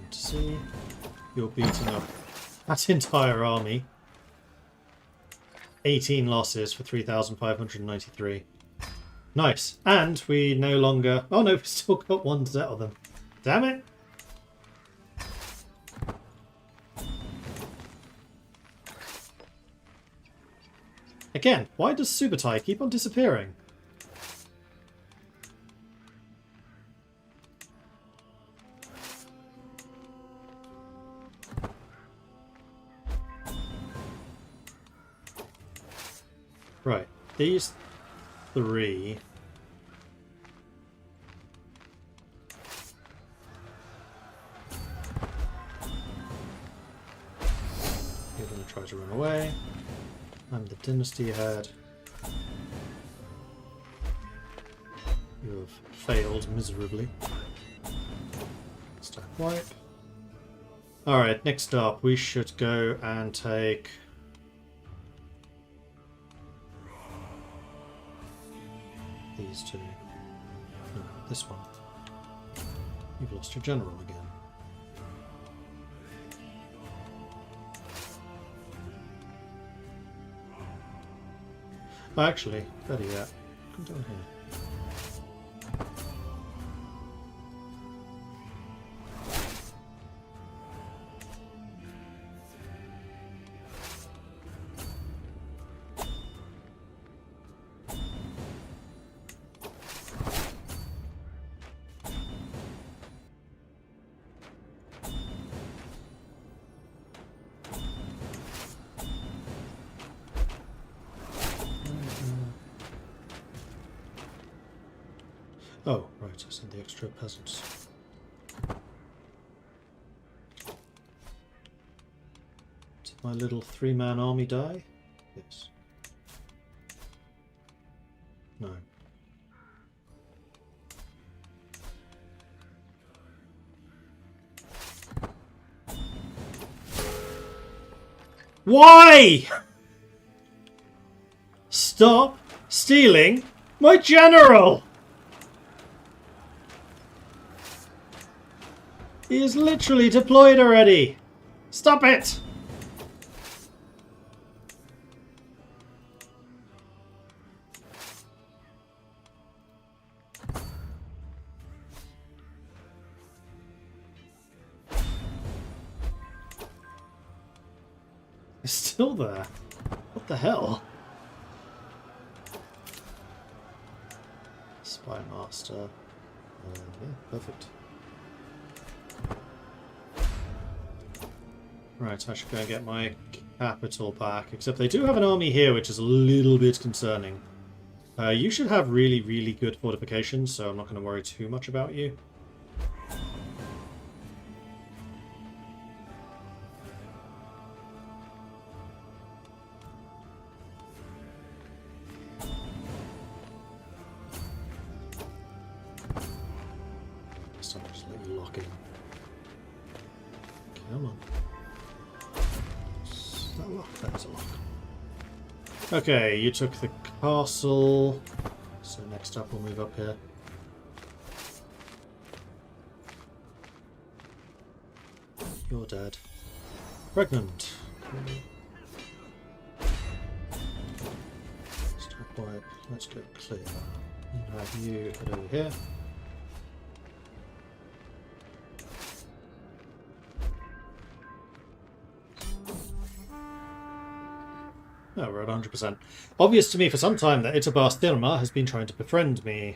Good to see. You're beating up that entire army. 18 losses for 3,593. Nice. And we no longer... Oh no, we've still got one to settle them. Damn it! Again, why does Subutai keep on disappearing? Right, these three... You're going to try to run away. I'm the dynasty head. You have failed miserably. Stack wipe. Alright, next up we should go and take... these two. No, this one. You've lost your general again. Oh, actually, better yet. Come down here. Oh, right, I sent the extra peasants. Did my little three-man army die? Yes. No. Why? Stop stealing my general! He is literally deployed already! Stop it! It's still there. What the hell? Spy Master. Yeah, perfect. Right, I should go and get my capital back. Except they do have an army here, which is a little bit concerning. You should have really, really good fortifications, so I'm not going to worry too much about you. This time I'll just let you lock in. Come on. That's a lock. Okay, you took the castle. So next up we'll move up here. You're dead. Pregnant. Stop wipe. Let's go clear. And have you head over here. Oh, we're at 100%. Obvious to me for some time that Itabar Stirma has been trying to befriend me.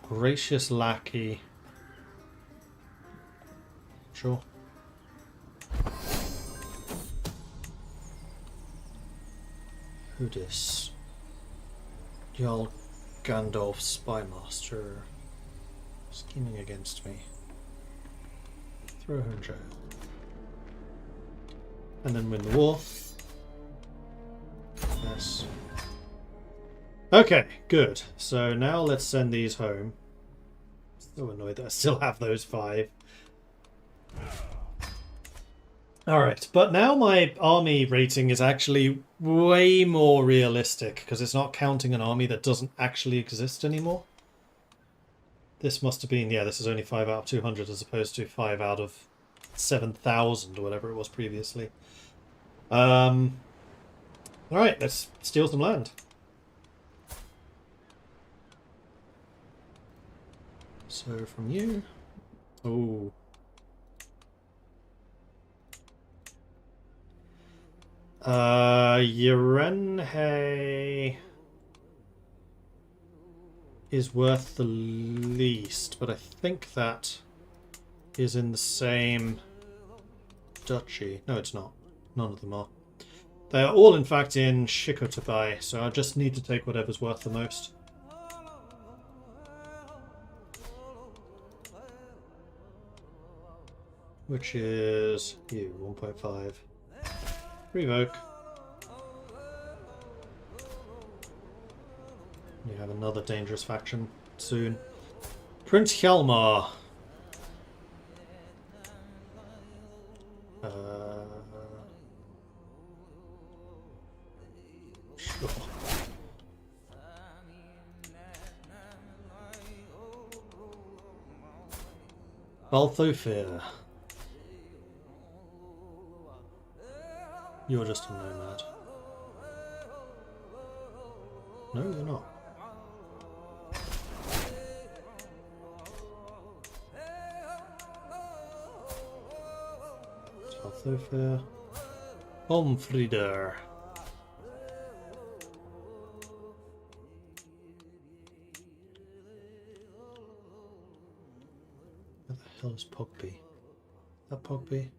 Gracious lackey. Sure. Hudis. Jarl Gandalf Spymaster. Scheming against me. Throw her in jail. And then win the war. Yes. Okay, good. So now let's send these home. So annoyed that I still have those 5. Alright, but now my army rating is actually way more realistic because it's not counting an army that doesn't actually exist anymore. This must have been, yeah, this is only 5 out of 200 as opposed to 5 out of 7,000 or whatever it was previously. Alright, let's steal some land. So from you... Oh. Yerenhe is worth the least, but I think that is in the same duchy. No, it's not. None of them are. They are all, in fact, in Shikotabai, so I just need to take whatever's worth the most. Which is you, 1.5. Revoke. You have another dangerous faction soon. Prince Hjalmar. Sure. Balthofir. You're just a nomad. No, you're not. Balthofir. Omfrider. Where the hell is Pogby? Is that Pogby?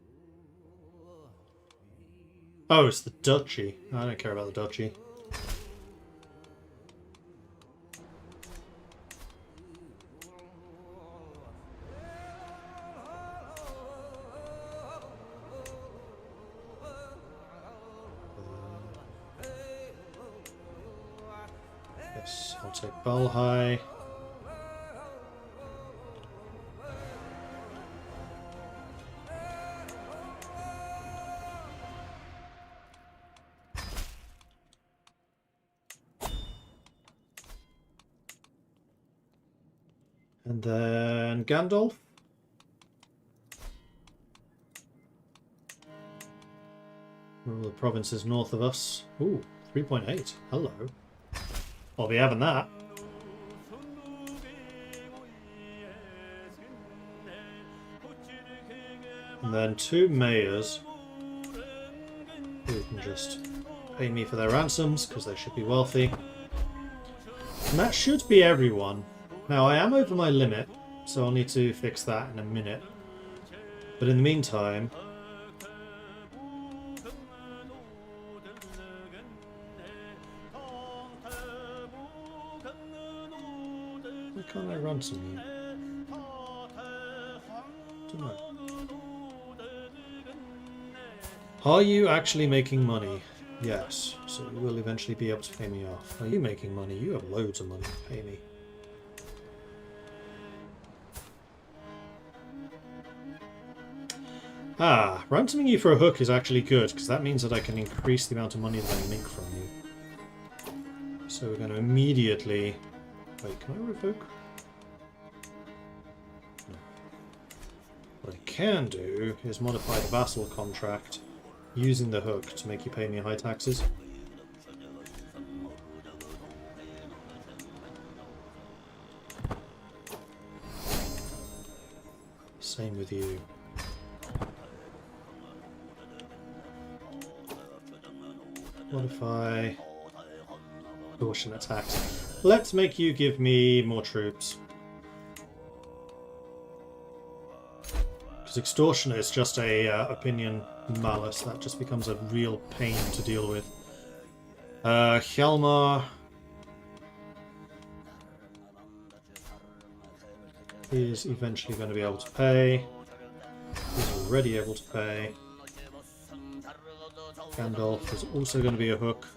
Oh, it's the duchy. I don't care about the duchy. Yes, I'll take Balhai. And then Gandalf. Rule the provinces north of us. Ooh, 3.8. Hello. I'll be having that. And then 2 mayors who can just pay me for their ransoms because they should be wealthy. And that should be everyone. Now, I am over my limit, so I'll need to fix that in a minute. But in the meantime... why can't I ransom you? Don't know. Are you actually making money? Yes, so you will eventually be able to pay me off. Are you making money? You have loads of money to pay me. Ah, ransoming you for a hook is actually good, because that means that I can increase the amount of money that I make from you. So we're going to immediately... Wait, can I revoke? No. What I can do is modify the vassal contract using the hook to make you pay me high taxes. Same with you. Modify extortion attacks. Let's make you give me more troops. Because extortion is just a opinion malice. That just becomes a real pain to deal with. Hjalmar is eventually going to be able to pay. He's already able to pay. Gandalf is also going to be a hook.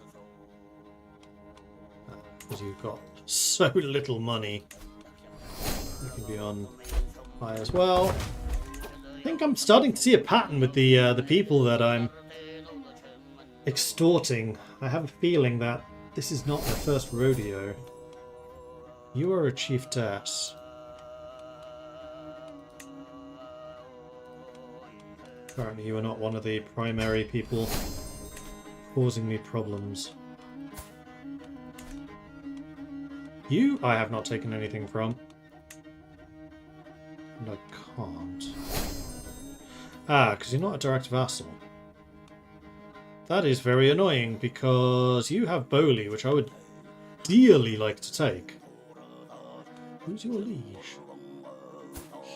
Because you've got so little money. You can be on high as well. I think I'm starting to see a pattern with the people that I'm extorting. I have a feeling that this is not their first rodeo. You are a chiefess. Apparently you are not one of the primary people causing me problems. You, I have not taken anything from. And I can't. Ah, because you're not a direct vassal. That is very annoying, because you have Bowley, which I would dearly like to take. Who's your liege?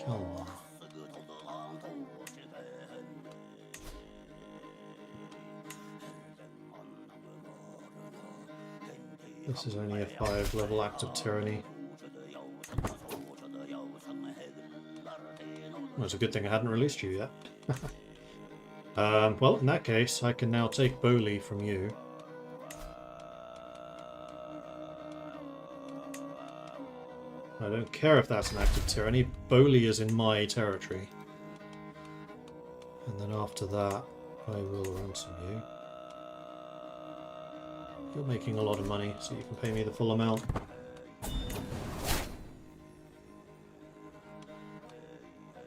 Hjalmar. This is only a 5 level act of tyranny. Well, it's a good thing I hadn't released you yet. Well, in that case, I can now take Bowley from you. I don't care if that's an act of tyranny. Bowley is in my territory. And then after that, I will ransom you. You're making a lot of money, so you can pay me the full amount.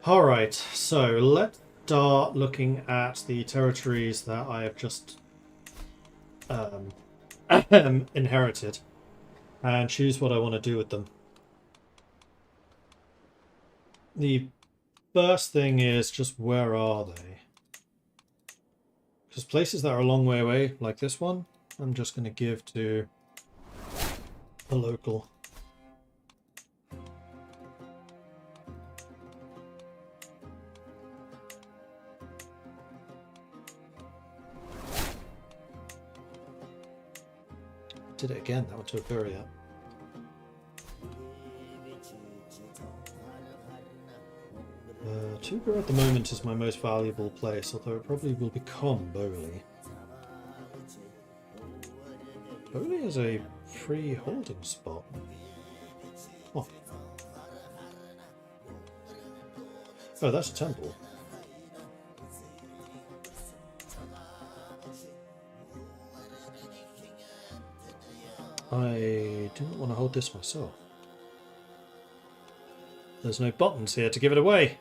Alright, so let's start looking at the territories that I have just inherited and choose what I want to do with them. The first thing is just where are they? Because places that are a long way away, like this one, I'm just going to give to a local. Did it again, that went to a courier. Tuga at the moment is my most valuable place, although it probably will become Bowley. Bowley is a free holding spot. Oh. Oh, that's a temple. I do not want to hold this myself. There's no buttons here to give it away.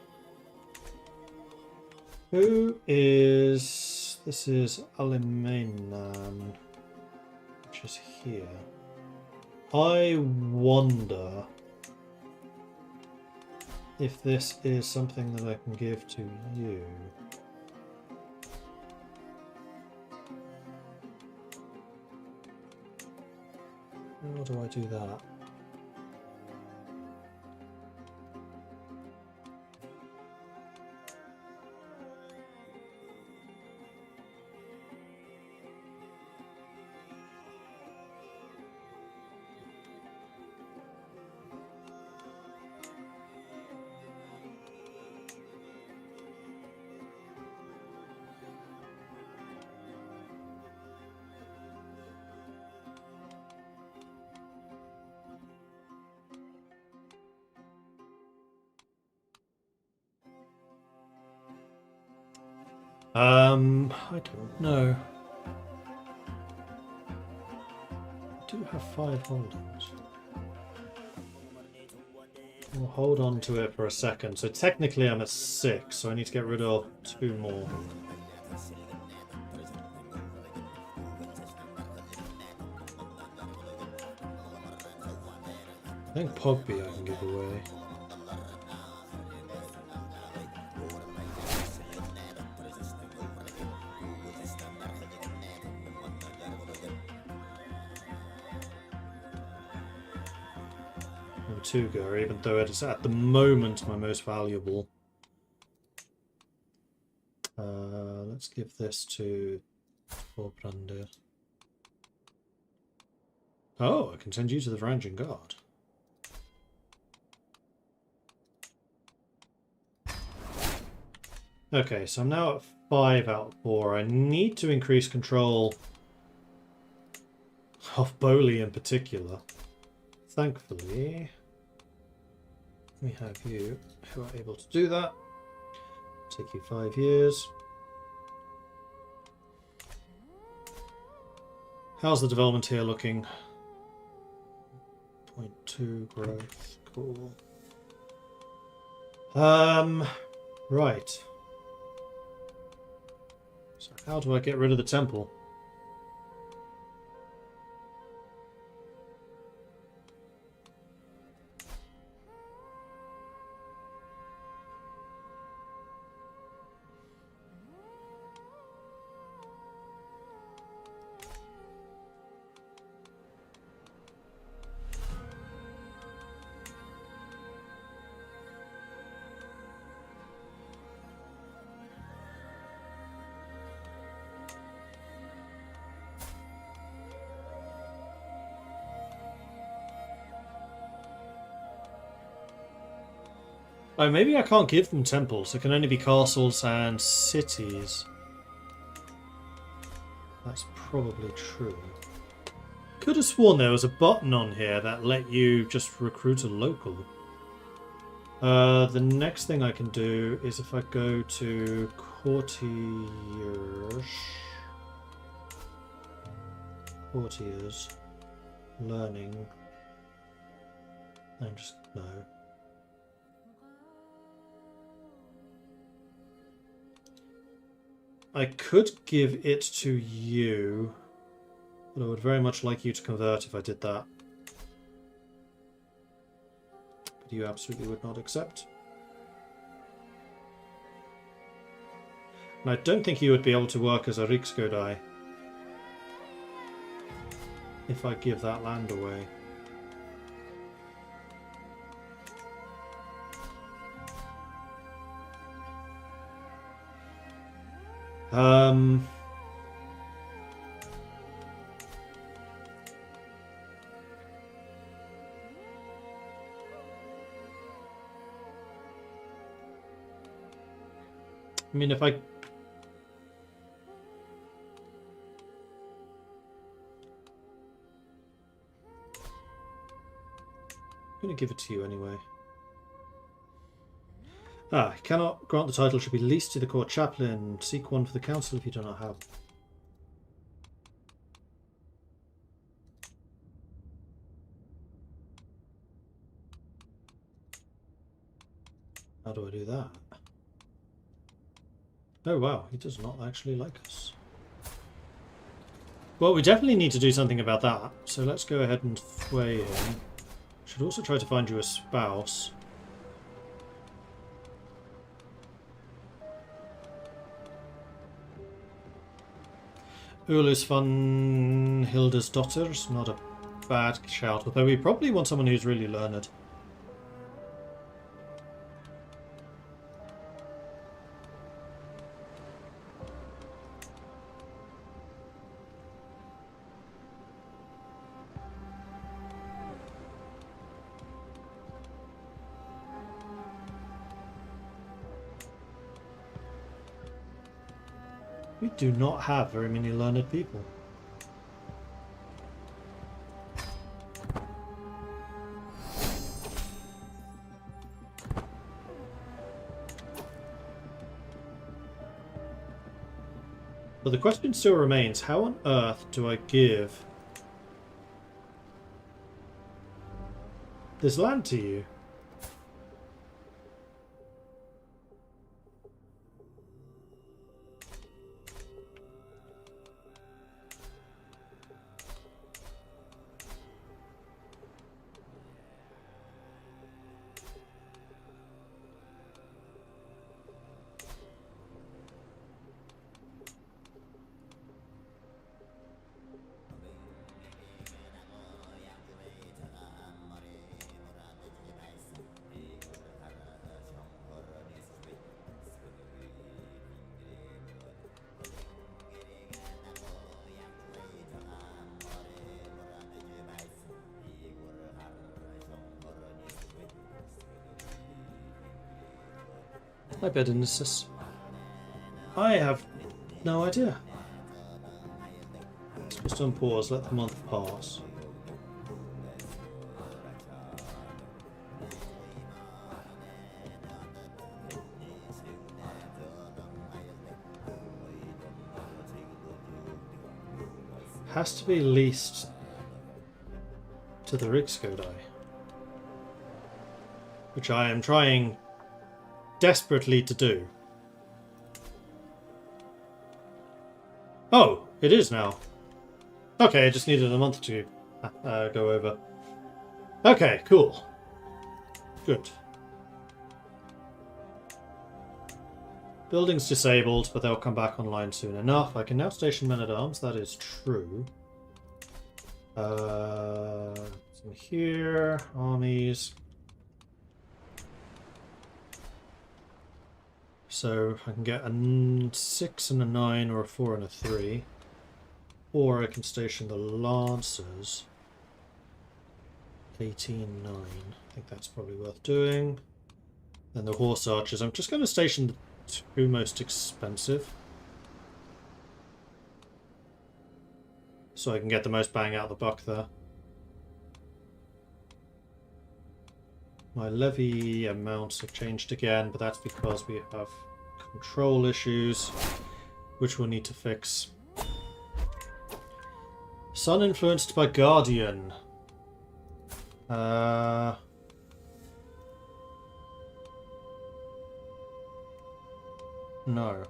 Who is... This is Alimenan, which is here. I wonder if this is something that I can give to you. How do I do that? I don't know. I do have 5 holdings. I'll hold on to it for a second. So technically I'm at 6, so I need to get rid of 2 more. I think Pogby I can give away. Tuga, even though it is at the moment my most valuable. Let's give this to Thorbrandr. Oh, I can send you to the Varangian Guard. Okay, so I'm now at 5 out of 4. I need to increase control of Bowley in particular. Thankfully, we have you who are able to do that. Take you 5 years. How's the development here looking? 0.2 growth. Cool. Right. How do I get rid of the temple? Oh, maybe I can't give them temples. It can only be castles and cities. That's probably true. Could have sworn there was a button on here that let you just recruit a local. The next thing I can do is if I go to courtiers, learning, and just no. I could give it to you, but I would very much like you to convert if I did that. But you absolutely would not accept. And I don't think you would be able to work as a Riksgodai if I give that land away. I mean, if I... I'm going to give it to you anyway. Ah, cannot grant the title, should be leased to the court chaplain. Seek one for the council if you do not have. How do I do that? Oh wow, he does not actually like us. Well, we definitely need to do something about that. So let's go ahead and sway him. Should also try to find you a spouse. Ulus van Hilda's daughter's not a bad shout, although we probably want someone who's really learned. We do not have very many learned people. But the question still remains, how on earth do I give this land to you? I bet in this. I have no idea. Just on pause, let the month pass. Has to be leased to the Riksgodai, which I am trying desperately to do. Oh, it is now. Okay, I just needed a month to go over. Okay, cool. Good. Building's disabled, but they'll come back online soon enough. I can now station men-at-arms, that is true. In here, armies. So I can get a 6 and a 9 or a 4 and a 3. Or I can station the Lancers. 18, 9. I think that's probably worth doing. Then the Horse Archers. I'm just going to station the 2 most expensive. So I can get the most bang out of the buck there. My levy amounts have changed again, but that's because we have control issues, which we'll need to fix. Sun influenced by Guardian. No.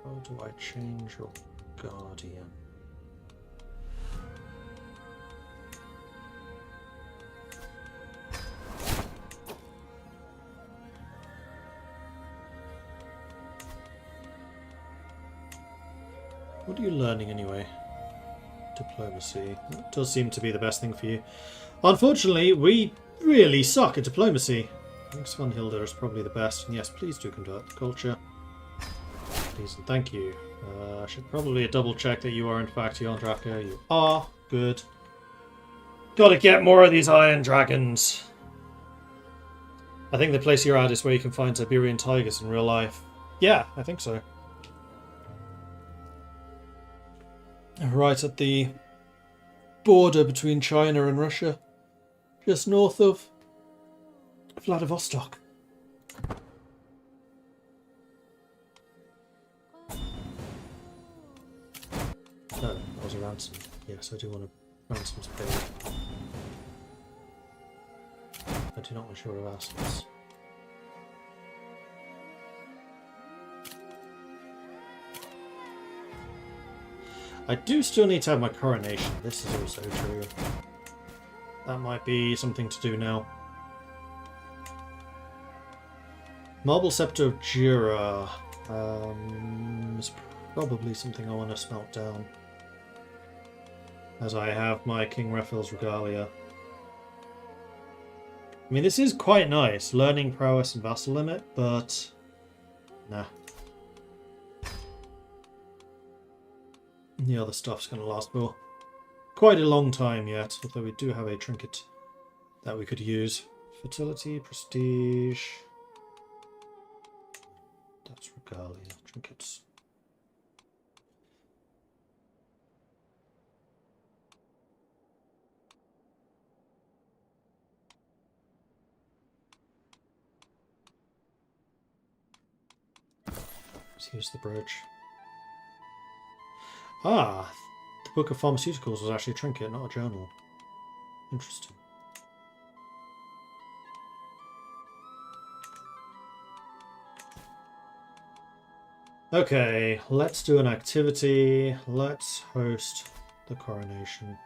How do I change your Guardian? What are you learning anyway? Diplomacy. That does seem to be the best thing for you. Unfortunately, we really suck at diplomacy. I think Svanhilda is probably the best. And yes, please do convert the culture. Please and thank you. I should probably double check that you are in fact Yondraka. You are. Good. Gotta get more of these Iron Dragons. I think the place you're at is where you can find Siberian tigers in real life. Yeah, I think so. Right at the border between China and Russia. Just north of Vladivostok. Oh, that was a ransom. Yes, I do want a ransom to pay. I do not want to show of assets. I do still need to have my coronation. This is also true. That might be something to do now. Marble Scepter of Jura is probably something I want to smelt down. As I have my King Raphael's Regalia. I mean, this is quite nice. Learning prowess and vassal limit, but nah. The other stuff's going to last for quite a long time yet, although we do have a trinket that we could use. Fertility, prestige. That's Regalia, trinkets. Let's use the brooch. Ah, the Book of Pharmaceuticals was actually a trinket, not a journal. Interesting. Okay, let's do an activity. Let's host the coronation.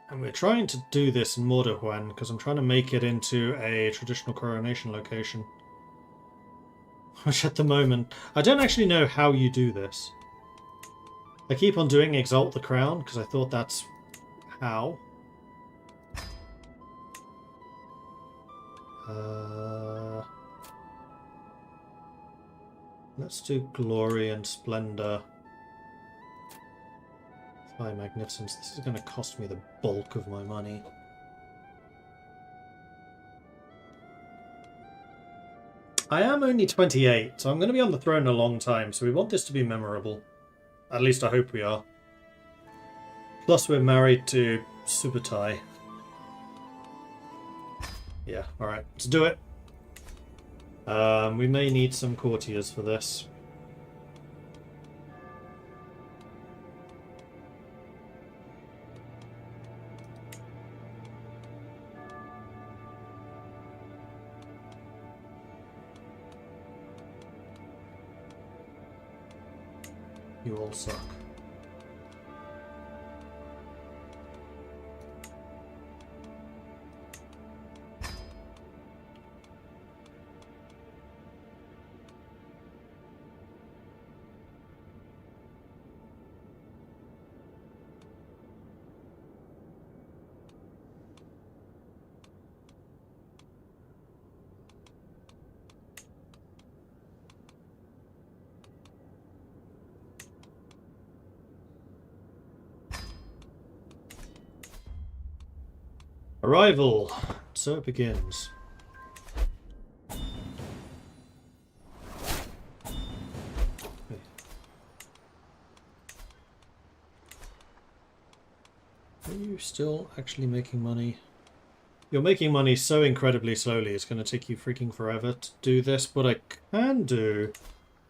And we're trying to do this in Mordohuan because I'm trying to make it into a traditional coronation location. Which at the moment, I don't actually know how you do this. I keep on doing Exalt the Crown because I thought that's how. Let's do Glory and Splendor. By Magnificence. This is going to cost me the bulk of my money. I am only 28, so I'm going to be on the throne a long time, so we want this to be memorable. At least I hope we are. Plus we're married to Subutai. Yeah, alright, let's do it. We may need some courtiers for this. You all suck. Arrival! So it begins. Are you still actually making money? You're making money so incredibly slowly, it's going to take you freaking forever to do this. What I can do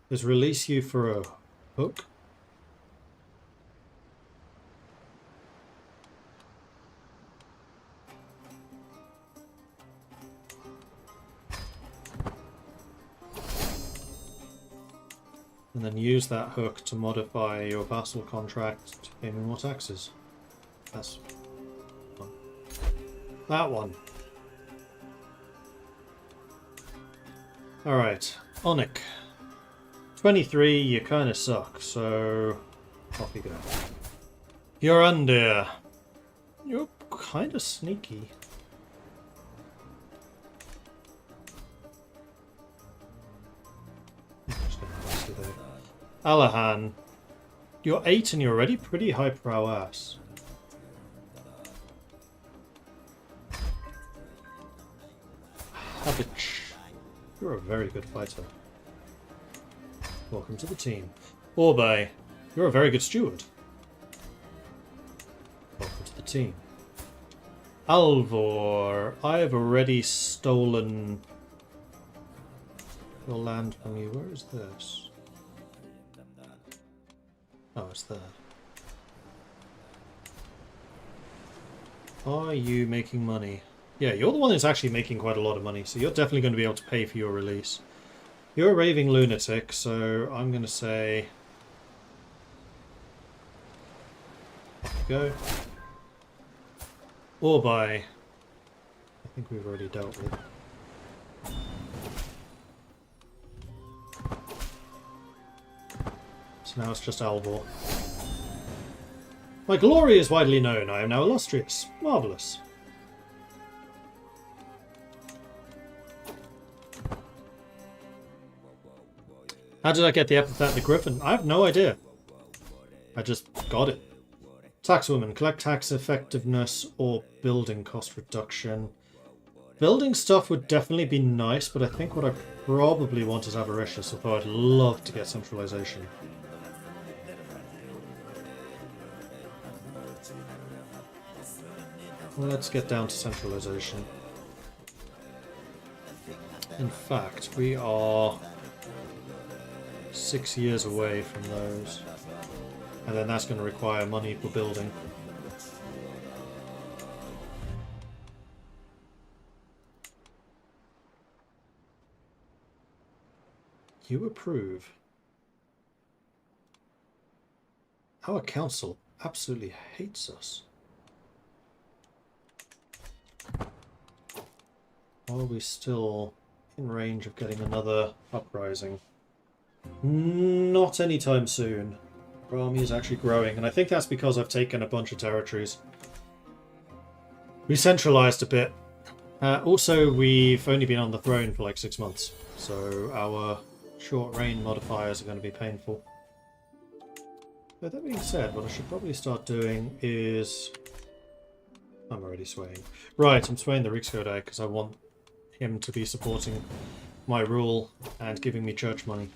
is release you for a hook. And then use that hook to modify your vassal contract to pay me more taxes. That's one. That one. Alright, Onik. 23, you kinda suck, so off you go. You're under. You're kinda sneaky. Alahan, you're 8 and you're already pretty high prowess. Habich, you're a very good fighter. Welcome to the team. Orbe, you're a very good steward. Welcome to the team. Alvor, I have already stolen your land from you. Where is this? Oh, it's there. Are you making money? Yeah, you're the one that's actually making quite a lot of money, so you're definitely going to be able to pay for your release. You're a raving lunatic, so I'm going to say... Off you go. Orbai. I think we've already dealt with. So now it's just Alvor. My glory is widely known. I am now illustrious. Marvellous. How did I get the epithet the Griffin? I have no idea. I just got it. Taxwoman. Collect tax effectiveness or building cost reduction. Building stuff would definitely be nice, but I think what I probably want is avaricious, although I'd love to get centralization. Let's get down to centralization. In fact, we are 6 years away from those. And then that's going to require money for building. You approve. Our council absolutely hates us. Are we still in range of getting another uprising? Not anytime soon. Our army is actually growing, and I think that's because I've taken a bunch of territories. We centralized a bit. Also, we've only been on the throne for like 6 months, so our short reign modifiers are going to be painful. But that being said, what I should probably start doing is... I'm already swaying. Right, I'm swaying the Riksgård because I want him to be supporting my rule and giving me church money.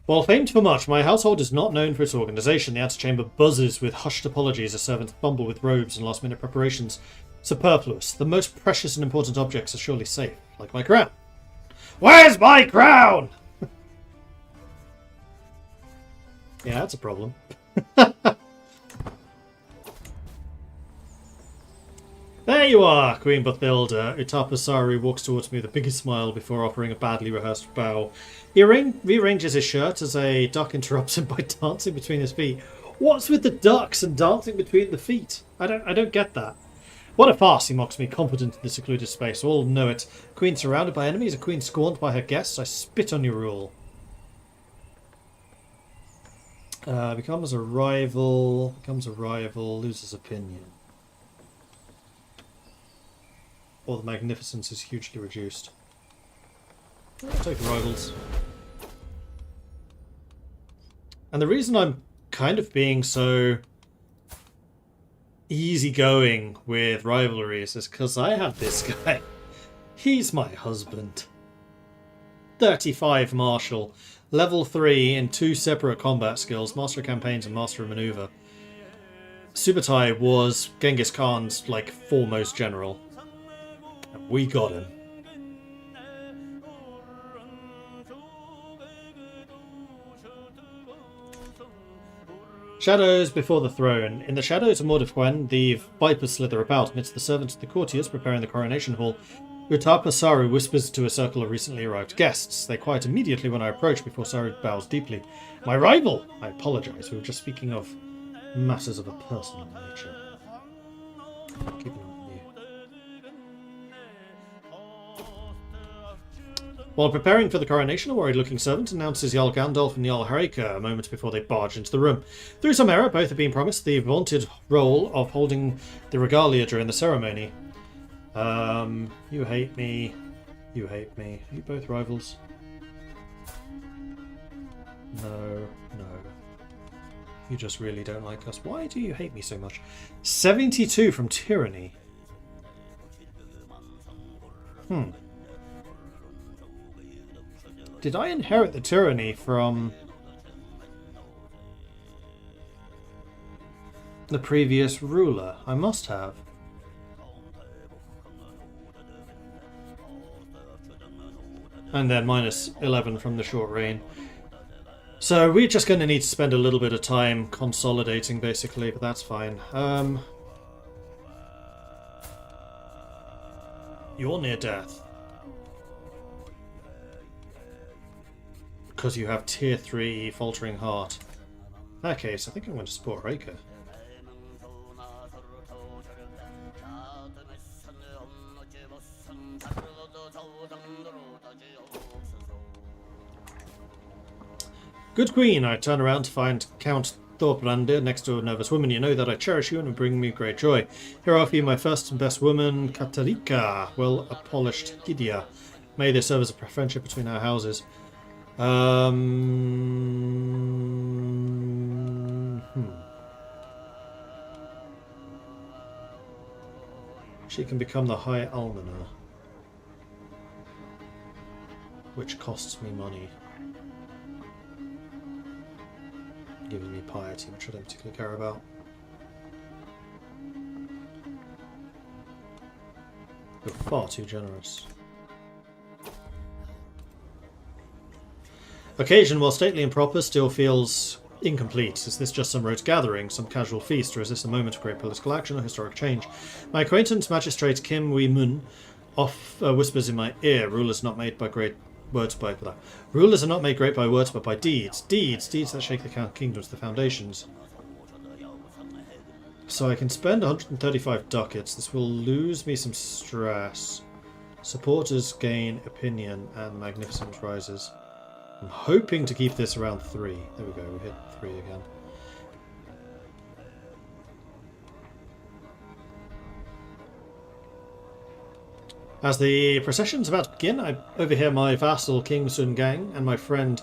While famed for much, my household is not known for its organisation. The antechamber buzzes with hushed apologies as servants fumble with robes and last-minute preparations. Superfluous. The most precious and important objects are surely safe, like my crown. Where's my crown? Yeah, that's a problem. There you are, Queen Bathilda. Utapasari walks towards me with the biggest smile before offering a badly rehearsed bow. He rearranges his shirt as a duck interrupts him by dancing between his feet. What's with the ducks and dancing between the feet? I don't get that. What a farce, he mocks me, confident in the secluded space. All know it. Queen surrounded by enemies, a queen scorned by her guests. I spit on your rule. Becomes a rival, loses opinion. Or the magnificence is hugely reduced. I'll take rivals. And the reason I'm kind of being so easygoing with rivalries is because I have this guy. He's my husband. 35 martial. Level 3 in 2 separate combat skills. Master of Campaigns and Master of Maneuver. Subutai was Genghis Khan's, foremost general. And we got him. Shadows before the throne. In the shadows of Mordefwen, the vipers slither about amidst the servants of the courtiers preparing the coronation hall. Utapa Saru whispers to a circle of recently arrived guests. They quiet immediately when I approach before Saru bows deeply. My rival! I apologise, we were just speaking of matters of a personal nature. Keep an eye on you. While preparing for the coronation, a worried-looking servant announces Jarl Gandalf and Jarl Harika a moment before they barge into the room. Through some error, both have been promised the vaunted role of holding the regalia during the ceremony. You hate me. You hate me. Are you both rivals? No. You just really don't like us. Why do you hate me so much? 72 from Tyranny. Did I inherit the Tyranny from the previous ruler? I must have. And then minus 11 from the short reign. So we're just going to need to spend a little bit of time consolidating, basically, but that's fine. You're near death. Because you have tier 3 faltering heart. In that case, I think I'm going to support Reika. Good Queen, I turn around to find Count Thorbrande next to a nervous woman. You know that I cherish you and will bring me great joy. Here I offer you my first and best woman, Katarika, well, a polished Gidia. May this serve as a friendship between our houses. She can become the High Almoner, which costs me money. Giving me piety, which I don't particularly care about. You're far too generous. Occasion, while stately and proper, still feels incomplete. Is this just some rote gathering, some casual feast, or is this a moment of great political action or historic change? My acquaintance, Magistrate Kim Wee Mun, whispers in my ear, rulers are not made by great words by that. Rulers are not made great by words, but by deeds. Deeds that shake the kingdom to the foundations. So I can spend 135 ducats. This will lose me some stress. Supporters gain opinion and magnificence rises. I'm hoping to keep this around 3. There we go, we hit 3 again. As the procession's about to begin, I overhear my vassal King Sun Gang and my friend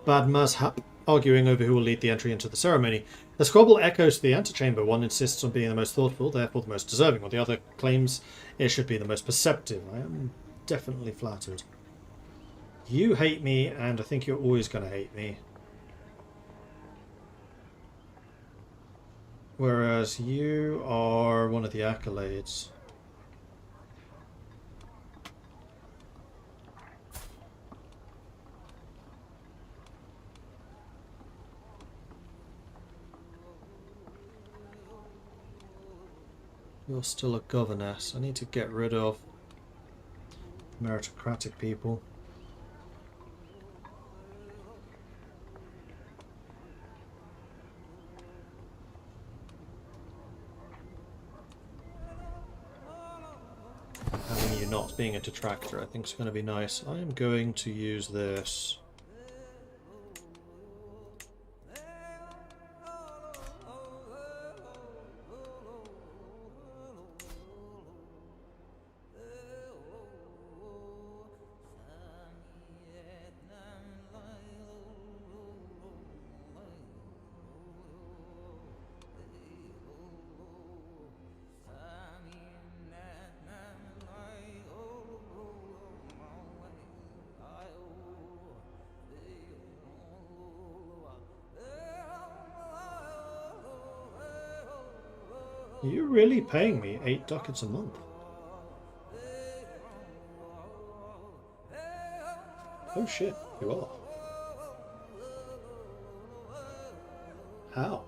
Bad Mazhab arguing over who will lead the entry into the ceremony. The squabble echoes to the antechamber. One insists on being the most thoughtful, therefore the most deserving, while the other claims it should be the most perceptive. I am definitely flattered. You hate me, and I think you're always going to hate me. Whereas you are one of the accolades. You're still a governess. I need to get rid of meritocratic people. Having you not being a detractor, I think, is going to be nice. I am going to use this. Are you really paying me 8 ducats a month? Oh shit, you are. How?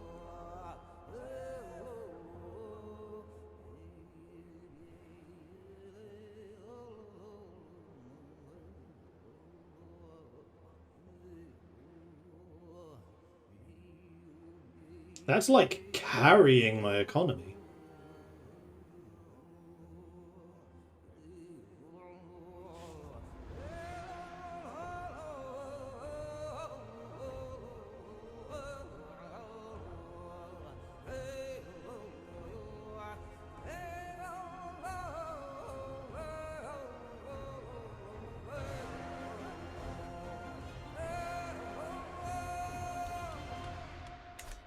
That's like carrying my economy.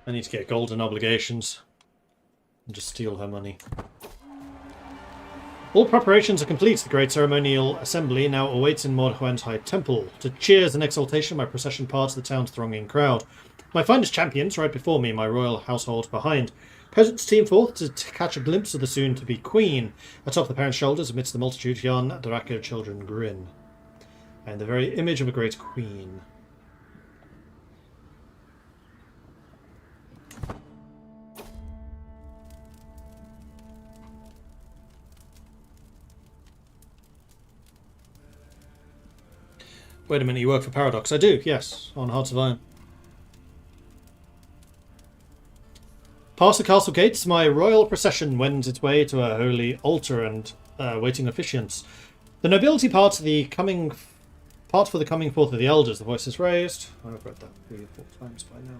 I need to get golden obligations and just steal her money. All preparations are complete. The great ceremonial assembly now awaits in Mordhuen's high temple. To cheers and exultation, my procession parts the town's thronging crowd. My finest champions right before me, my royal household behind. Peasants team forth to catch a glimpse of the soon-to-be queen. Atop the parents' shoulders, amidst the multitude, Jan Drake children grin. And the very image of a great queen. Wait a minute, you work for Paradox? I do, yes, on Hearts of Iron. Past the castle gates, my royal procession wends its way to a holy altar and waiting officiants. The nobility part for the coming forth of the elders. The voice is raised. I've read that 3 or 4 times by now.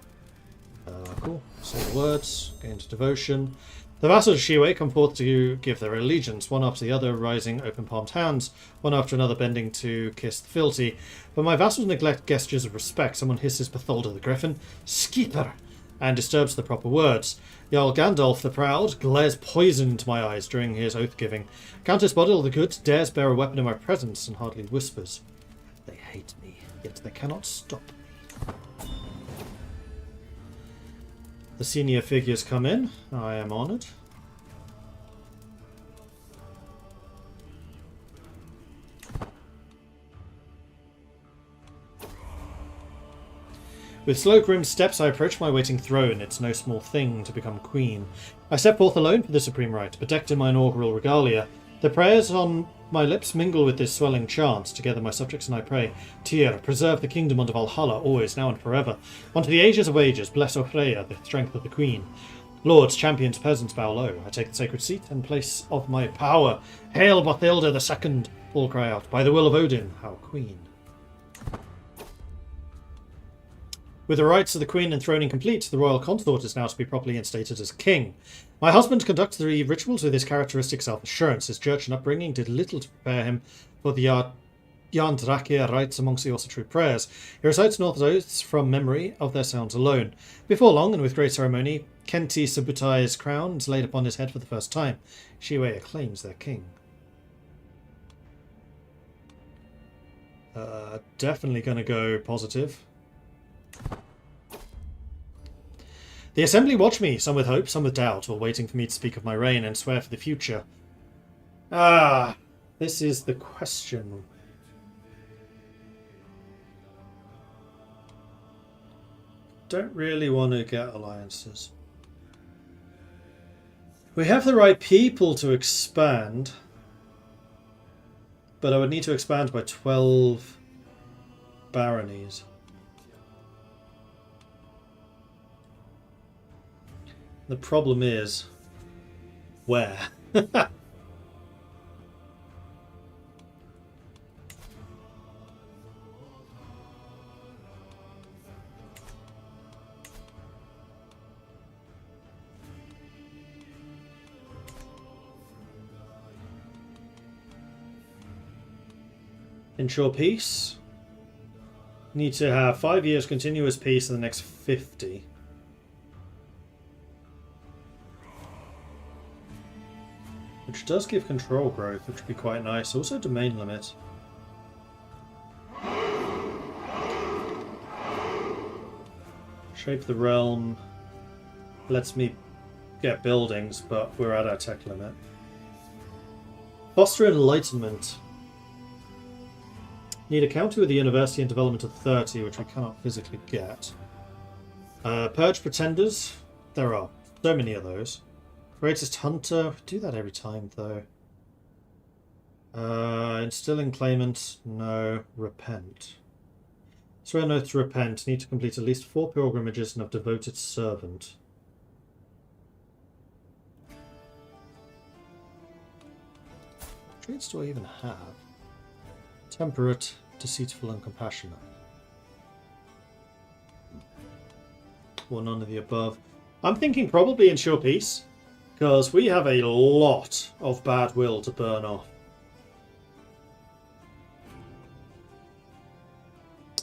Cool. Say the words. Gain to devotion. The vassals of Shiwei come forth to give their allegiance, one after the other, rising open-palmed hands, one after another bending to kiss the fealty. But my vassals neglect gestures of respect. Someone hisses Betholder the Griffin, "Skipper!" and disturbs the proper words. Jarl Gandalf the Proud glares poison into my eyes during his oath-giving. Countess Bodil the Good dares bear a weapon in my presence and hardly whispers. They hate me, yet they cannot stop me. The senior figures come in. I am honoured. With slow, grim steps, I approach my waiting throne. It's no small thing to become queen. I step forth alone for the supreme rite, bedecked in my inaugural regalia. The prayers on my lips mingle with this swelling chant. Together my subjects and I pray, Tyr, preserve the kingdom under Valhalla, always, now and forever. Unto the ages of ages, bless Freya, the strength of the queen. Lords, champions, peasants bow low. I take the sacred seat and place of my power. Hail Bothilda the Second! All cry out, by the will of Odin, our queen. With the rights of the Queen enthroning complete, the royal consort is now to be properly instated as king. My husband conducts the rituals with his characteristic self-assurance. His church and upbringing did little to prepare him for the Jan Drake rites amongst the also true prayers. He recites North's oaths from memory of their sounds alone. Before long, and with great ceremony, Kenti Subutai's crown is laid upon his head for the first time. Shiwei acclaims their king. The The assembly watch me, some with hope, some with doubt, all waiting for me to speak of my reign and swear for the future. Ah, this is the question. Don't really want to get alliances. We have the right people to expand, but I would need to expand by 12 baronies. The problem is, where? Ensure peace. Need to have 5 years continuous peace in the next 50. Which does give control growth, which would be quite nice. Also domain limit. Shape the realm. Lets me get buildings, but we're at our tech limit. Foster enlightenment. Need a county with a university and development of 30, which we cannot physically get. Purge pretenders. There are so many of those. Greatest hunter. We do that every time, though. Instilling claimant. No. Repent. Swear an oath to repent. Need to complete at least 4 pilgrimages and have devoted servant. What traits do I even have? Temperate, deceitful, and compassionate. Or none of the above. I'm thinking probably ensure peace, because we have a lot of bad will to burn off.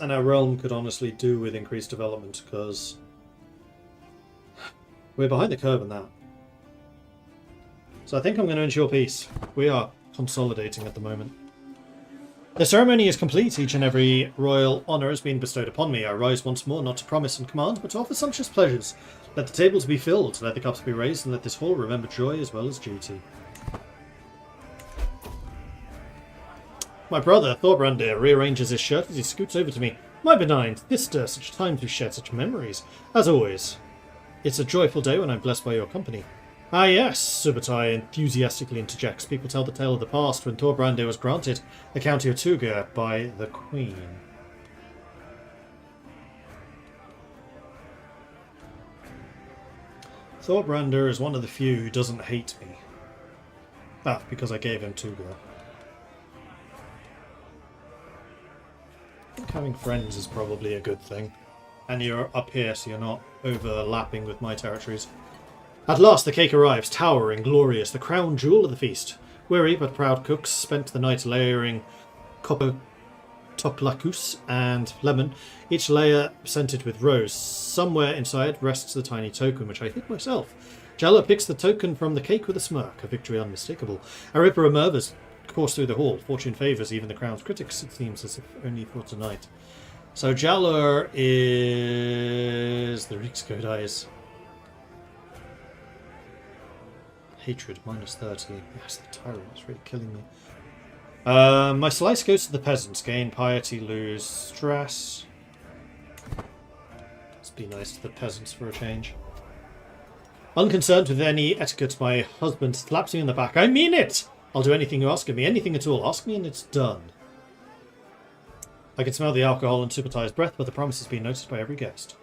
And our realm could honestly do with increased development, because we're behind the curve in that. So I think I'm going to ensure peace. We are consolidating at the moment. The ceremony is complete. Each and every royal honour has been bestowed upon me. I rise once more, not to promise and command, but to offer sumptuous pleasures. Let the tables be filled, let the cups be raised, and let this hall remember joy as well as duty. My brother, Thorbrandir, rearranges his shirt as he scoots over to me. My benign, this stirs such times we share such memories. As always, it's a joyful day when I'm blessed by your company. Ah yes, Subotai enthusiastically interjects. People tell the tale of the past when Thorbrandir was granted the county of Tuga by the Queen. Thorbrandir is one of the few who doesn't hate me. Ah, because I gave him Tuga. I think having friends is probably a good thing. And you're up here, so you're not overlapping with my territories. At last the cake arrives, towering, glorious, the crown jewel of the feast. Weary but proud cooks spent the night layering copper toplacus and lemon, each layer scented with rose. Somewhere inside rests the tiny token, which I hid myself. Jalla picks the token from the cake with a smirk, a victory unmistakable. Aripa murmurs course through the hall. Fortune favours even the crown's critics, it seems, as if only for tonight. So Jalla is the Riksco dies. Hatred, minus 30. Yes, the tyrant is really killing me. My slice goes to the peasants. Gain piety, lose stress. Let's be nice to the peasants for a change. Unconcerned with any etiquette, my husband slaps me in the back. I mean it! I'll do anything you ask of me. Anything at all. Ask me and it's done. I can smell the alcohol in Supatai's breath, but the promise has been noticed by every guest.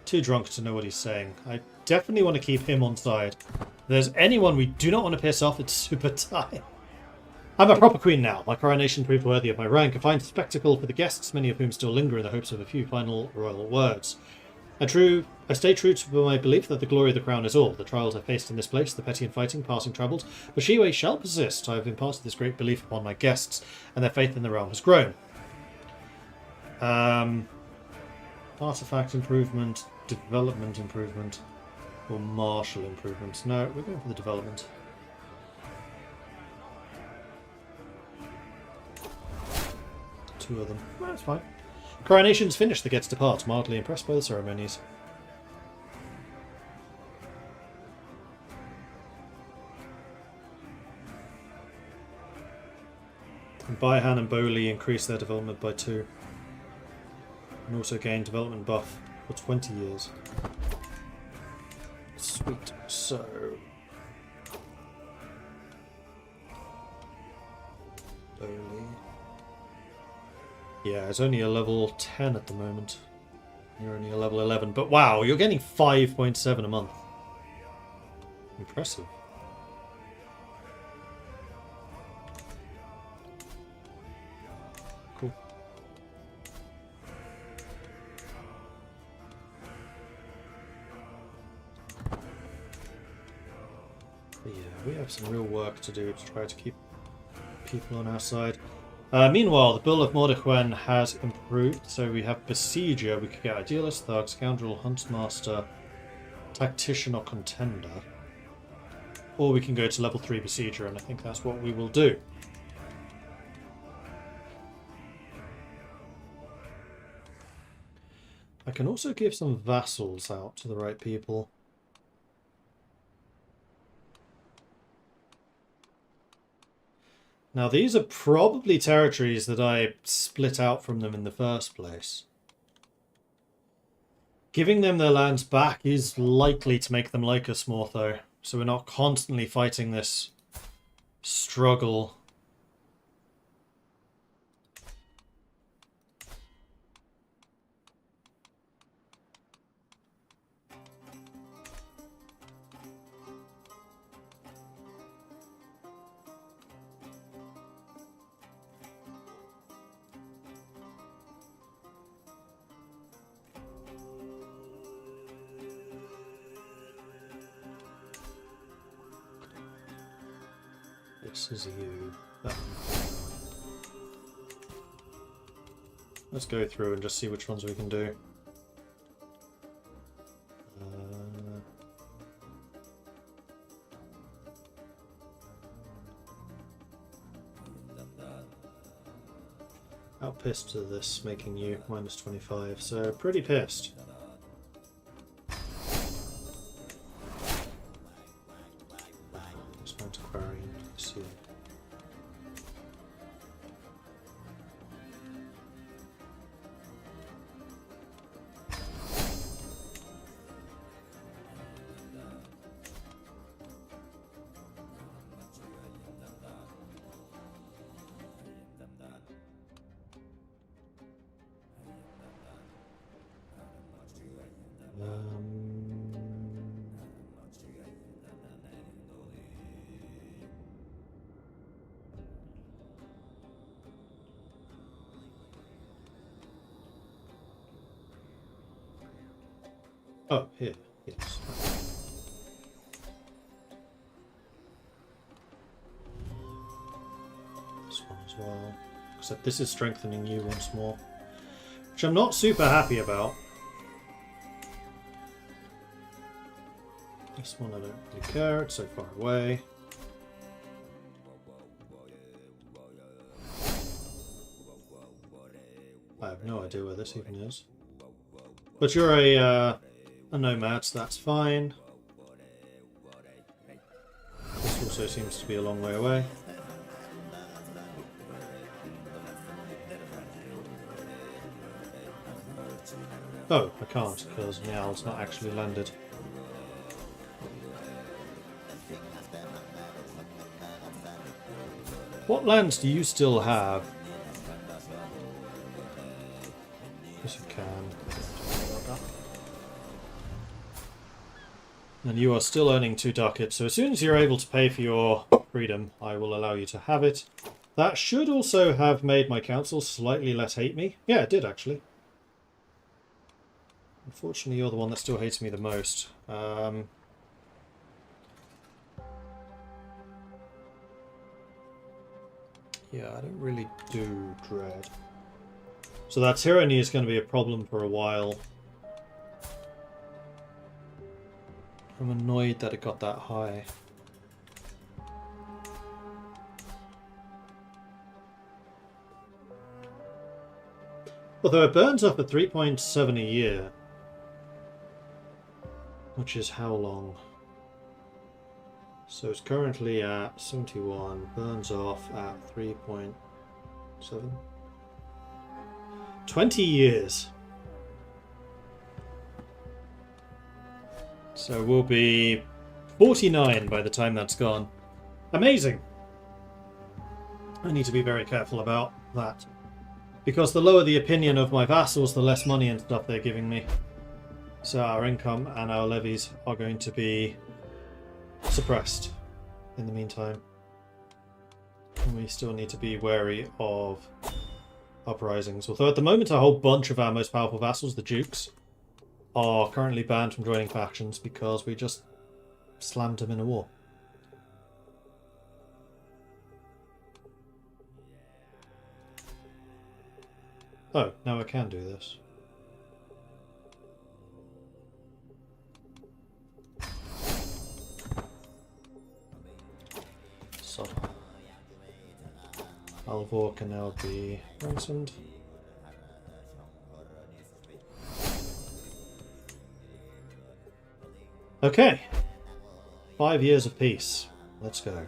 Too drunk to know what he's saying. I definitely want to keep him on side. If there's anyone we do not want to piss off, it's Supatai. I'm a proper queen now. My coronation proved worthy of my rank. A fine spectacle for the guests, many of whom still linger in the hopes of a few final royal words. I stay true to my belief that the glory of the crown is all. The trials I faced in this place, the petty and fighting, passing troubles, but Shiwei shall persist. I have imparted this great belief upon my guests, and their faith in the realm has grown. Artifact improvement, development improvement, or martial improvement. No, we're going for the development. Two of them. That's fine. Coronation's finished, the guests depart, mildly impressed by the ceremonies. And Baihan and Boli increase their development by 2. And also gain development buff for 20 years. Sweet. So... Boli... Yeah, it's only a level 10 at the moment. You're only a level 11. But wow, you're getting 5.7 a month. Impressive. Cool. But yeah, we have some real work to do to try to keep people on our side. Meanwhile, the Bill of Mordechwen has improved, so we have Besieger, we could get Idealist, Thug, Scoundrel, Huntmaster, Tactician or Contender. Or we can go to level 3 Besieger, and I think that's what we will do. I can also give some vassals out to the right people. Now, these are probably territories that I split out from them in the first place. Giving them their lands back is likely to make them like us more, though. So we're not constantly fighting this struggle. This is you. That one. Let's go through and just see which ones we can do. How pissed are this making you minus 25? So pretty pissed. Oh, here, yes. This one as well. Except this is strengthening you once more. Which I'm not super happy about. This one I don't really care, it's so far away. I have no idea where this even is. But you're a nomad, so that's fine. This also seems to be a long way away. Oh, I can't, because Meow's not actually landed. What lands do you still have? Yes, you can. And you are still earning 2 ducats, so as soon as you're able to pay for your freedom, I will allow you to have it. That should also have made my council slightly less hate me. Yeah, it did, actually. Unfortunately, you're the one that still hates me the most. Yeah, I don't really do dread. So that tyranny is going to be a problem for a while. I'm annoyed that it got that high. Although it burns off at 3.7 a year. Which is how long? So it's currently at 71, burns off at 3.7. 20 years. So we'll be 49 by the time that's gone. Amazing. I need to be very careful about that. Because the lower the opinion of my vassals, the less money and stuff they're giving me. So our income and our levies are going to be suppressed in the meantime. And we still need to be wary of uprisings. Although at the moment a whole bunch of our most powerful vassals, the dukes, are currently banned from joining factions because we just slammed them in a war. Oh, now I can do this. So, Alvor can now be ransomed. Okay. 5 years of peace. Let's go.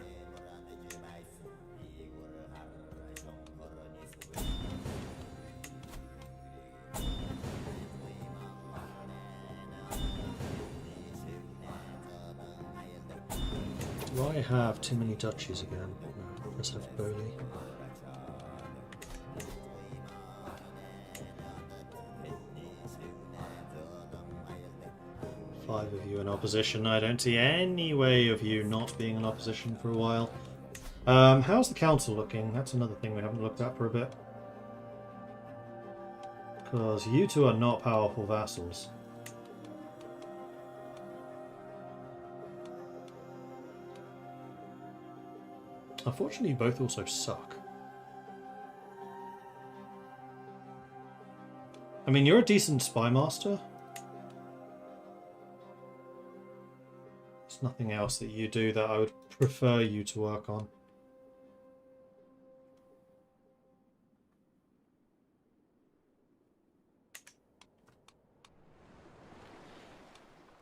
Do I have too many duchies again? No, let's have Bowley. Five of you in opposition. I don't see any way of you not being in opposition for a while. How's the council looking? That's another thing we haven't looked at for a bit. Because you two are not powerful vassals. Unfortunately, you both also suck. I mean, you're a decent spy master. There's nothing else that you do that I would prefer you to work on.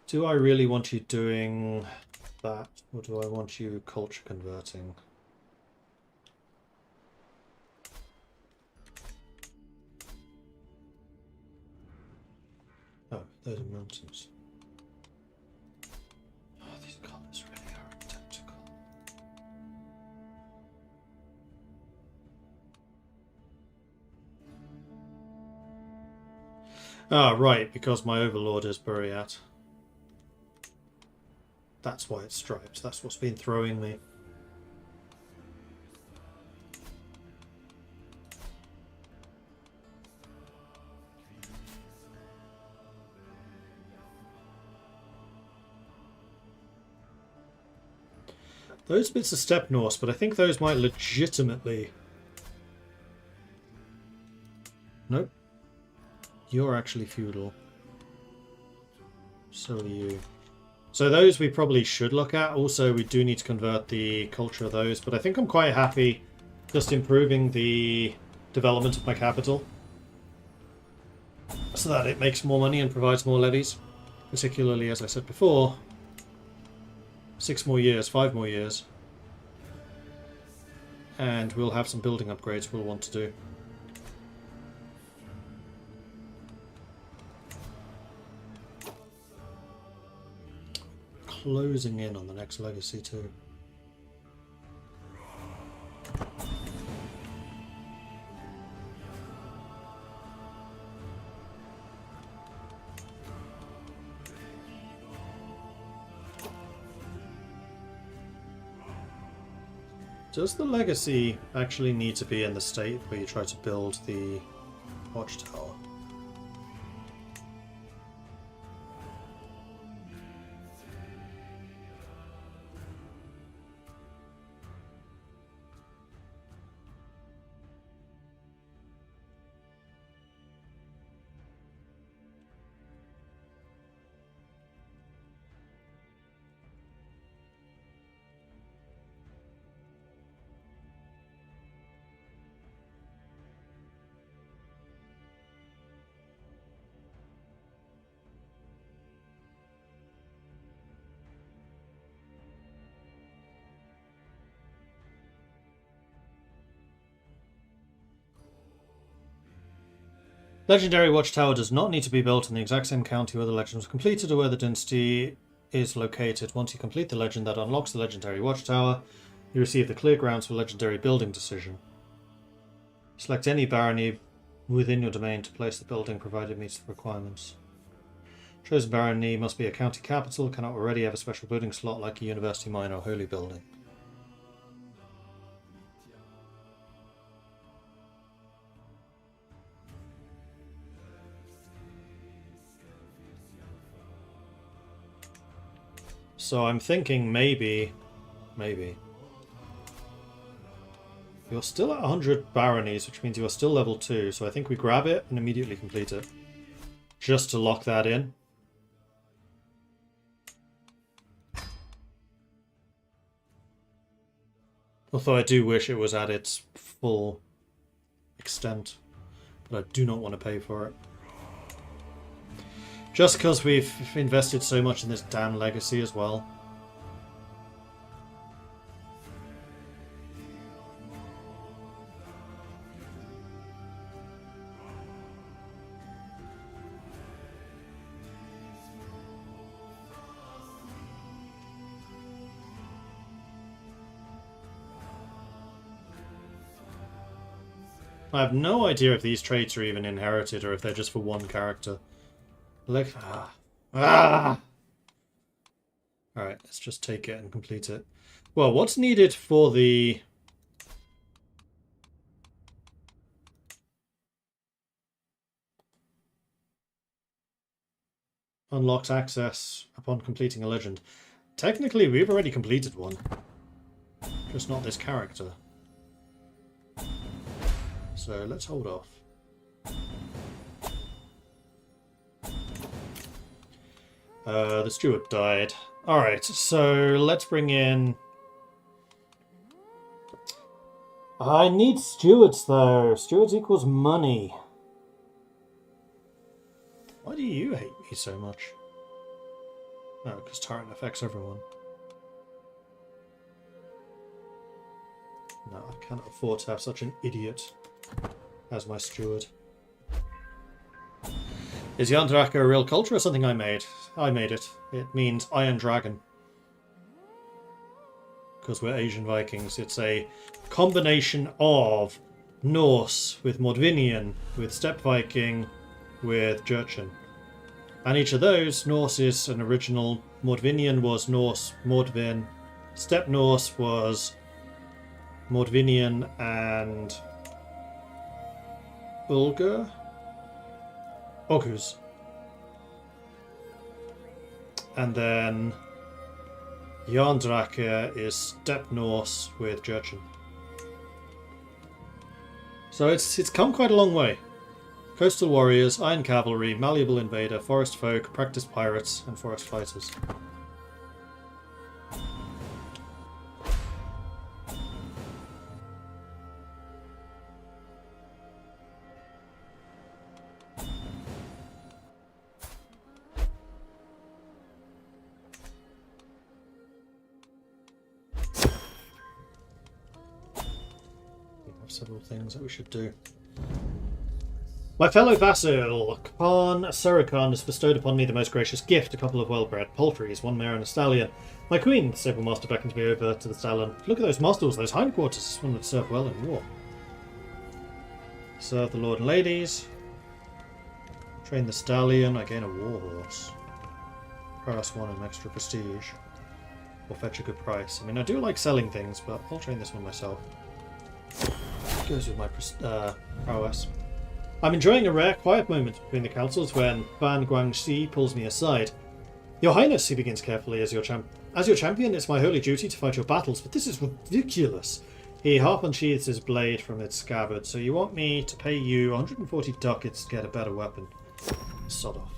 Do I really want you doing that, or do I want you culture converting? Oh, those are mountains. Oh, these colours really are identical. Ah, right, because my overlord is Buriat. That's why it's striped. That's what's been throwing me. Those bits are Steppe Norse, but I think those might legitimately... Nope. You're actually feudal. So are you. So those we probably should look at. Also, we do need to convert the culture of those, but I think I'm quite happy just improving the development of my capital so that it makes more money and provides more levies. Particularly, as I said before, 6 more years, 5 more years. And we'll have some building upgrades we'll want to do. Closing in on the next legacy too. Does the legacy actually need to be in the state where you try to build the watchtower? Legendary Watchtower does not need to be built in the exact same county where the legend was completed or where the dynasty is located. Once you complete the legend that unlocks the Legendary Watchtower, you receive the clear grounds for Legendary Building decision. Select any barony within your domain to place the building provided it meets the requirements. Chosen barony must be a county capital, cannot already have a special building slot like a university mine or holy building. So I'm thinking maybe... You're still at 100 baronies, which means you're still level 2, so I think we grab it and immediately complete it. Just to lock that in. Although I do wish it was at its full extent, but I do not want to pay for it. Just because we've invested so much in this damn legacy as well. I have no idea if these traits are even inherited or if they're just for one character. Like, Alright, let's just take it and complete it. Well, what's needed for the... Unlocks access upon completing a legend. Technically, we've already completed one. Just not this character. So let's hold off. The steward died. Alright, so let's bring in... I need stewards though. Stewards equals money. Why do you hate me so much? No, because Tyrant affects everyone. No, I cannot afford to have such an idiot as my steward. Is Yandraka a real culture or something I made? I made it. It means Iron Dragon. Because we're Asian Vikings. It's a combination of Norse with Mordvinian, with Steppe Viking, with Jurchen. And each of those, Norse is an original, Mordvinian was Norse, Mordvin, Steppe Norse was Mordvinian and Ulgur? Oghuz. And then Yarndrake is Steppe Norse with Jurchen. So it's come quite a long way. Coastal warriors, iron cavalry, malleable invader, forest folk, practiced pirates, and forest fighters. Several things that we should do. My fellow vassal, Khan Surikhan, has bestowed upon me the most gracious gift, a couple of well-bred palfreys, one mare and a stallion. My queen, the stable master, beckons me over to the stallion. Look at those muscles, those hindquarters. This one would serve well in war. Serve the lord and ladies. Train the stallion, I gain a war horse. Prowess 1 and extra prestige. Or fetch a good price. I mean, I do like selling things, but I'll train this one myself. Goes with my prowess. I'm enjoying a rare quiet moment between the councils when Ban Guangxi pulls me aside. Your Highness, he begins carefully, as your champion, it's my holy duty to fight your battles, but this is ridiculous. He half unsheathes his blade from its scabbard. So you want me to pay you 140 ducats to get a better weapon? Sod off.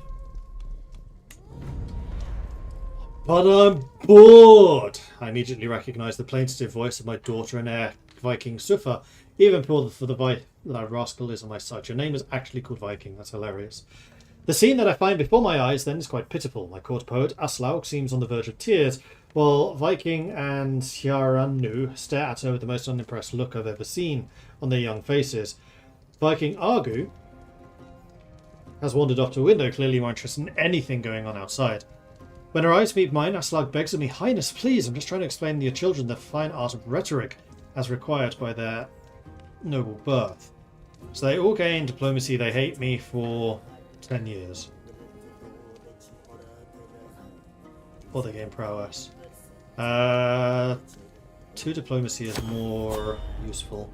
But I'm bored! I immediately recognise the plaintive voice of my daughter and heir, Viking Sufa. Even for the rascal is on my side. Your name is actually called Viking. That's hilarious. The scene that I find before my eyes then is quite pitiful. My court poet Aslaug seems on the verge of tears, while Viking and Hjaranu stare at her with the most unimpressed look I've ever seen on their young faces. Viking Argu has wandered off to a window, clearly more interested in anything going on outside. When her eyes meet mine, Aslog begs of me, Highness, please, I'm just trying to explain to your children the fine art of rhetoric, as required by their noble birth. So they all gain diplomacy, they hate me for 10 years. Or they gain prowess. 2 diplomacy is more useful.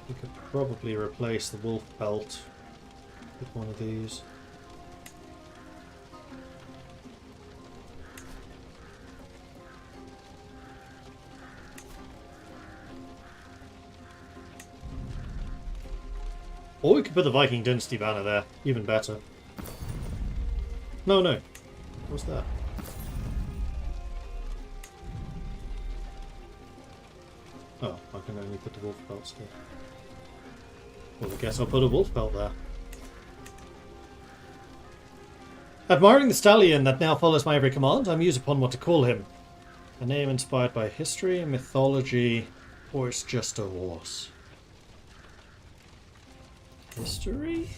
We could probably replace the wolf belt with one of these. Or we could put the Viking Dynasty banner there, even better. No. What's that? Oh, I can only put the wolf belts here. Well, I guess I'll put a wolf belt there. Admiring the stallion that now follows my every command, I muse upon what to call him. A name inspired by history, mythology, or it's just a horse. History?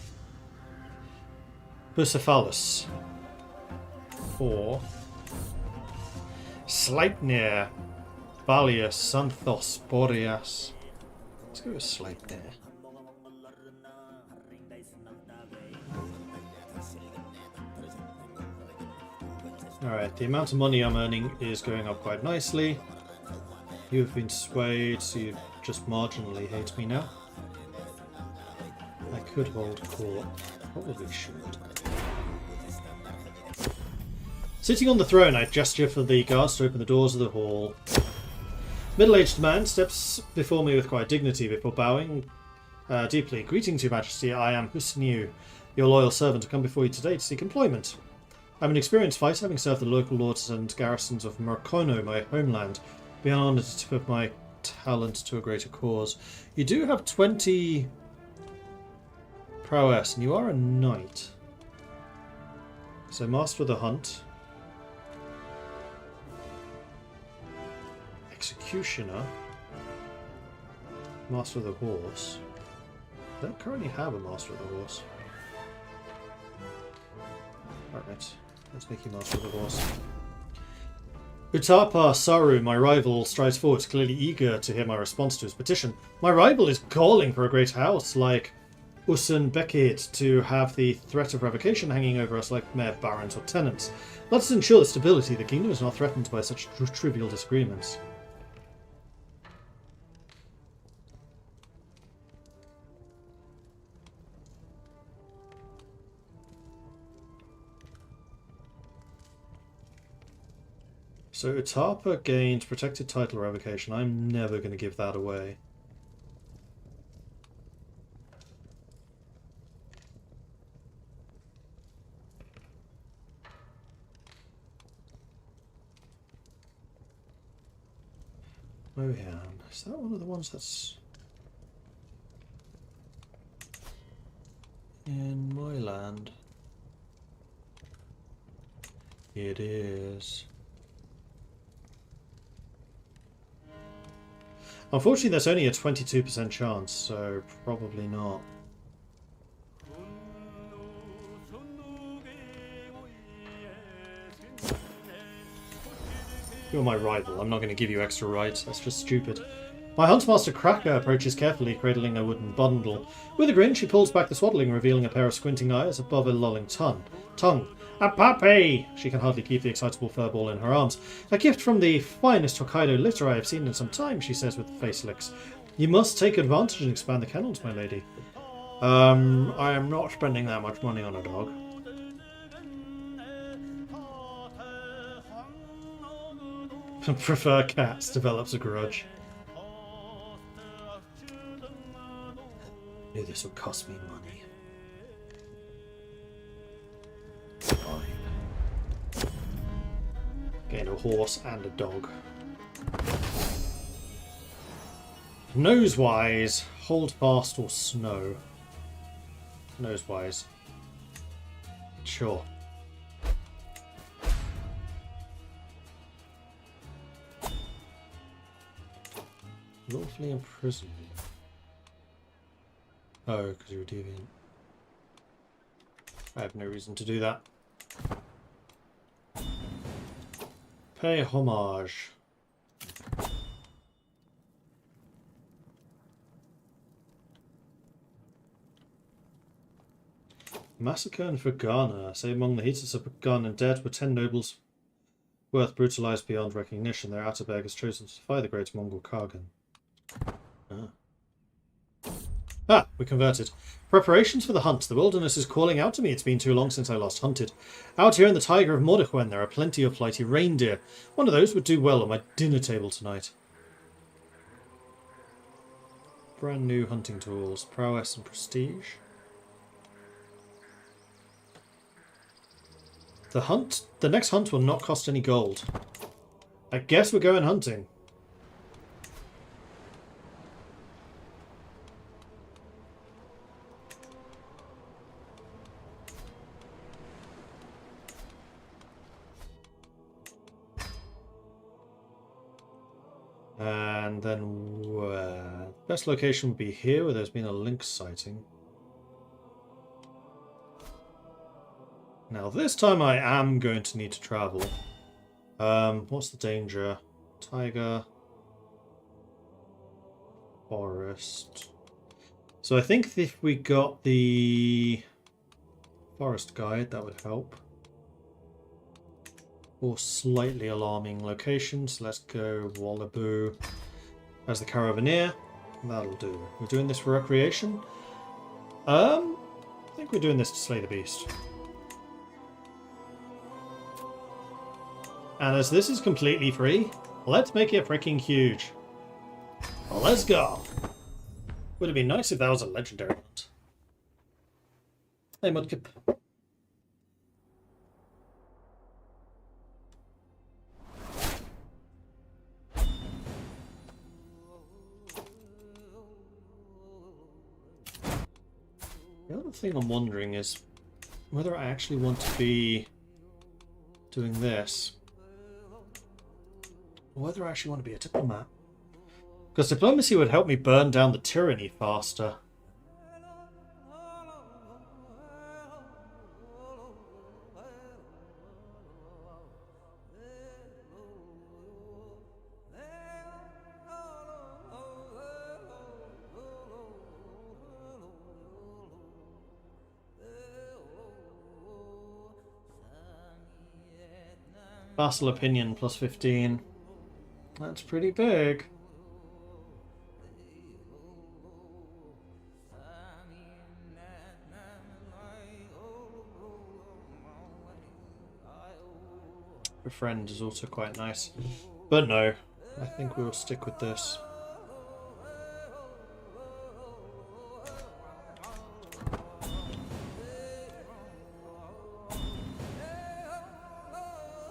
Bucephalus. Or Sleipnir, Balius, Xanthos, Boreas. Let's go with Sleipnir. Alright, the amount of money I'm earning is going up quite nicely. You have been swayed, so you just marginally hate me now. I could hold court. Probably should. Sitting on the throne, I gesture for the guards to open the doors of the hall. Middle-aged man steps before me with quiet dignity before bowing deeply. Greetings, Your Majesty. I am Husniu, your loyal servant, to come before you today to seek employment. I'm an experienced fighter, having served the local lords and garrisons of Murkono, my homeland. Be honoured to put my talent to a greater cause. You do have 20 prowess, and you are a knight. So, Master of the Hunt. Executioner. Master of the Horse. I don't currently have a Master of the Horse. Alright, let's make you Master of the Horse. Utapa Saru, my rival, strides forward, clearly eager to hear my response to his petition. My rival is calling for a great house like Usun Bekid to have the threat of revocation hanging over us like mere barons or tenants. Let us ensure the stability of the kingdom is not threatened by such trivial disagreements. So Utapa gained protected title revocation. I'm never going to give that away. Mohan. Is that one of the ones that's in my land? It is. Unfortunately, there's only a 22% chance, so probably not. You're my rival. I'm not going to give you extra rights. That's just stupid. My Huntsmaster Cracker approaches carefully, cradling a wooden bundle. With a grin, she pulls back the swaddling, revealing a pair of squinting eyes above a lolling tongue. A puppy! She can hardly keep the excitable furball in her arms. A gift from the finest Hokkaido litter I have seen in some time, she says with face licks. You must take advantage and expand the kennels, my lady. I am not spending that much money on a dog. Prefer cats, develops a grudge. knew this would cost me money. Fine. Gain a horse and a dog. Nosewise, hold fast or snow. Nosewise. Sure. Lawfully imprisoned. Oh, because you're a deviant. I have no reason to do that. Pay homage. Massacre in Fergana. Say among the heaters of Fergana dead were 10 nobles worth brutalized beyond recognition. Their Atterberg has chosen to defy the great Mongol Kargan. We converted. Preparations for the hunt. The wilderness is calling out to me. It's been too long since I last hunted. Out here in the Tiger of Mordechwen there are plenty of flighty reindeer. One of those would do well on my dinner table tonight. Brand new hunting tools. Prowess and prestige. The next hunt will not cost any gold. I guess we're going hunting. And then best location would be here where there's been a lynx sighting. Now this time I am going to need to travel. What's the danger? Tiger. Forest. So I think if we got the forest guide, that would help. Or slightly alarming locations. Let's go Wallaboo as the Caravaneer. That'll do. We're doing this for recreation. I think we're doing this to slay the beast. And as this is completely free, let's make it freaking huge. Well, let's go. Would have been nice if that was a legendary hunt. Hey, Mudkip. The other thing I'm wondering is whether I actually want to be doing this. Or whether I actually want to be a diplomat. Because diplomacy would help me burn down the tyranny faster. Vassal opinion plus 15. That's pretty big. A friend is also quite nice. But no, I think we'll stick with this.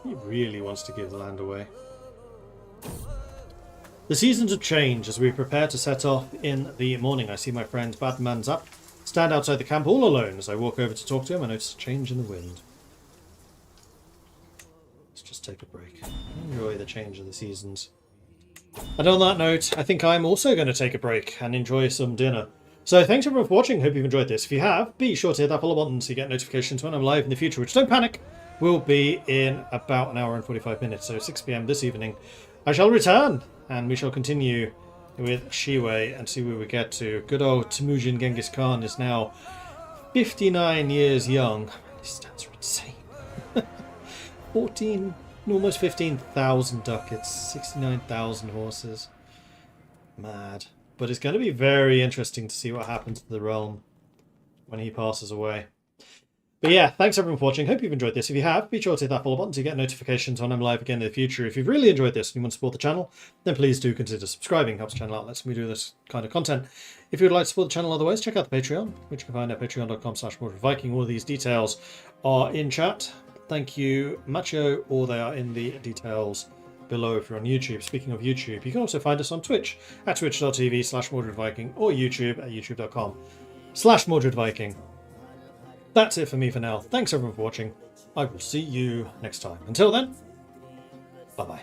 He really wants to give the land away. The seasons have changed as we prepare to set off in the morning. I see my friend Badmanzap stand outside the camp all alone. As I walk over to talk to him, I notice a change in the wind. Let's just take a break. Enjoy the change of the seasons. And on that note, I think I'm also going to take a break and enjoy some dinner. So thanks everyone for watching. Hope you've enjoyed this. If you have, be sure to hit that follow button so you get notifications when I'm live in the future, which, don't panic, will be in about an hour and 45 minutes. So 6 PM this evening, I shall return. And we shall continue with Shiwei and see where we get to. Good old Temujin Genghis Khan is now 59 years young. These stats are insane. Almost 15,000 ducats, 69,000 horses. Mad. But it's going to be very interesting to see what happens to the realm when he passes away. But yeah, thanks everyone for watching. Hope you've enjoyed this. If you have, be sure to hit that follow button to get notifications when I'm live again in the future. If you've really enjoyed this and you want to support the channel, then please do consider subscribing. It helps the channel out, lets me do this kind of content. If you would like to support the channel otherwise, check out the Patreon, which you can find at patreon.com/MordredViking. All of these details are in chat. Thank you, Macho, or they are in the details below if you're on YouTube. Speaking of YouTube, you can also find us on Twitch at twitch.tv/MordredViking or YouTube at youtube.com/MordredViking. That's it for me for now. Thanks everyone for watching. I will see you next time. Until then, bye-bye.